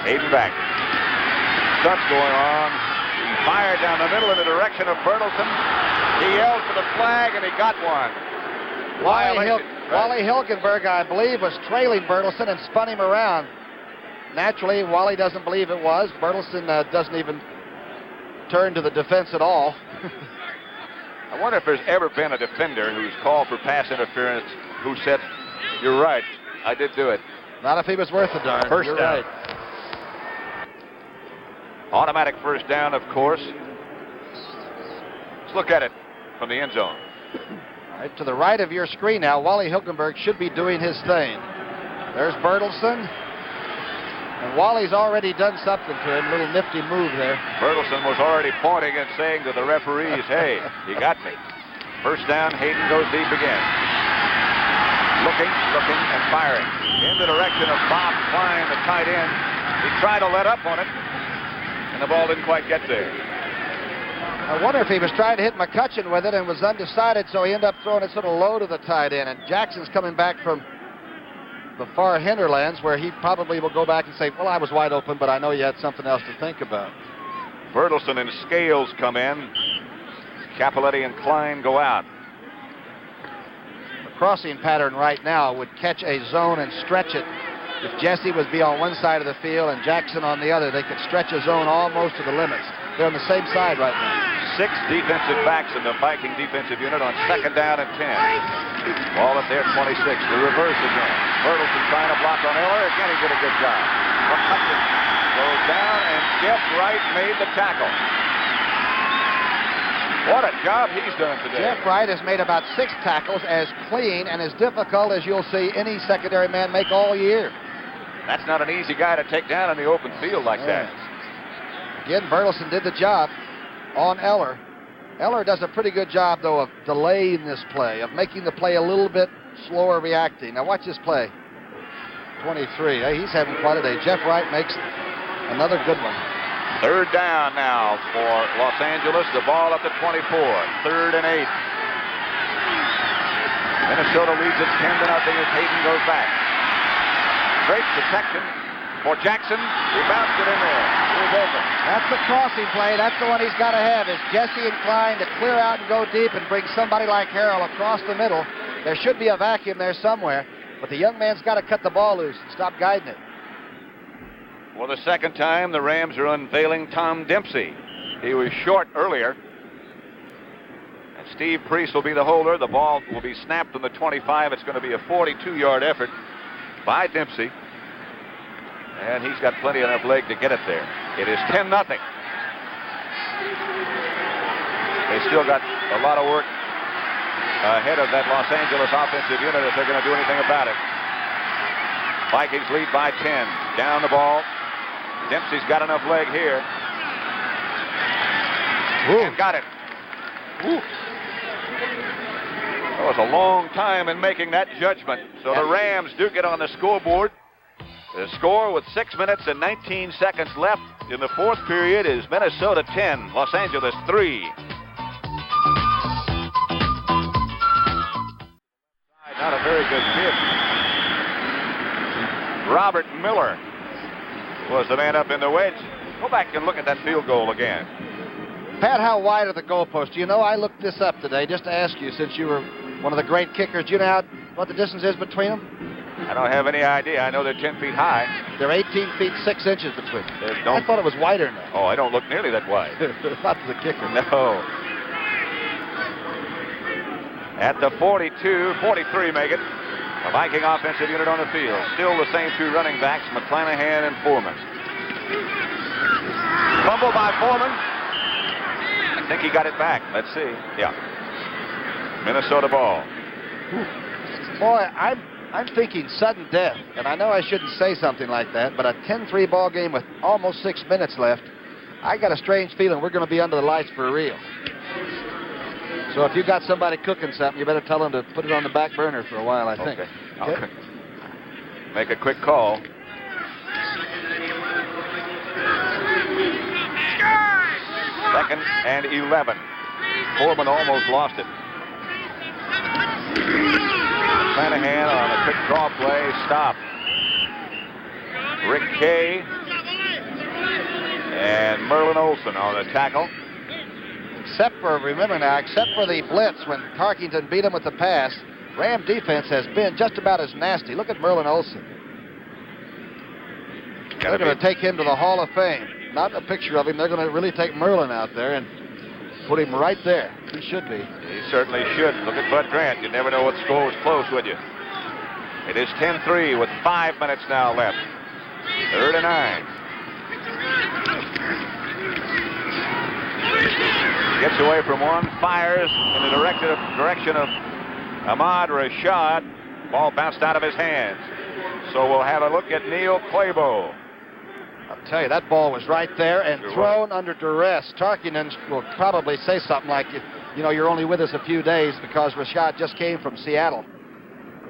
Hayden back. Stuff going on. He fired down the middle in the direction of Bertelsen. He yelled for the flag, and he got one. Wally Hilgenberg, I believe, was trailing Bertelsen and spun him around. Naturally, Wally doesn't believe it was. Bertelsen doesn't even turn to the defense at all. I wonder if there's ever been a defender who's called for pass interference who said, you're right, I did do it. Not if he was worth a darn. First You're down. Right. Automatic first down, of course. Let's look at it from the end zone. Right to the right of your screen now, Wally Hilgenberg should be doing his thing. There's Bertelsen. And Wally's already done something to him, a little nifty move there. Bertelsen was already pointing and saying to the referees, hey, you got me. First down, Hayden goes deep again. Looking, and firing. In the direction of Bob Klein, the tight end. He tried to let up on it, and the ball didn't quite get there. I wonder if he was trying to hit McCutcheon with it and was undecided, so he ended up throwing it sort of low to the tight end. And Jackson's coming back from the far hinterlands, where he probably will go back and say, well, I was wide open, but I know you had something else to think about. Bertelsen and Scales come in. Capoletti and Klein go out. The crossing pattern right now would catch a zone and stretch it. If Jesse would be on one side of the field and Jackson on the other, they could stretch a zone almost to the limits. They're on the same side right now. 6 defensive backs in the Viking defensive unit on 2nd down and 10. Ball at their 26. The reverse again. Bertelsen trying to block on Eller. Again, he did a good job. McCutcheon goes down, and Jeff Wright made the tackle. What a job he's done today. Jeff Wright has made about 6 tackles, as clean and as difficult as you'll see any secondary man make all year. That's not an easy guy to take down in the open field like that. Again, Bertelsen did the job on Eller. Eller does a pretty good job, though, of delaying this play, of making the play a little bit slower reacting. Now watch this play. 23. Hey, he's having quite a day. Jeff Wright makes another good one. 3rd down now for Los Angeles. The ball up to 24. 3rd and 8. Minnesota leads it 10-0 as Hayden goes back. Great protection for Jackson. He bounced it in there. He was open. That's the crossing play. That's the one he's got to have, is Jesse and Klein to clear out and go deep and bring somebody like Harrell across the middle. There should be a vacuum there somewhere, but the young man's got to cut the ball loose and stop guiding it. For the second time, the Rams are unveiling Tom Dempsey. He was short earlier. And Steve Priest will be the holder. The ball will be snapped from the 25. It's going to be a 42-yard effort by Dempsey. And he's got plenty enough leg to get it there. It is 10-0. They still got a lot of work ahead of that Los Angeles offensive unit if they're going to do anything about it. Vikings lead by 10. Down the ball. Dempsey's got enough leg here. Ooh. And got it. Ooh. That was a long time in making that judgment. So the Rams do get on the scoreboard. The score with 6 minutes and 19 seconds left in the fourth period is Minnesota 10, Los Angeles 3. Not a very good hit. Robert Miller was the man up in the wedge. Go back and look at that field goal again. Pat, how wide are the goalposts? You know, I looked this up today just to ask you, since you were one of the great kickers. Do you know what the distance is between them? I don't have any idea. I know they're 10 feet high. They're 18 feet 6 inches between them. I thought it was wider than that. Oh, I don't look nearly that wide. Not to the kicker. No. At the 42, 43 make it. The Viking offensive unit on the field. Still the same two running backs, McClanahan and Foreman. Fumble by Foreman. I think he got it back. Let's see. Yeah. Minnesota ball. Boy, I'm thinking sudden death, and I know I shouldn't say something like that, but a 10-3 ball game with almost 6 minutes left, I got a strange feeling we're going to be under the lights for real. So if you got somebody cooking something, you better tell them to put it on the back burner for a while, I think. Okay. Make a quick call. Second and 11. Foreman almost lost it. McClanahan on a quick draw play, stop. Rick Kay and Merlin Olsen on the tackle. Except for the blitz when Tarkington beat him with the pass, Ram defense has been just about as nasty. Look at Merlin Olsen. They're going to take him to the Hall of Fame. Not a picture of him. They're going to really take Merlin out there and put him right there. He should be. He certainly should. Look at Bud Grant. You never know what score was close, would you? It is 10-3 with 5 minutes now left. 3rd and 9. Gets away from one, fires in the direction of Ahmad Rashad. Ball bounced out of his hands. So we'll have a look at Neil Clabo. I'll tell you, that ball was right there and thrown under duress. Tarkington will probably say something like, you know, you're only with us a few days because Rashad just came from Seattle.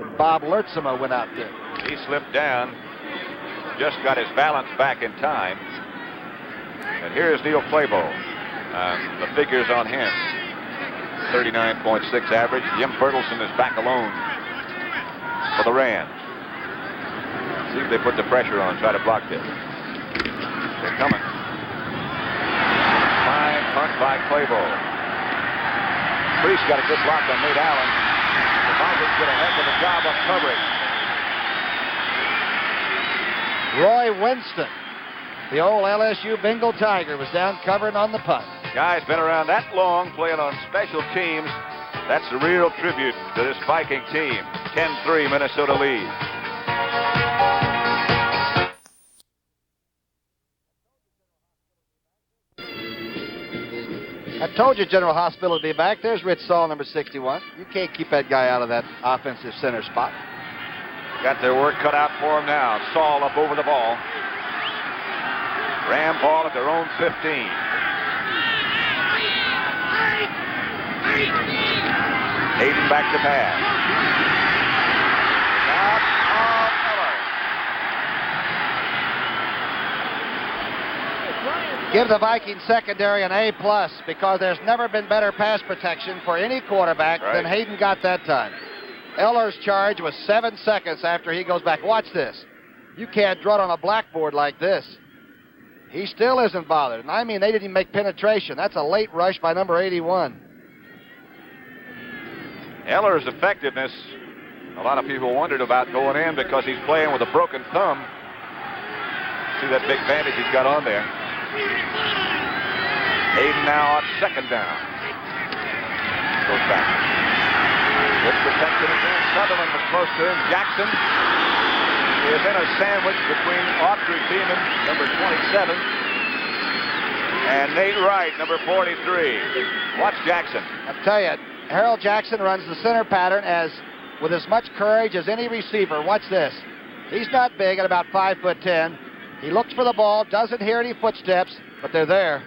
And Bob Lertzema went out there. He slipped down, just got his balance back in time. And here's Neil Clabo. The figures on him. 39.6 average. Jim Bertelsen is back alone for the Rams. See if they put the pressure on, try to block this. They're coming. Fine punt by Clabo. Priest got a good block on Nate Allen. The Vikings did a heck of a job of covering. Roy Winston, the old LSU Bengal Tiger, was down covering on the punt. Guy's been around that long playing on special teams. That's a real tribute to this Viking team. 10-3 Minnesota lead. I told you General Hospital would be back. There's Rich Saul, number 61. You can't keep that guy out of that offensive center spot. Got their work cut out for him now. Saul up over the ball. Ram ball at their own 15. Hayden back to pass. Give the Vikings secondary an A+ because there's never been better pass protection for any quarterback than Hayden got that time. Eller's charge was 7 seconds after he goes back. Watch this. You can't draw it on a blackboard like this. He still isn't bothered. And I mean, they didn't even make penetration. That's a late rush by number 81. Eller's effectiveness, a lot of people wondered about going in because he's playing with a broken thumb. See that big bandage he's got on there. Hayden now on second down. Goes back. Good protection again. Sutherland was close to him. Jackson is in a sandwich between Autry Beeman, number 27, and Nate Wright, number 43. Watch Jackson. I'll tell you, Harold Jackson runs the center pattern with as much courage as any receiver. Watch this. He's not big at about 5'10". He looks for the ball, doesn't hear any footsteps, but they're there.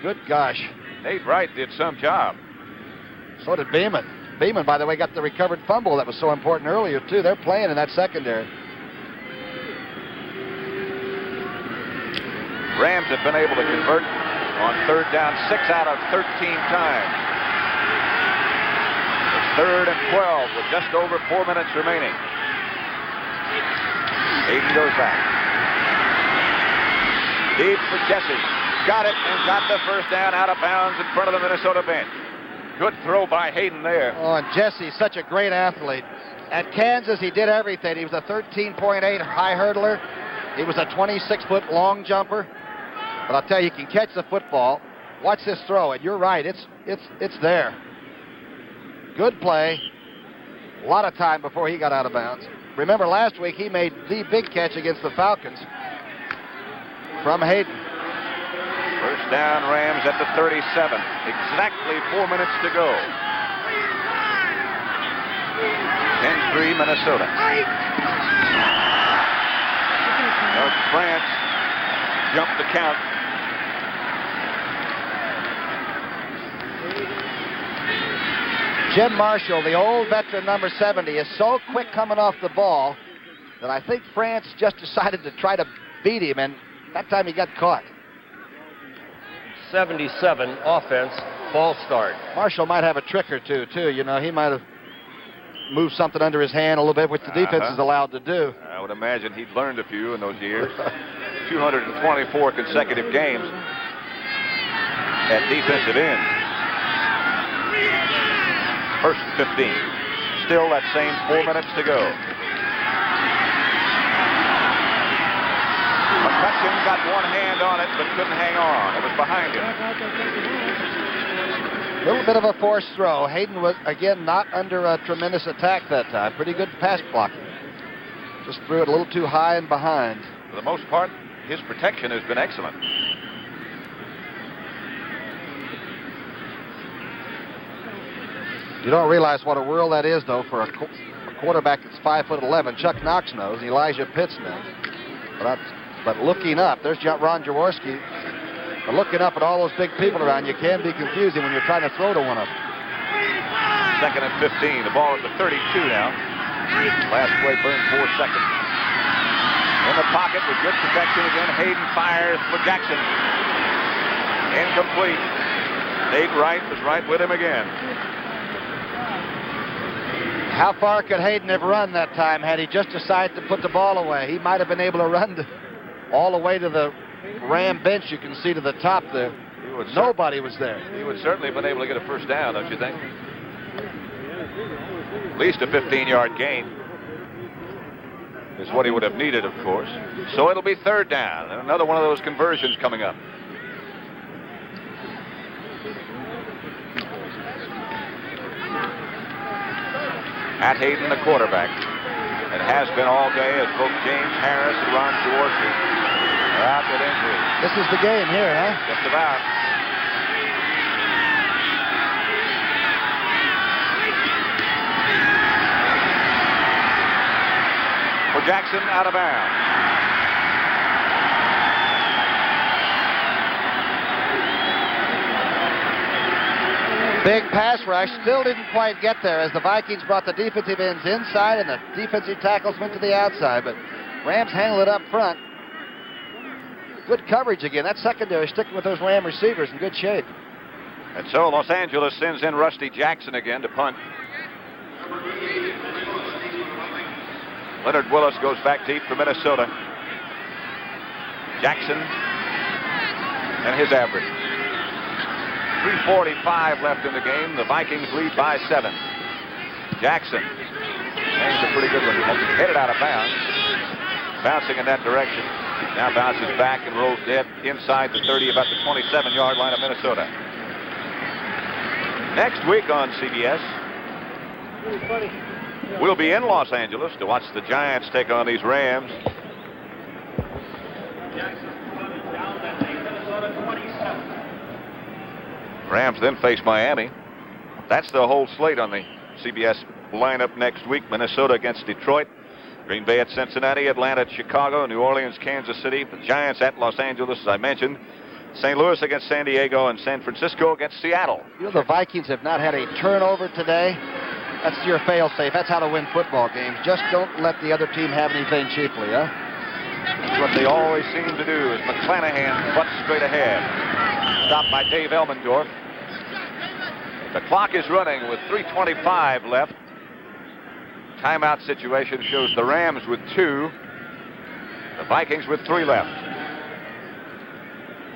Good gosh. Nate Wright did some job. So did Beeman. Beeman, by the way, got the recovered fumble that was so important earlier, too. They're playing in that secondary. Rams have been able to convert on third down 6 out of 13 times. It's 3rd and 12 with just over 4 minutes remaining. Hayden goes back. Deep for Jesse. Got it and got the first down out of bounds in front of the Minnesota bench. Good throw by Hayden there. Oh, and Jesse's such a great athlete. At Kansas, he did everything. He was a 13.8 high hurdler. He was a 26-foot long jumper. But I'll tell you, he can catch the football. Watch this throw, and you're right. It's there. Good play. A lot of time before he got out of bounds. Remember, last week he made the big catch against the Falcons from Hayden. First down, Rams at the 37. Exactly 4 minutes to go. 10-3 Minnesota. Now France jumped the count. Jim Marshall, the old veteran number 70, is so quick coming off the ball that I think France just decided to try to beat him, and that time he got caught. 77 offense, false start. Marshall might have a trick or two, too. You know, he might have moved something under his hand a little bit, which the defense is allowed to do. I would imagine he'd learned a few in those years. 224 consecutive games at defensive end. First and 15. Still that same 4 minutes to go. McCutcheon got one hand on it, but couldn't hang on. It was behind him. A little bit of a forced throw. Hayden was, again, not under a tremendous attack that time. Pretty good pass blocking. Just threw it a little too high and behind. For the most part, his protection has been excellent. You don't realize what a world that is, though, for a quarterback that's 5'11". Chuck Knox knows, Elijah Pitts knows. But looking up, there's Ron Jaworski. But looking up at all those big people around you can be confusing when you're trying to throw to one of them. 2nd and 15. The ball at the 32 now. Last play burned 4 seconds. In the pocket with good protection again. Hayden fires for Jackson. Incomplete. Nate Wright was right with him again. How far could Hayden have run that time had he just decided to put the ball away? He might have been able to run all the way to the Ram bench. You can see to the top there. Nobody was there. He would certainly have been able to get a first down, don't you think? At least a 15-yard gain is what he would have needed, of course. So it'll be 3rd down. And another one of those conversions coming up. At Hayden, the quarterback. It has been all day as both James Harris and Ron Jaworski are out with injury. This is the game here, huh? Just about. For Jackson, out of bounds. Big pass rush, still didn't quite get there as the Vikings brought the defensive ends inside and the defensive tackles went to the outside, but Rams handled it up front. Good coverage again. That secondary sticking with those Ram receivers in good shape. And so Los Angeles sends in Rusty Jackson again to punt. Leonard Willis goes back deep for Minnesota. Jackson and his average. 3:45 left in the game. The Vikings lead by 7. Jackson. That's a pretty good one. Headed out of bounds. Bouncing in that direction. Now bounces back and rolls dead inside the 30, about the 27-yard line of Minnesota. Next week on CBS, we'll be in Los Angeles to watch the Giants take on these Rams. Rams then face Miami. That's the whole slate on the CBS lineup next week. Minnesota against Detroit. Green Bay at Cincinnati, Atlanta at Chicago, New Orleans, Kansas City. The Giants at Los Angeles, as I mentioned. St. Louis against San Diego, and San Francisco against Seattle. You know, the Vikings have not had a turnover today. That's your fail-safe. That's how to win football games. Just don't let the other team have anything cheaply, huh? That's what they always seem to do, is McClanahan butts straight ahead. Stopped by Dave Elmendorf. The clock is running with 3:25 left. Timeout situation shows the Rams with 2. The Vikings with 3 left.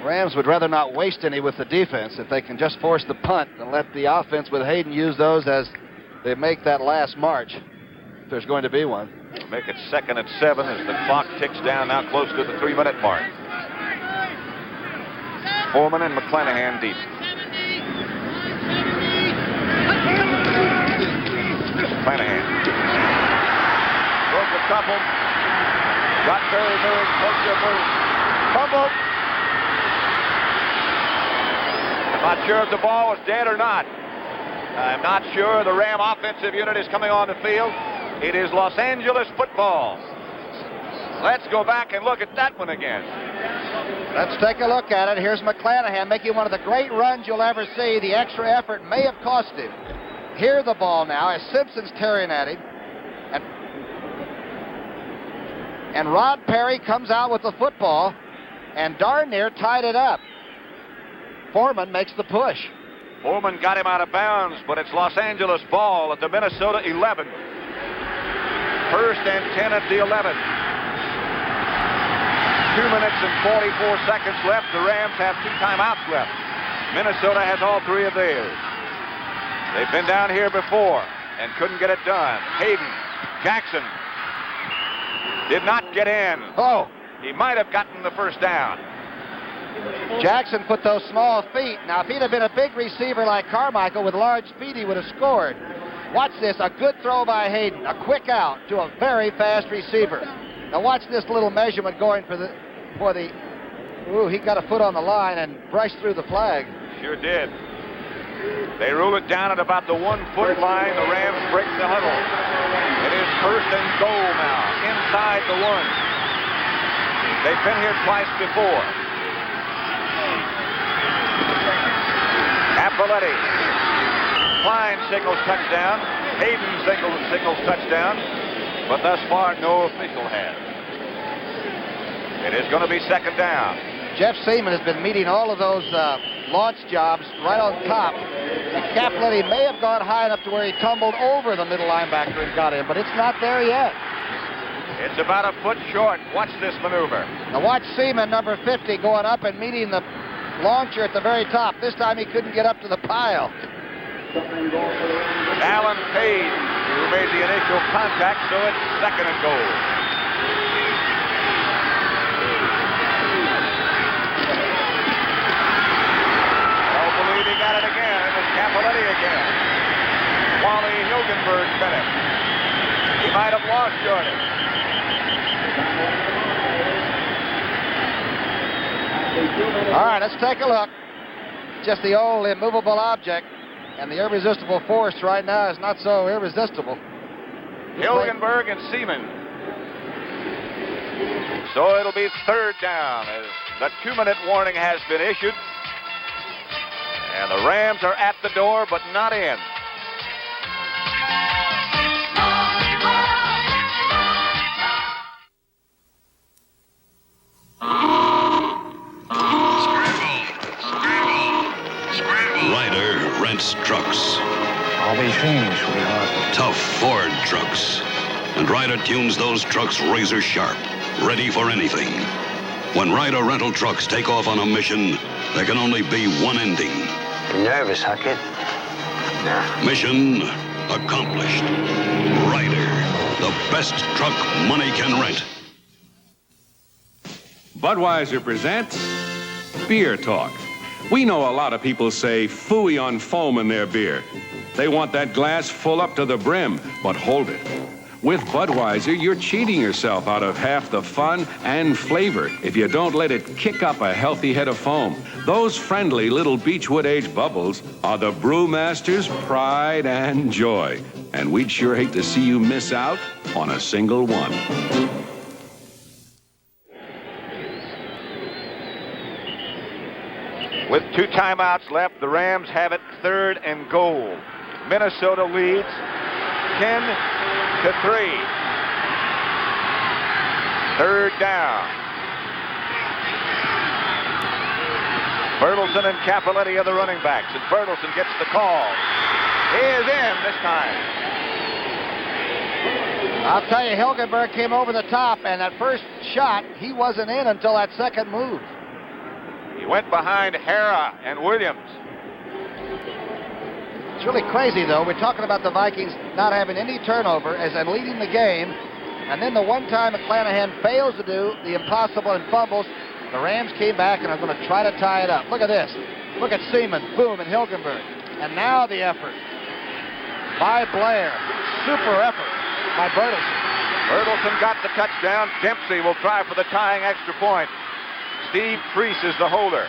Rams would rather not waste any with the defense if they can just force the punt and let the offense with Hayden use those as they make that last march, if there's going to be one. Make it 2nd and 7 as the clock ticks down now close to the 3-minute mark. Foreman and McClanahan deep. McClanahan. Broke a couple. Got very close to a move. Fumble. I'm not sure if the ball was dead or not. I'm not sure. The Ram offensive unit is coming on the field. It is Los Angeles football. Let's go back and look at that one again. Let's take a look at it. Here's McClanahan making one of the great runs you'll ever see. The extra effort may have cost him. Hear the ball now as Simpson's tearing at him. And Rod Perry comes out with the football and darn near tied it up. Foreman makes the push. Foreman got him out of bounds, but it's Los Angeles ball at the Minnesota 11. 1st and 10 at the 11. 2 minutes and 44 seconds left. The Rams have 2 timeouts left. Minnesota has all 3 of theirs. They've been down here before and couldn't get it done. Hayden, Jackson did not get in. Oh. He might have gotten the first down. Jackson put those small feet. Now, if he'd have been a big receiver like Carmichael with large feet, he would have scored. Watch this, a good throw by Hayden, a quick out to a very fast receiver. Now watch this little measurement going for the, ooh, he got a foot on the line and brushed through the flag. Sure did. They rule it down at about the 1-foot line. The Rams break the huddle. It is 1st and goal now, inside the 1. They've been here twice before. Appoletti. Klein signals touchdown. Hayden signals touchdown. But thus far, no official has. It is going to be 2nd down. Jeff Seaman has been meeting all of those launch jobs right on top. And Capoletti may have gone high enough to where he tumbled over the middle linebacker and got in, but it's not there yet. It's about a foot short. Watch this maneuver. Now watch Seaman, number 50, going up and meeting the launcher at the very top. This time he couldn't get up to the pile. Alan Page, who made the initial contact, so it's 2nd and goal. Don't believe he got it again. It was Capoletti again. Wally Hilgenberg got it. He might have lost Jordan. All right, let's take a look. Just the old immovable object, and the irresistible force right now is not so irresistible. Hilgenberg and Seaman. So it'll be 3rd down as the 2-minute warning has been issued. And the Rams are at the door, but not in. Ryder rents trucks. I'll be finished, sweetheart. Tough Ford trucks. And Ryder tunes those trucks razor sharp, ready for anything. When Ryder rental trucks take off on a mission, there can only be one ending. You nervous, Huckett? Nah. Mission accomplished. Ryder, the best truck money can rent. Budweiser presents Beer Talk. We know a lot of people say phooey on foam in their beer. They want that glass full up to the brim, but hold it. With Budweiser, you're cheating yourself out of half the fun and flavor if you don't let it kick up a healthy head of foam. Those friendly little Beechwood Age bubbles are the brewmaster's pride and joy. And we'd sure hate to see you miss out on a single one. With 2 timeouts left, the Rams have it 3rd and goal. Minnesota leads 10-3. 3rd down. Bertelsen and Capoletti are the running backs, and Bertelsen gets the call. He is in this time. I'll tell you, Hilgenberg came over the top, and that first shot, he wasn't in until that second move. He went behind Hara and Williams. It's really crazy, though. We're talking about the Vikings not having any turnover and leading the game. And then the one time McClanahan fails to do the impossible and fumbles, the Rams came back and are going to try to tie it up. Look at this. Look at Seaman, Boom, and Hilgenberg. And now the effort by Blair. Super effort by Bertelsen. Bertelsen got the touchdown. Dempsey will try for the tying extra point. Steve Priest is the holder.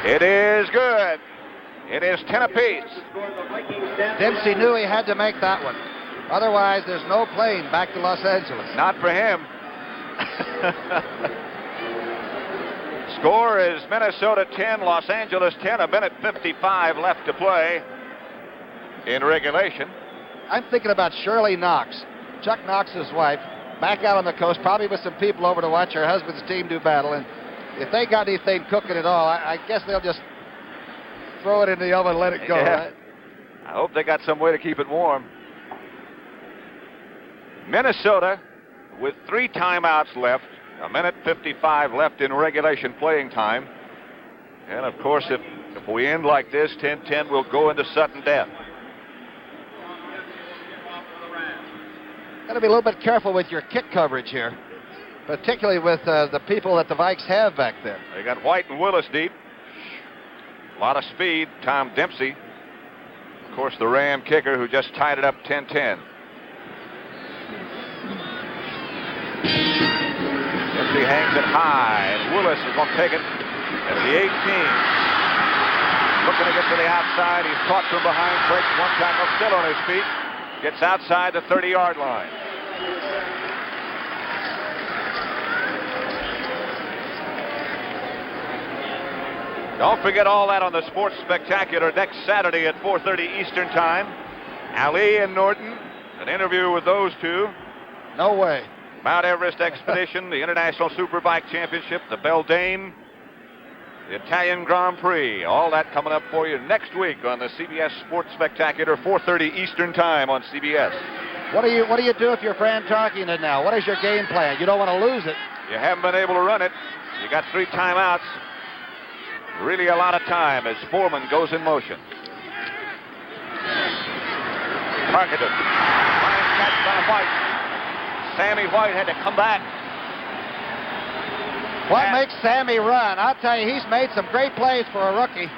It is good. It is 10 apiece. Dempsey knew he had to make that one. Otherwise, there's no plane back to Los Angeles. Not for him. Score is Minnesota 10, Los Angeles 10. A minute 55 left to play in regulation. I'm thinking about Shirley Knox, Chuck Knox's wife, back out on the coast, probably with some people over to watch her husband's team do battle. And if they got anything cooking at all, I guess they'll just throw it in the oven and let it go. Yeah. Right? I hope they got some way to keep it warm. Minnesota with 3 timeouts left, a minute 55 left in regulation playing time. And of course, if we end like this, 10-10, we'll go into sudden death. Got to be a little bit careful with your kick coverage here, particularly with the people that the Vikes have back there. They got White and Willis deep. A lot of speed. Tom Dempsey, of course, the Ram kicker who just tied it up 10-10. Dempsey hangs it high, and Willis is going to take it at the 18. Looking to get to the outside. He's caught from behind, breaks one tackle, still on his feet. Gets outside the 30-yard line. Don't forget all that on the Sports Spectacular next Saturday at 4:30 Eastern Time. Ali and Norton, an interview with those two. No way. Mount Everest Expedition, the International Superbike Championship, the Beldame, the Italian Grand Prix. All that coming up for you next week on the CBS Sports Spectacular, 4:30 Eastern Time on CBS. What do you do if you're Fran Tarkenton now? What is your game plan? You don't want to lose it. You haven't been able to run it. You got 3 timeouts. Really a lot of time as Foreman goes in motion. Tarkenton. Fine catch by White. Sammy White had to come back. What makes Sammy run? I'll tell you, he's made some great plays for a rookie.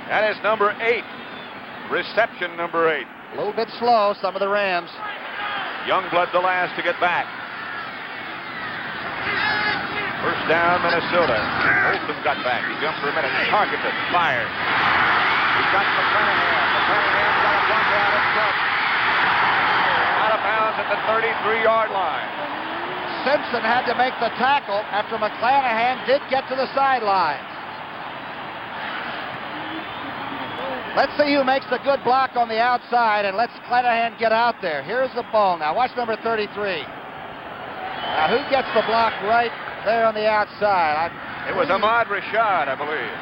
That is number 8. Reception number 8. A little bit slow, some of the Rams. Youngblood the last to get back. First down, Minnesota. Olsen got back. He jumped for a minute. Tarkenton fires. He's got McClanahan. McClanahan's got a block out in front. Out of bounds at the 33-yard line. Simpson had to make the tackle after McClanahan did get to the sideline. Let's see who makes the good block on the outside, and let's McClanahan get out there. Here's the ball now. Watch number 33. Now, who gets the block right there on the outside? It was Ahmad Rashad, I believe.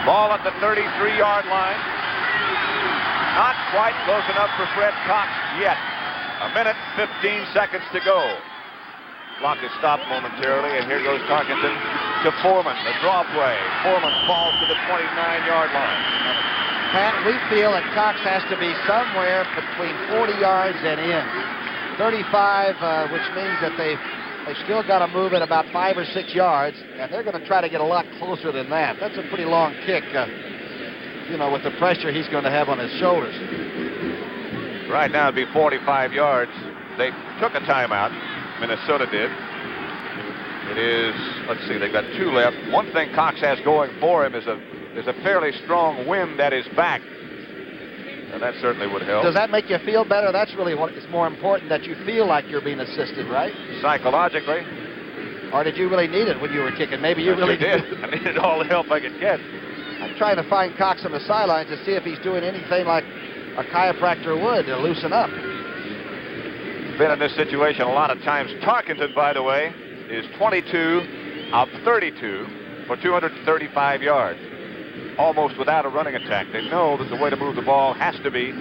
Ball at the 33-yard line. Not quite close enough for Fred Cox yet. A minute, 15 seconds to go. Clock is stopped momentarily, and here goes Tarkenton to Foreman, the draw play. Foreman falls to the 29-yard line. Pat, we feel that Cox has to be somewhere between 40 yards and in. 35, which means that they've still got to move it about 5 or 6 yards, and they're going to try to get a lot closer than that. That's a pretty long kick, with the pressure he's going to have on his shoulders. Right now it'd be 45 yards. They took a timeout. Minnesota did. It is, let's see, they've got 2 left. One thing Cox has going for him is a fairly strong wind at his back. And that certainly would help. Does that make you feel better? That's really what is more important, that you feel like you're being assisted, right? Psychologically. Or did you really need it when you were kicking? Maybe you really did. I needed all the help I could get. I'm trying to find Cox on the sidelines to see if he's doing anything like a chiropractor would to loosen up. Been in this situation a lot of times. Tarkenton, by the way, is 22 of 32 for 235 yards. Almost without a running attack. They know that the way to move the ball has to be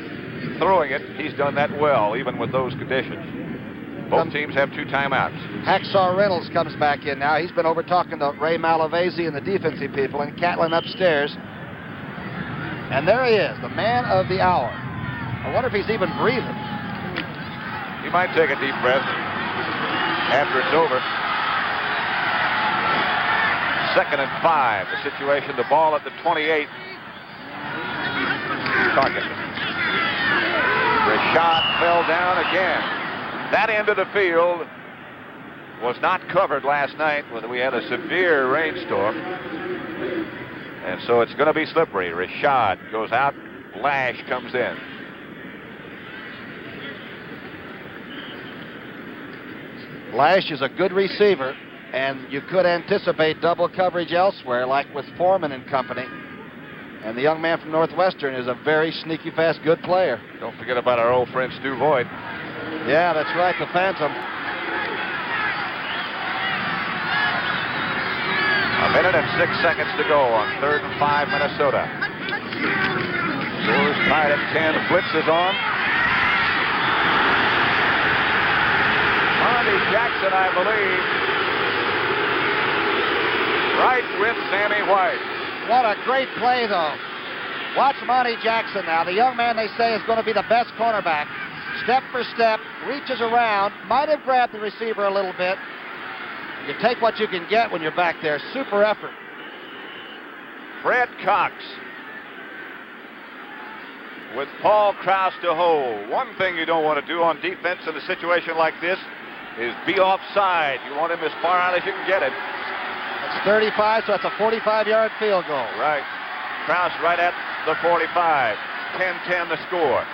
throwing it. He's done that well, even with those conditions. Both teams have 2 timeouts. Hacksaw Reynolds comes back in now. He's been over talking to Ray Malavasi and the defensive people, and Catlin upstairs. And there he is, the man of the hour. I wonder if he's even breathing. He might take a deep breath after it's over. 2nd and 5. The situation, the ball at the 28. Tarkenton. Rashad fell down again. That end of the field was not covered last night when we had a severe rainstorm. And so it's going to be slippery. Rashad goes out. Lash comes in. Lash is a good receiver, and you could anticipate double coverage elsewhere, like with Foreman and company. And the young man from Northwestern is a very sneaky, fast, good player. Don't forget about our old friend Stu Voigt. Yeah, that's right, the Phantom. A minute and 6 seconds to go on 3rd and 5, Minnesota. Scores tied at 10. Blitz is on. Monty Jackson, I believe, right with Sammy White. What a great play, though. Watch Monty Jackson now. The young man, they say, is going to be the best cornerback. Step for step, reaches around, might have grabbed the receiver a little bit. You take what you can get when you're back there. Super effort. Fred Cox with Paul Krause to hold. One thing you don't want to do on defense in a situation like this is be offside. You want him as far out as you can get it. That's 35, so that's a 45-yard field goal. Right. Krause right at the 45. 10-10 the score.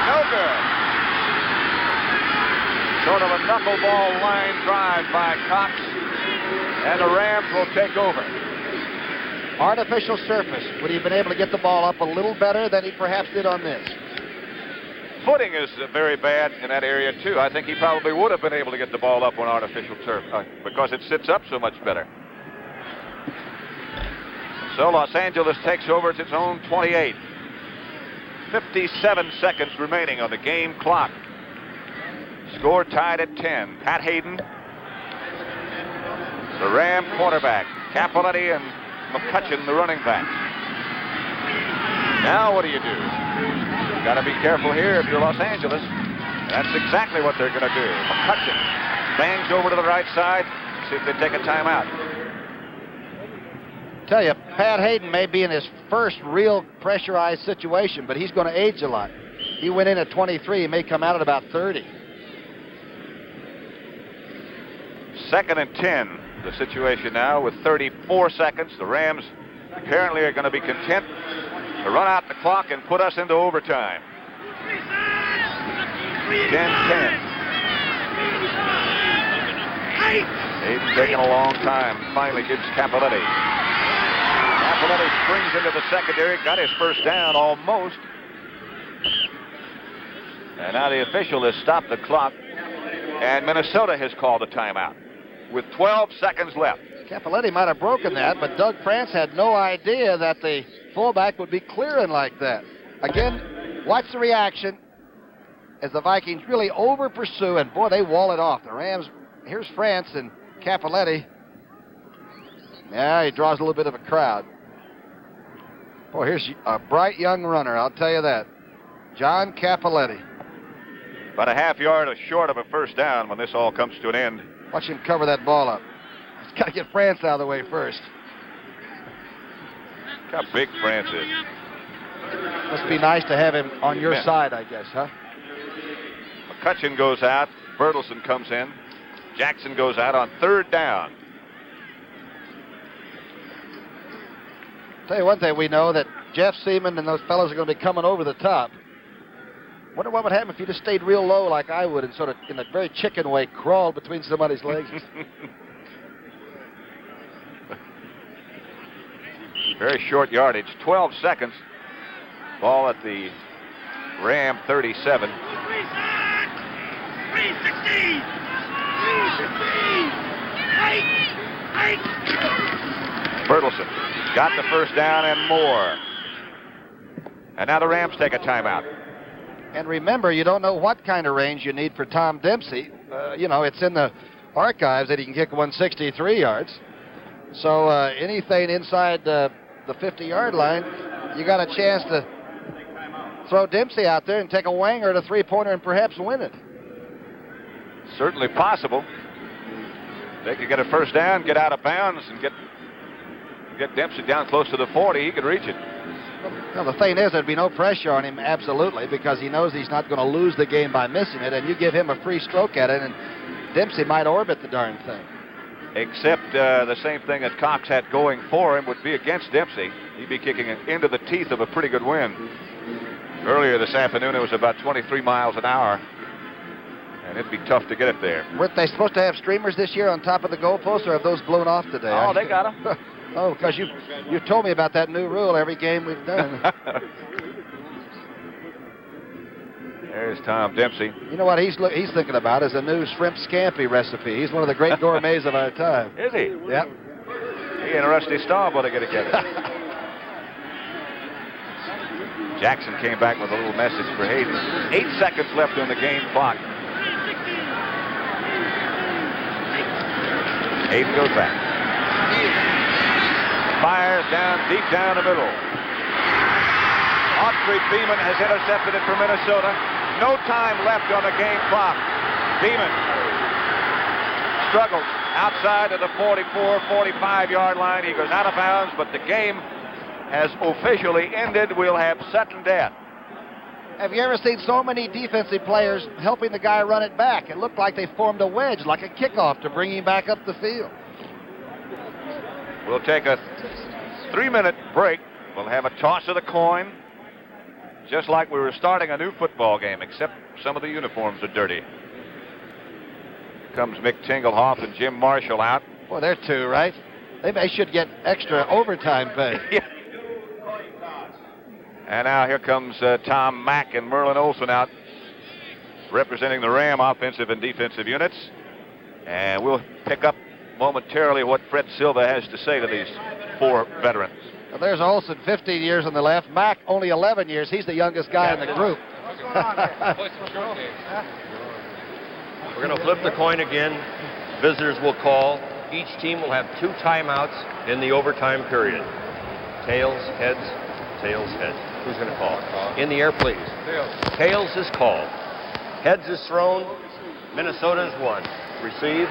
No good. Sort of a knuckleball line drive by Cox, and the Rams will take over. Artificial surface. Would he have been able to get the ball up a little better than he perhaps did on this? Footing is very bad in that area, too. I think he probably would have been able to get the ball up on artificial turf because it sits up so much better. So Los Angeles takes over at its own 28. 57 seconds remaining on the game clock. Score tied at 10. Pat Hayden, the Ram quarterback. Capoletti and McCutcheon, the running back. Now what do you do? You've got to be careful here if you're Los Angeles. That's exactly what they're going to do. McCutcheon bangs over to the right side. See if they take a timeout. Tell you, Pat Hayden may be in his first real pressurized situation, but he's going to age a lot. He went in at 23. He may come out at about 30. 2nd and 10. The situation now with 34 seconds. The Rams apparently are going to be content to run out the clock and put us into overtime. 10-10. Hayden taking a long time. Finally gives Capoletti. Capoletti springs into the secondary. Got his first down almost. And now the official has stopped the clock. And Minnesota has called a timeout with 12 seconds left. Capoletti might have broken that, but Doug France had no idea that the fullback would be clearing like that. Again, watch the reaction as the Vikings really over pursue, and boy, they wall it off. The Rams, here's France and Capoletti Yeah, he draws a little bit of a crowd. Boy, here's a bright young runner, I'll tell you that. John Capoletti. About a half yard short of a first down when this all comes to an end. Watch him cover that ball up. He's got to get France out of the way first. Look how big France is. Must be nice to have him on your side, I guess, huh? McCutcheon goes out. Bertelsen comes in. Jackson goes out on third down. Tell you one thing, we know that Jeff Seaman and those fellows are going to be coming over the top. Wonder what would happen if you just stayed real low like I would and sort of, in a very chicken way, crawled between somebody's legs. Very short yardage, 12 seconds. Ball at the Ram 37. 316! Bertelsen got the first down and more. And now the Rams take a timeout. And remember, you don't know what kind of range you need for Tom Dempsey. You know, it's in the archives that he can kick 163 yards. So anything inside the 50-yard line, you got a chance to throw Dempsey out there and take a wanger at a three-pointer and perhaps win it. Certainly possible. They could get a first down, get out of bounds, and get Dempsey down close to the 40. He could reach it. Well, the thing is, there'd be no pressure on him, absolutely, because he knows he's not going to lose the game by missing it, and you give him a free stroke at it, and Dempsey might orbit the darn thing. Except the same thing that Cox had going for him would be against Dempsey. He'd be kicking it into the teeth of a pretty good wind. Earlier this afternoon, it was about 23 miles an hour, and it'd be tough to get it there. Weren't they supposed to have streamers this year on top of the goalposts, or have those blown off today? Oh, they got them. Oh, because you told me about that new rule every game we've done. There's Tom Dempsey. You know what he's thinking about is a new shrimp scampi recipe. He's one of the great gourmets of our time. Is he? Yep. He and Rusty Staub ought to get together. Jackson came back with a little message for Hayden. 8 seconds left on the game clock. Hayden goes back. Fires down, deep down the middle. Off-street Beeman has intercepted it for Minnesota. No time left on the game clock. Beeman struggles outside of the 44, 45-yard line. He goes out of bounds, but the game has officially ended. We'll have sudden death. Have you ever seen so many defensive players helping the guy run it back? It looked like they formed a wedge, like a kickoff, to bring him back up the field. We'll take a 3-minute break. We'll have a toss of the coin, just like we were starting a new football game, except some of the uniforms are dirty. Comes Mick Tinglehoff and Jim Marshall out. Boy, they're two, right? They should get extra overtime pay. Yeah. And now here comes Tom Mack and Merlin Olsen out, representing the Ram offensive and defensive units. And we'll pick up momentarily what Fred Silva has to say to these four veterans. Well, there's Olsen, 15 years on the left. Mack, only 11 years. He's the youngest guy in the group. We're going to flip the coin again. Visitors will call. Each team will have 2 timeouts in the overtime period. Tails, heads, tails, heads. Who's going to call? In the air, please. Tails is called. Heads is thrown. Minnesota is won. Receive.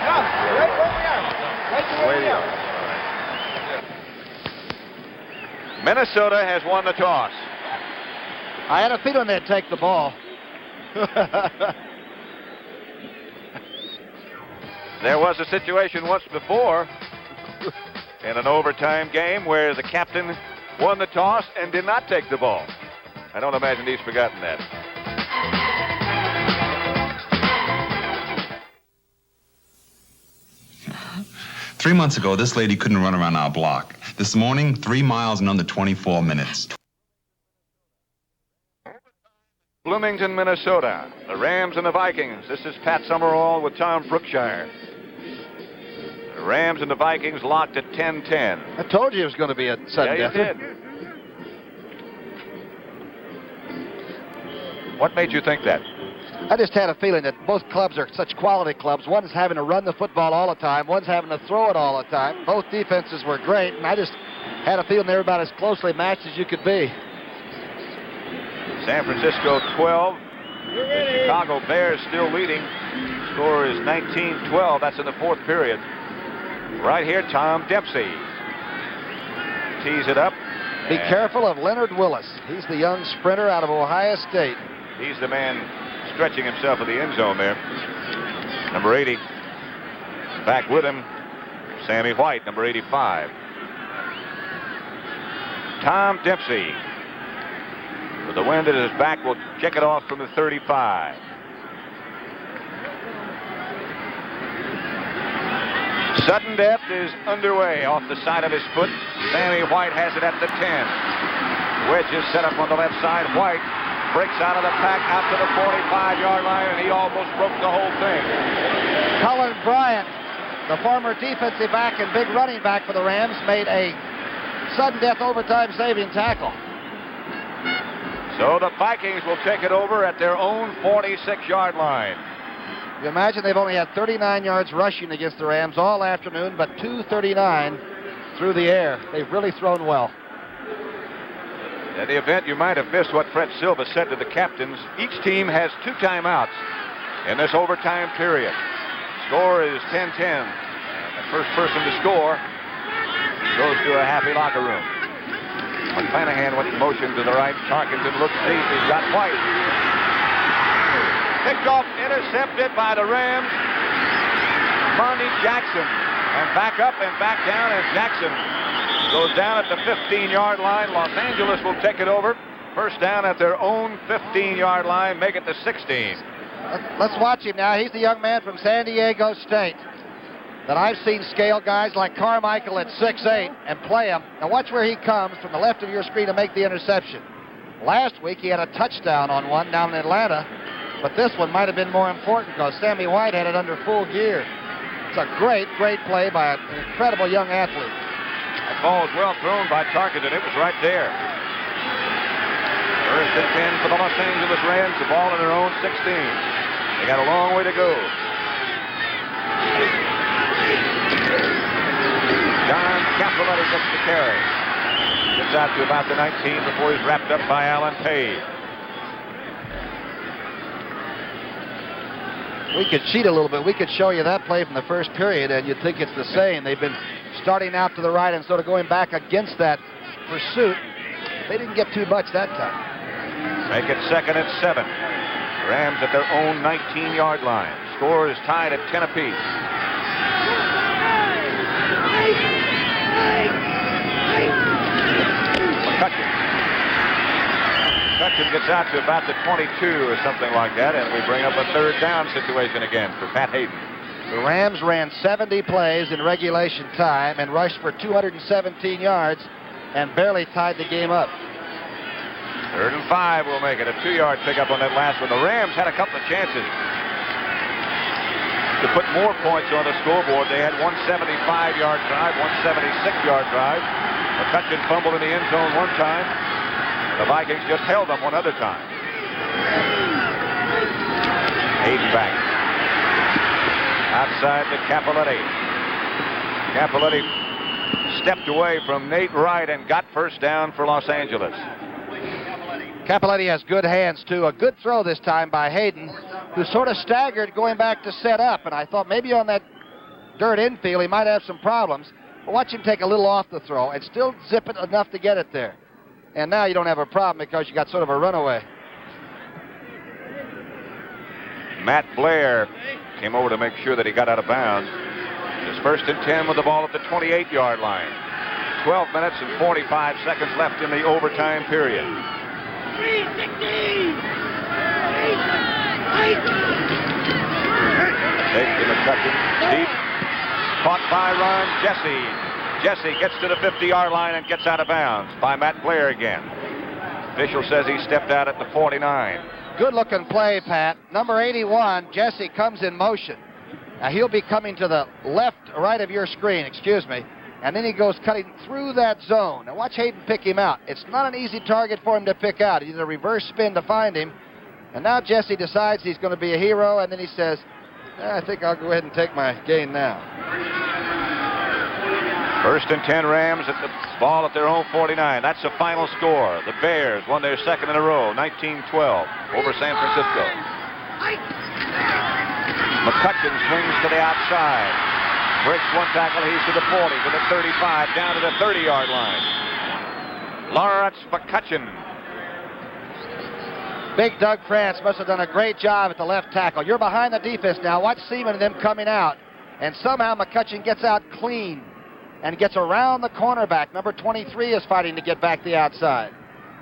Right where we are. Right where we are. Minnesota has won the toss. I had a feeling they'd take the ball. There was a situation once before in an overtime game where the captain won the toss and did not take the ball. I don't imagine he's forgotten that. Three months ago, this lady couldn't run around our block. This morning, 3 miles in under 24 minutes. Bloomington, Minnesota. The Rams and the Vikings. This is Pat Summerall with Tom Brookshire. The Rams and the Vikings locked at 10-10. I told you it was going to be a sudden death. Yeah, you did. What made you think that? I just had a feeling that both clubs are such quality clubs. One's having to run the football all the time. One's having to throw it all the time. Both defenses were great, and I just had a feeling they were about as closely matched as you could be. San Francisco 12. The Chicago Bears still leading. Score is 19-12. That's in the fourth period. Right here, Tom Dempsey tees it up. Be careful of Leonard Willis. He's the young sprinter out of Ohio State. He's the man stretching himself in the end zone there. Number 80. Back with him, Sammy White, number 85. Tom Dempsey, with the wind at his back, will check it off from the 35. Sudden death is underway off the side of his foot. Sammy White has it at the 10. Wedge is set up on the left side. White breaks out of the pack out to the 45-yard line, and he almost broke the whole thing. Cullen Bryant, the former defensive back and big running back for the Rams, made a sudden death overtime saving tackle. So the Vikings will take it over at their own 46-yard line. You imagine they've only had 39 yards rushing against the Rams all afternoon, but 239 through the air. They've really thrown well. At the event, you might have missed what Fred Silva said to the captains. Each team has 2 timeouts in this overtime period. Score is 10-10. And the first person to score goes to a happy locker room. McClanahan went in motion to the right. Tarkenton looks deep. He's got White. Picked off, intercepted by the Rams. Monty Jackson. And back up and back down, and Jackson goes down at the 15-yard line. Los Angeles will take it over. First down at their own 15-yard line, make it to 16. Let's watch him now. He's the young man from San Diego State that I've seen scale guys like Carmichael at 6'8" and play him. Now watch where he comes from the left of your screen to make the interception. Last week he had a touchdown on one down in Atlanta, but this one might have been more important because Sammy White had it under full gear. It's a great, great play by an incredible young athlete. That ball was well thrown by Tarkenton. It was right there. First and 10 for the Los Angeles Rams. The ball in their own 16. They got a long way to go. John Capoletti gets the carry. Gets out to about the 19 before he's wrapped up by Alan Page. We could cheat a little bit. We could show you that play from the first period, and you'd think it's the same. They've been starting out to the right and sort of going back against that pursuit. They didn't get too much that time. Make it 2nd and 7. Rams at their own 19-yard line. Score is tied at 10 apiece. McCutcheon gets out to about the 22 or something like that, and we bring up a third down situation again for Pat Hayden. The Rams ran 70 plays in regulation time and rushed for 217 yards and barely tied the game up. 3rd and 5 will make it. A 2-yard pickup on that last one. The Rams had a couple of chances to put more points on the scoreboard. They had 175-yard drive, 176-yard drive. McCutcheon fumbled in the end zone one time. The Vikings just held them one other time. Hayden back. Outside to Capoletti. Capoletti stepped away from Nate Wright and got first down for Los Angeles. Capoletti has good hands, too. A good throw this time by Hayden, who sort of staggered going back to set up. And I thought maybe on that dirt infield he might have some problems. But watch him take a little off the throw and still zip it enough to get it there. And now you don't have a problem because you got sort of a runaway. Matt Blair came over to make sure that he got out of bounds. It's 1st and 10 with the ball at the 28-yard line. 12 minutes and 45 seconds left in the overtime period. Take to McCutcheon. Deep. Caught by Ron Jesse. Jesse gets to the 50-yard line and gets out of bounds by Matt Blair again. Official says he stepped out at the 49. Good-looking play, Pat. Number 81, Jesse, comes in motion. Now, he'll be coming to the right of your screen, excuse me, and then he goes cutting through that zone. Now, watch Hayden pick him out. It's not an easy target for him to pick out. He did a reverse spin to find him, And now Jesse decides he's going to be a hero, and then he says, I think I'll go ahead and take my gain now. 1st and 10 Rams at the ball at their own 49. That's the final score. The Bears won their second in a row, 19-12 over San Francisco. McCutcheon swings to the outside. Breaks one tackle. He's to the 40, to the 35, down to the 30-yard line. Lawrence McCutcheon. Big Doug France must have done a great job at the left tackle. You're behind the defense now. Watch Seaman and them coming out. And somehow McCutcheon gets out clean and gets around the cornerback. Number 23 is fighting to get back the outside.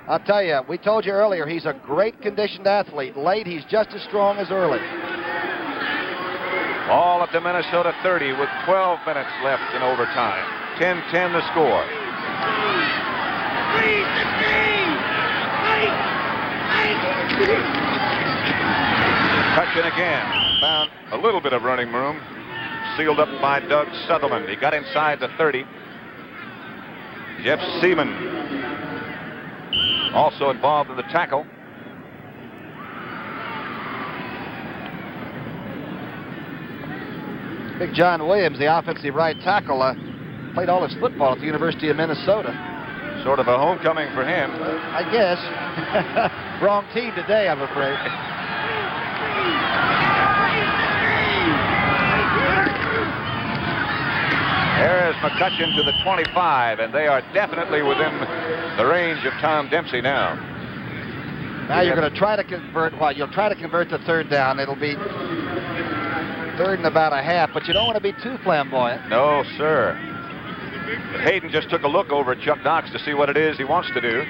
I'll tell you, we told you earlier, he's a great conditioned athlete. Late, he's just as strong as early. Ball at the Minnesota 30 with 12 minutes left in overtime. 10-10 the score. McCutcheon again. Found a little bit of running room. Sealed up by Doug Sutherland. He got inside the 30. Jeff Seaman also involved in the tackle. Big John Williams, the offensive right tackle, played all his football at the University of Minnesota. Sort of a homecoming for him. I guess. Wrong team today, I'm afraid. There's McCutcheon to the 25, and they are definitely within the range of Tom Dempsey now. Now you're going to try to convert, well, you'll try to convert the 3rd down. It'll be 3rd and about a half, but you don't want to be too flamboyant. No, sir. But Hayden just took a look over at Chuck Knox to see what it is he wants to do.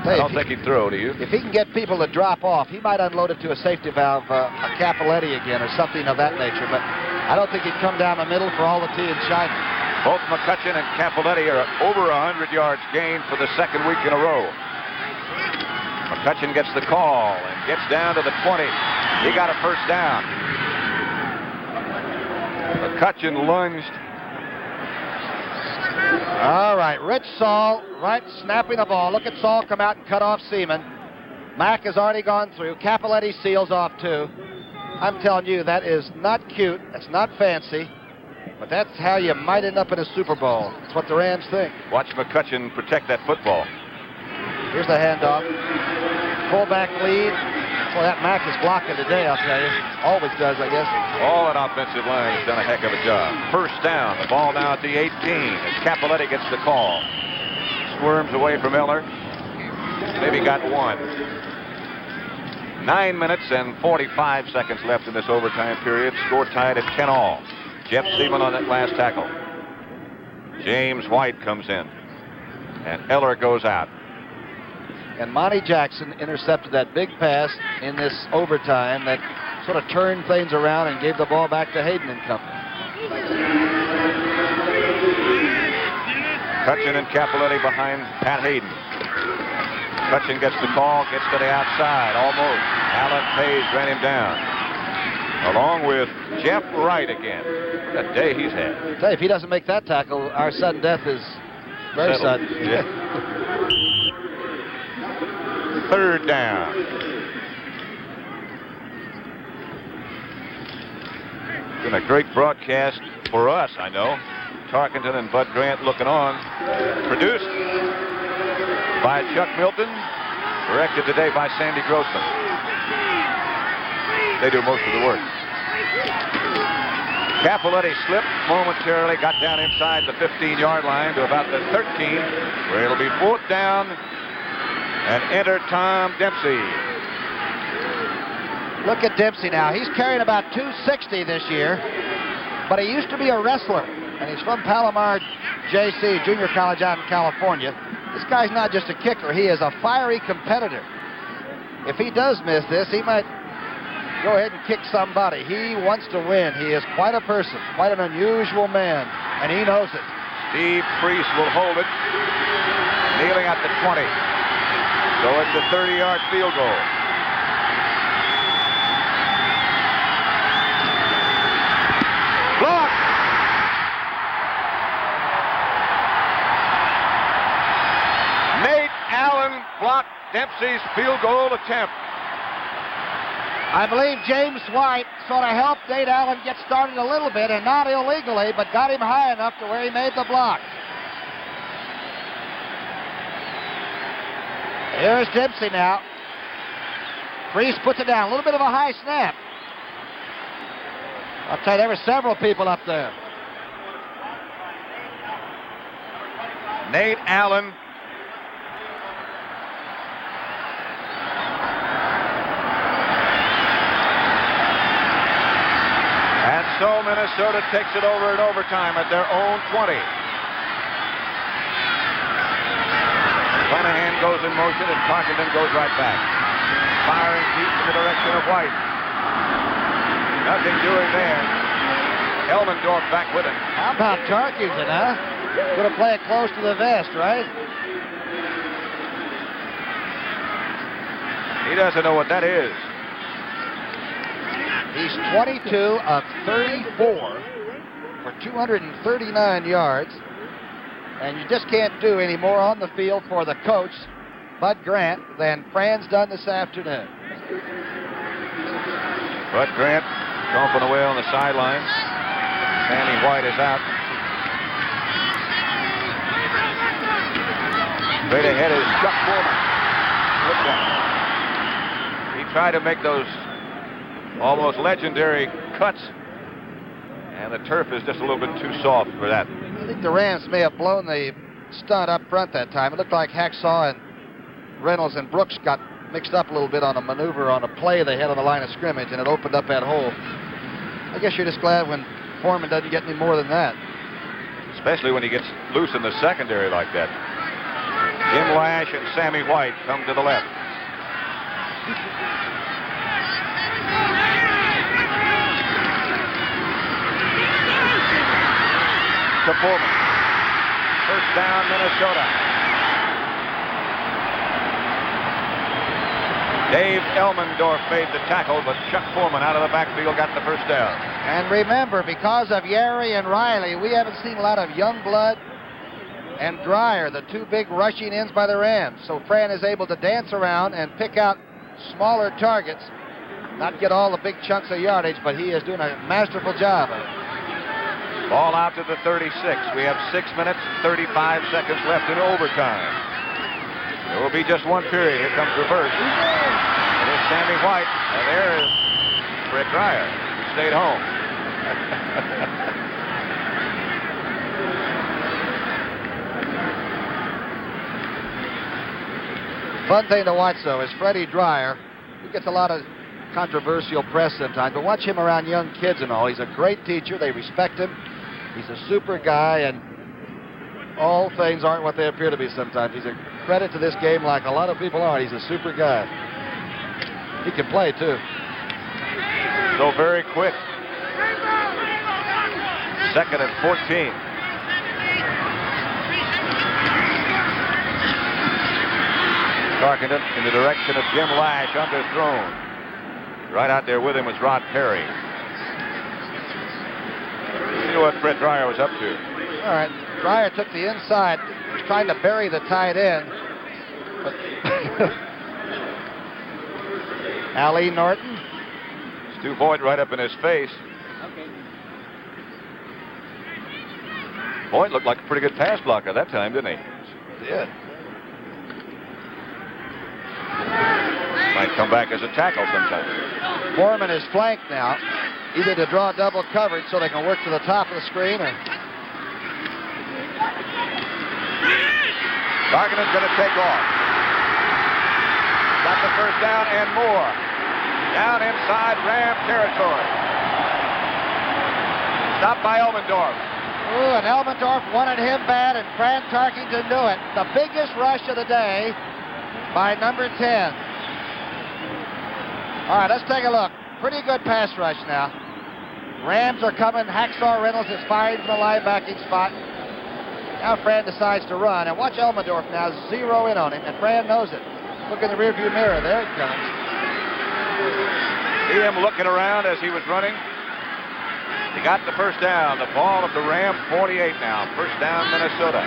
I don't think he'd throw, do you? If he can get people to drop off, he might unload it to a safety valve, a Capoletti again, or something of that nature. But I don't think he'd come down the middle for all the tea and shine. Both McCutcheon and Capoletti are over 100 yards gained for the 2nd week in a row. McCutcheon gets the call and gets down to the 20. He got a 1st down. McCutcheon lunged. All right, Rich Saul, right, snapping the ball. Look at Saul come out and cut off Seaman. Mack has already gone through. Capoletti seals off too. I'm telling you, that is not cute. That's not fancy. But that's how you might end up in a Super Bowl. That's what the Rams think. Watch McCutcheon protect that football. Here's the handoff. Fullback lead. Well, that Mack is blocking today, I'll tell you. Always does, I guess. All that offensive line has done a heck of a job. 1st down. The ball now at the 18 as Capoletti gets the call. Squirms away from Eller. Maybe got 1. 9 minutes and 45 seconds left in this overtime period. Score tied at 10-all. Jeff Seaman on that last tackle. James White comes in. And Eller goes out. And Monty Jackson intercepted that big pass in this overtime that sort of turned things around and gave the ball back to Hayden and company. McCutcheon and Capoletti behind Pat Hayden. McCutcheon gets the call, gets to the outside, almost. Alan Page ran him down. Along with Jeff Wright again. What a day he's had. I'll tell you, if he doesn't make that tackle, our sudden death is very sudden. Yeah. 3rd down. Been a great broadcast for us, I know. Tarkenton and Bud Grant looking on. Produced by Chuck Milton. Directed today by Sandy Grossman. They do most of the work. Capoletti slipped momentarily, got down inside the 15-yard line to about the 13, where it'll be 4th down. And enter Tom Dempsey. Look at Dempsey now. He's carrying about 260 this year, but he used to be a wrestler, and he's from Palomar JC, junior college out in California. This guy's not just a kicker. He is a fiery competitor. If he does miss this, he might go ahead and kick somebody. He wants to win. He is quite a person, quite an unusual man, and he knows it. Steve Priest will hold it, kneeling at the 20. So it's a 30-yard field goal. Block! Nate Allen blocked Dempsey's field goal attempt. I believe James White sort of helped Nate Allen get started a little bit, and not illegally, but got him high enough to where he made the block. Here's Dempsey now. Priest puts it down. A little bit of a high snap. I'll tell you, there were several people up there. Nate Allen. And so Minnesota takes it over in overtime at their own 20. Flanagan goes in motion and Tarkenton goes right back. Firing deep in the direction of White. Nothing doing there. Elmendorf back with him. How about Tarkenton, huh? Going to play it close to the vest, right? He doesn't know what that is. He's 22 of 34 for 239 yards. And you just can't do any more on the field for the coach, Bud Grant, than Fran's done this afternoon. Bud Grant stomping away on the sideline. Sammy White is out. Straight ahead is Chuck Foreman. He tried to make those almost legendary cuts, and the turf is just a little bit too soft for that. I think the Rams may have blown the stunt up front that time. It looked like Hacksaw and Reynolds and Brooks got mixed up a little bit on a maneuver on a play they had on the line of scrimmage, and it opened up that hole. I guess you're just glad when Foreman doesn't get any more than that. Especially when he gets loose in the secondary like that. Jim Lash and Sammy White come to the left. To Foreman. First down, Minnesota. Dave Elmendorf made the tackle, but Chuck Foreman out of the backfield got the first down. And remember, because of Yary and Riley, we haven't seen a lot of Youngblood and Dreyer, the two big rushing ends by the Rams. So Fran is able to dance around and pick out smaller targets, not get all the big chunks of yardage, but he is doing a masterful job of it. Ball out to the 36. We have 6 minutes, 35 seconds left in overtime. There will be just one period. Here comes reverse. It is Sammy White, and there is Fred Dreyer, who stayed home. Fun thing to watch, though, is Freddie Dreyer. He gets a lot of controversial press sometimes, but watch him around young kids and all. He's a great teacher. They respect him. He's a super guy, and all things aren't what they appear to be sometimes. He's a credit to this game like a lot of people are. He's a super guy. He can play, too. So very quick. Second and 14. Tarkenton in the direction of Jim Lash, underthrown. Right out there with him was Rod Perry. See what Fred Dreyer was up to. All right, Dreyer took the inside. He was trying to bury the tight end. But Ali Norton. Stu Boyd right up in his face. Okay. Boyd looked like a pretty good pass blocker that time, didn't he? Yeah. Might come back as a tackle sometime. Foreman is flanked now, either to draw double coverage so they can work to the top of the screen, or Tarkenton's going to take off. Got the first down and more. Down inside Ram territory. Stopped by Elmendorf. Ooh, and Elmendorf wanted him bad, and Fran Tarkenton knew it. The biggest rush of the day by number 10. All right, let's take a look. Pretty good pass rush now. Rams are coming. Hacksaw Reynolds is firing from the linebacking spot. Now Fran decides to run, and watch Elmendorf now zero in on him, and Fran knows it. Look in the rearview mirror. There it comes. See him looking around as he was running. He got the first down. The ball at the Ram 48 now. First down, Minnesota.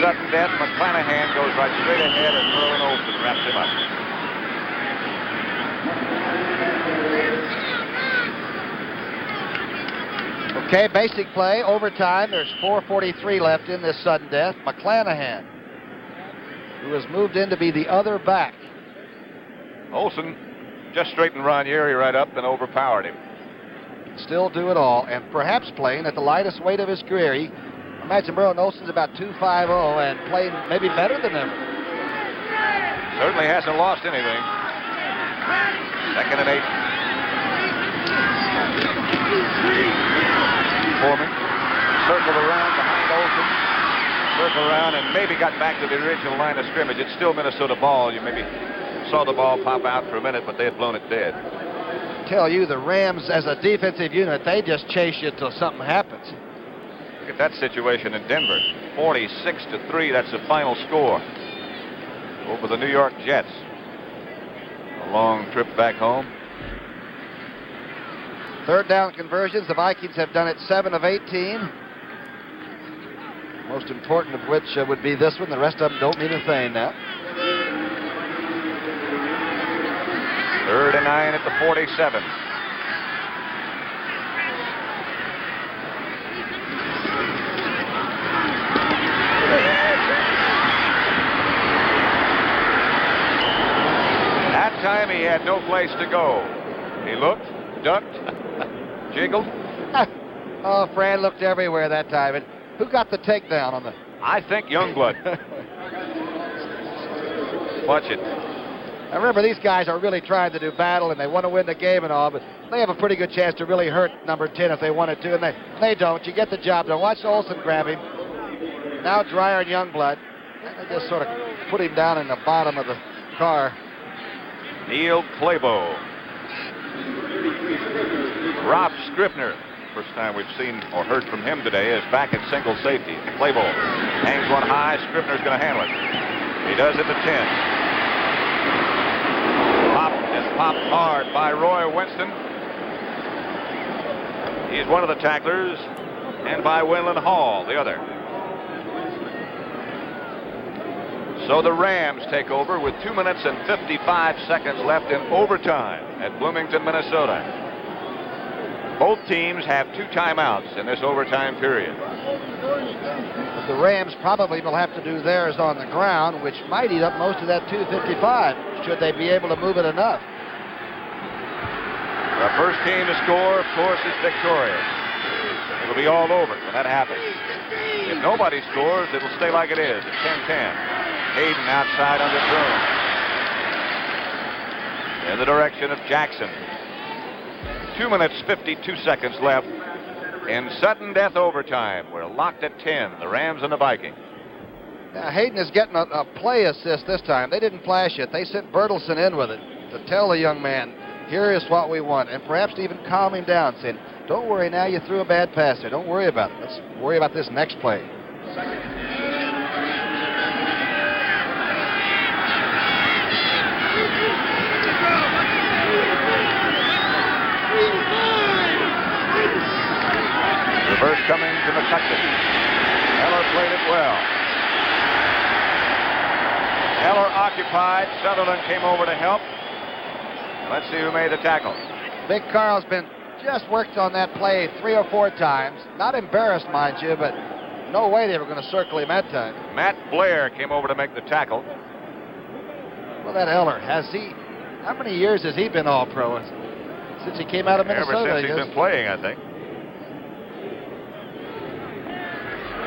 Sudden death, McClanahan goes right straight ahead, and Merlin Olsen wraps him up. Okay, basic play, overtime. There's 4:43 left in this sudden death. McClanahan, who has moved in to be the other back. Olson just straightened Ranieri right up and overpowered him. Still do it all, and perhaps playing at the lightest weight of his career. Imagine Merlin Olson's about 250 and playing maybe better than ever. Certainly hasn't lost anything. Second and 8. Foreman circled around behind Olson. Circled around and maybe got back to the original line of scrimmage. It's still Minnesota ball. You maybe saw the ball pop out for a minute, but they had blown it dead. Tell you, the Rams as a defensive unit, they just chase you till something happens. Look at that situation in Denver. 46-3, that's the final score over the New York Jets. A long trip back home. Third down conversions, the Vikings have done it 7 of 18. Most important of which would be this one. The rest of them don't mean a thing now. 3rd and 9 at the 47. That time he had no place to go. He looked, ducked, jiggled. Oh, Fran looked everywhere that time. And who got the takedown on the... I think Youngblood. Watch it. Now remember, these guys are really trying to do battle, and they want to win the game and all, but they have a pretty good chance to really hurt number 10 if they wanted to, and they don't. You get the job done. Watch Olson grab him. Now Dreyer and Youngblood. And they just sort of put him down in the bottom of the car. Neil Clabo. Rob Scribner. First time we've seen or heard from him today is back at single safety. Clabo hangs one high. Scribner's going to handle it. He does at the 10. Popped hard by Roy Winston. He's one of the tacklers, and by Winland Hall, the other. So the Rams take over with 2 minutes and 55 seconds left in overtime at Bloomington, Minnesota. Both teams have 2 timeouts in this overtime period. But the Rams probably will have to do theirs on the ground, which might eat up most of that 2:55, should they be able to move it enough. The first team to score, of course, is victorious. It'll be all over when that happens. If nobody scores, it'll stay like it is at 10-10. Hayden outside underthrown. In the direction of Jackson. 2 minutes, 52 seconds left in sudden death overtime. We're locked at 10, the Rams and the Vikings. Now, Hayden is getting a play assist this time. They didn't flash it. They sent Bertelson in with it to tell the young man, here is what we want, and perhaps to even calm him down, saying, don't worry now, you threw a bad pass there. Don't worry about it. Let's worry about this next play. Reverse coming to McCutcheon. Heller played it well. Heller occupied. Sutherland came over to help. Let's see who made the tackle. Big Carl's been just worked on that play 3 or 4 times. Not embarrassed, mind you, but no way they were going to circle him that time. Matt Blair came over to make the tackle. Well, that Heller, how many years has he been All-Pro? Since he came out of Minnesota. Ever since he's been playing, I think.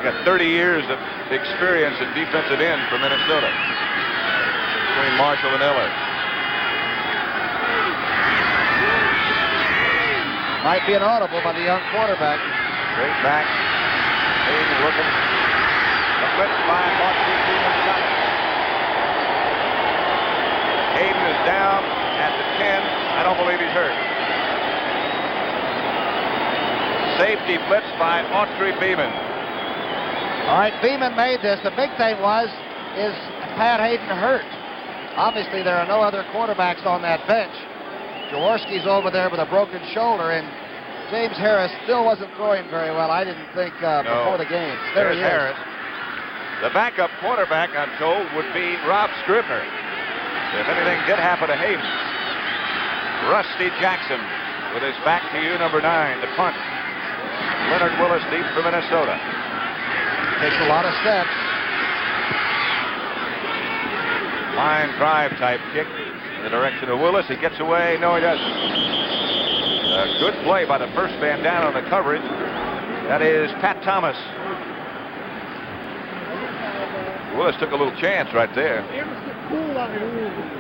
Got 30 years of experience at defensive end for Minnesota. Between Marshall and Heller. Might be an audible by the young quarterback. Straight back. Hayden looking. The blitz by Hawkins. Hayden is down at the 10. I don't believe he's hurt. Safety blitz by Autry Beeman. All right, Beeman made this. The big thing is Pat Hayden hurt? Obviously, there are no other quarterbacks on that bench. Jaworski's over there with a broken shoulder, and James Harris still wasn't throwing very well, I didn't think, before the game. There's Harris. The backup quarterback, I'm told, would be Rob Scribner. If anything did happen to Hayden. Rusty Jackson with his back to you, number 9, the punt. Leonard Willis deep for Minnesota. Takes a lot of steps. Line drive type kick in the direction of Willis. He gets away. No, he doesn't. A good play by the first man down on the coverage. That is Pat Thomas. Willis took a little chance right there.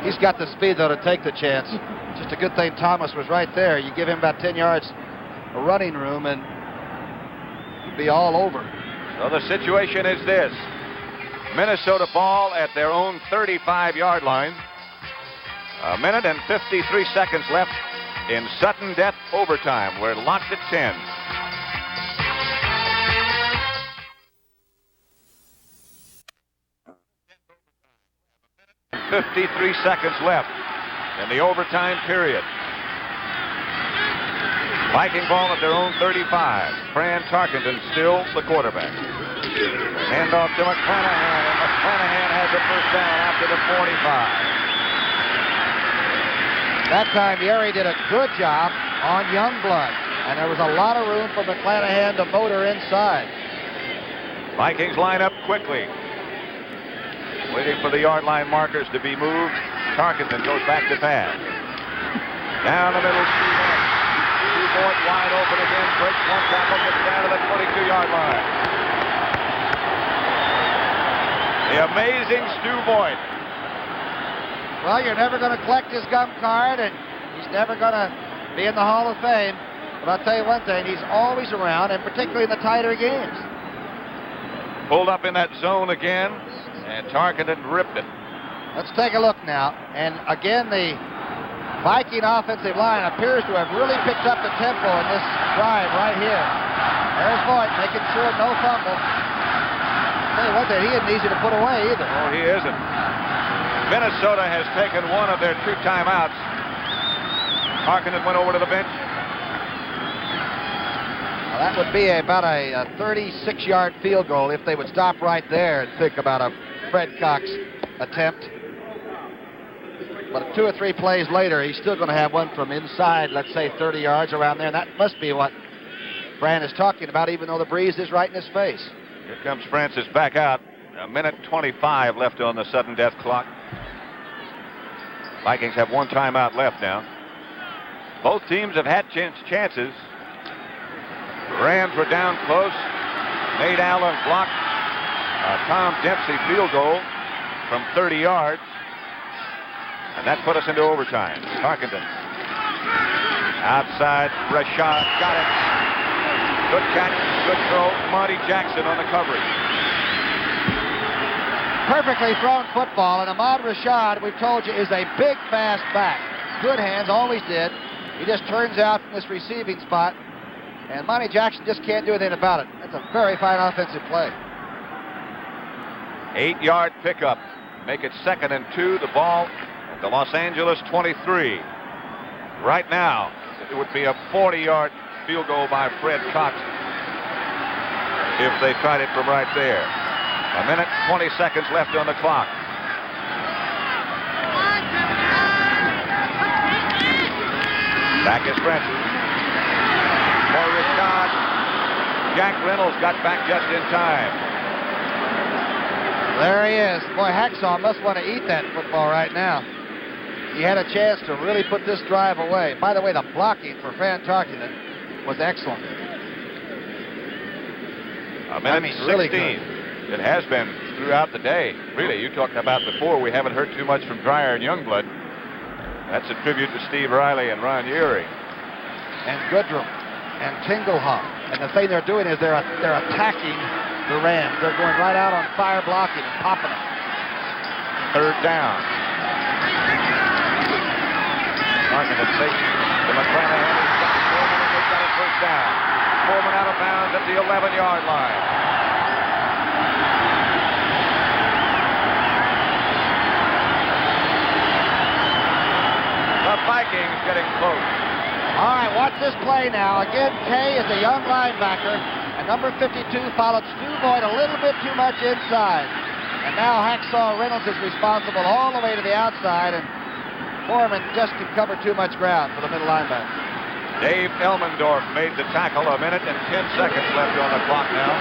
He's got the speed, though, to take the chance. Just a good thing Thomas was right there. You give him about 10 yards of running room, and he'd be all over. So the situation is this. Minnesota ball at their own 35-yard line. A minute and 53 seconds left in sudden death overtime. We're locked at 10. .53 seconds left in the overtime period. Viking ball at their own 35. Fran Tarkenton still the quarterback. Hand off to McClanahan, and McClanahan has a first down after the 45. That time, Yeri did a good job on Youngblood, and there was a lot of room for McClanahan to motor inside. Vikings line up quickly, waiting for the yard line markers to be moved. Tarkenton goes back to pass. Down the middle, Stu Boyd wide open again, breaks one tackle, gets down to the 22-yard line. The amazing Stu Boyd. Well, you're never going to collect his gum card, and he's never going to be in the Hall of Fame. But I'll tell you one thing, he's always around, and particularly in the tighter games. Pulled up in that zone again, and Tarkenton ripped it. Let's take a look now. And again, the Viking offensive line appears to have really picked up the tempo in this drive right here. There's Boyd making sure no fumble. I'll tell you what, he isn't easy to put away either. Oh, he isn't. Minnesota has taken one of their 2 timeouts. Tarkenton went over to the bench. Well, that would be about a 36-yard field goal if they would stop right there and think about a Fred Cox attempt. But 2 or 3 plays later, he's still going to have one from inside, let's say 30 yards around there. And that must be what Fran is talking about, even though the breeze is right in his face. Here comes Francis back out. A minute 25 left on the sudden death clock. Vikings have 1 timeout left now. Both teams have had chances. The Rams were down close. Nate Allen blocked a Tom Dempsey field goal from 30 yards. And that put us into overtime. Tarkenton. Outside, Rashad got it. Good catch, good throw. Monty Jackson on the coverage. Perfectly thrown football, and Ahmad Rashad, we've told you, is a big, fast back. Good hands, always did. He just turns out from this receiving spot, and Monty Jackson just can't do anything about it. That's a very fine offensive play. 8-yard pickup. Make it 2nd and 2. The ball at the Los Angeles 23. Right now, it would be a 40-yard field goal by Fred Cox if they tried it from right there. A minute, 20 seconds left on the clock. Back is Francis. For Rashad. Jack Reynolds got back just in time. There he is. Boy, Hacksaw must want to eat that football right now. He had a chance to really put this drive away. By the way, the blocking for Fran Tarkenton was excellent. A minute 16. Really good. It has been throughout the day. Really, you talked about before, we haven't heard too much from Dreyer and Youngblood. That's a tribute to Steve Riley and Ron Urey. And Goodrum and Tingelhoff. And the thing they're doing is they're attacking the Rams. They're going right out on fire blocking and popping them. 3rd down. Tarkenton fakes to McClanahan. He's got Foreman, and they've got a first down. Foreman out of bounds at the 11-yard line. The Vikings getting close. All right, watch this play now. Again, Kay is a young linebacker, and number 52 followed Stu Boyd a little bit too much inside. And now Hacksaw Reynolds is responsible all the way to the outside, and Foreman just can cover too much ground for the middle linebacker. Dave Elmendorf made the tackle. 1 minute and 10 seconds left on the clock now.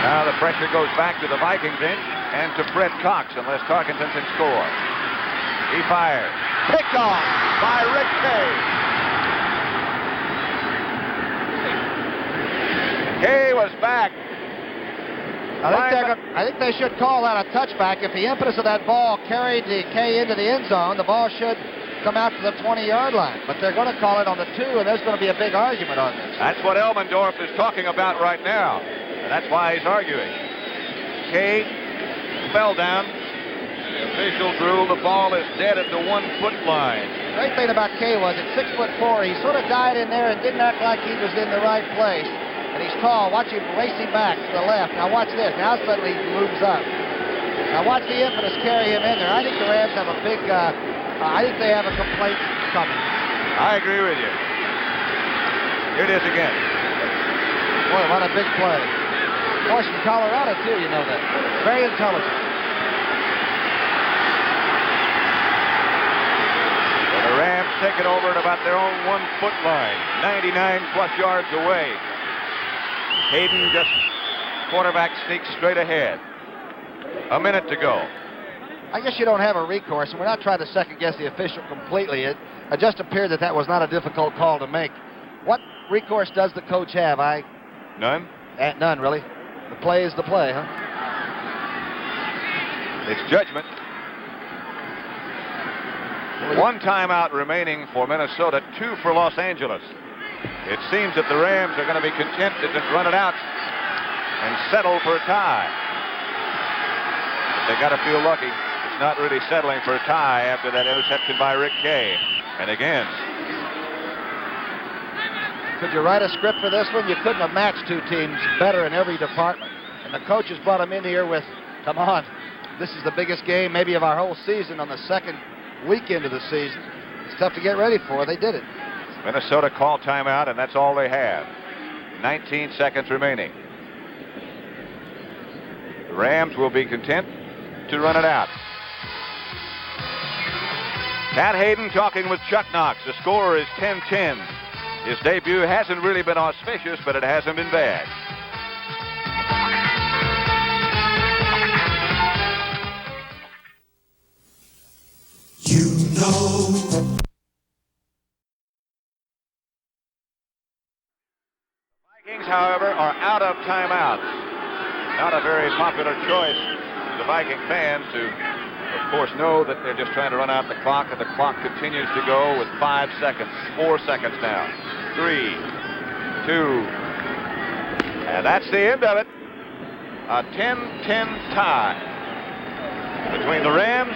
Now the pressure goes back to the Vikings bench and to Fred Cox unless Tarkenton can score. He fires. Picked off by Rick Kay. Kay was back. I think they should call that a touchback. If the impetus of that ball carried the Kay into the end zone, the ball should come out to the 20-yard line. But they're going to call it on the 2, and there's going to be a big argument on this. That's what Elmendorf is talking about right now. And that's why he's arguing. Kay fell down. The officials rule the ball is dead at the 1-foot line. The great thing about Kay was at 6'4", he sort of died in there and didn't act like he was in the right place. And he's tall. Watch him racing back to the left. Now watch this. Now suddenly he moves up. Now watch the impetus carry him in there. I think the Rams have a big, I think they have a complaint coming. I agree with you. Here it is again. Boy, what a big play. Boys from Colorado, too, you know that. Very intelligent. So the Rams take it over at about their own 1-foot line. 99-plus yards away. Hayden just quarterback sneaks straight ahead. 1 minute to go. I guess you don't have a recourse, and we're not trying to second-guess the official completely. It just appeared that was not a difficult call to make. What recourse does the coach have? None? None, really. The play is the play, huh? It's judgment. 1 timeout remaining for Minnesota, 2 for Los Angeles. It seems that the Rams are going to be content to just run it out and settle for a tie. But they got to feel lucky. It's not really settling for a tie after that interception by Rick Kay. And again. Could you write a script for this one? You couldn't have matched 2 teams better in every department. And the coaches brought them in here with, come on, this is the biggest game maybe of our whole season on the second weekend of the season. It's tough to get ready for. They did it. Minnesota called timeout, and that's all they have. 19 seconds remaining. The Rams will be content to run it out. Pat Hayden talking with Chuck Knox. The score is 10-10. His debut hasn't really been auspicious, but it hasn't been bad. You know. Vikings, however, are out of timeouts. Not a very popular choice for the Viking fans to, of course, know that they're just trying to run out the clock, and the clock continues to go with 5 seconds, 4 seconds now. 3, 2, and that's the end of it. A 10-10 tie between the Rams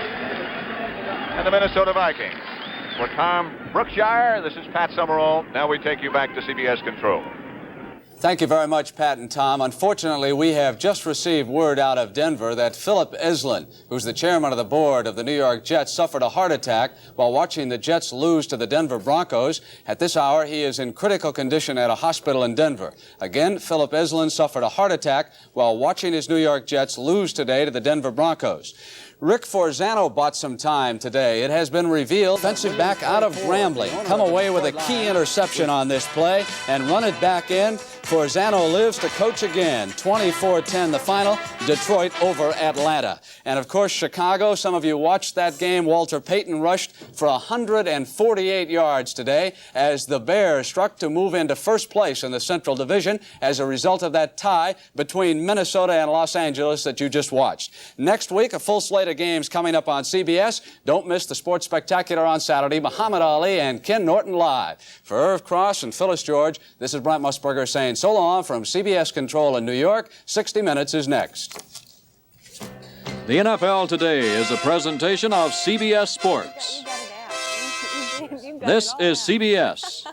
and the Minnesota Vikings. For Tom Brookshire, this is Pat Summerall. Now we take you back to CBS Control. Thank you very much, Pat and Tom. Unfortunately, we have just received word out of Denver that Philip Island, who's the chairman of the board of the New York Jets, suffered a heart attack while watching the Jets lose to the Denver Broncos. At this hour, he is in critical condition at a hospital in Denver. Again, Philip Island suffered a heart attack while watching his New York Jets lose today to the Denver Broncos. Rick Forzano bought some time today. It has been revealed defensive back out of Grambling come away with a key interception on this play and run it back in. Forzano lives to coach again. 24-10 the final, Detroit over Atlanta. And of course, Chicago, some of you watched that game. Walter Payton rushed for 148 yards today as the Bears struck to move into first place in the Central Division as a result of that tie between Minnesota and Los Angeles that you just watched. Next week, a full slate of games coming up on CBS. Don't miss the Sports Spectacular on Saturday. Muhammad Ali and Ken Norton live. For Irv Cross and Phyllis George, this is Brent Musburger saying so long from CBS Control in New York. 60 Minutes is next. The NFL Today is a presentation of CBS Sports. This is CBS.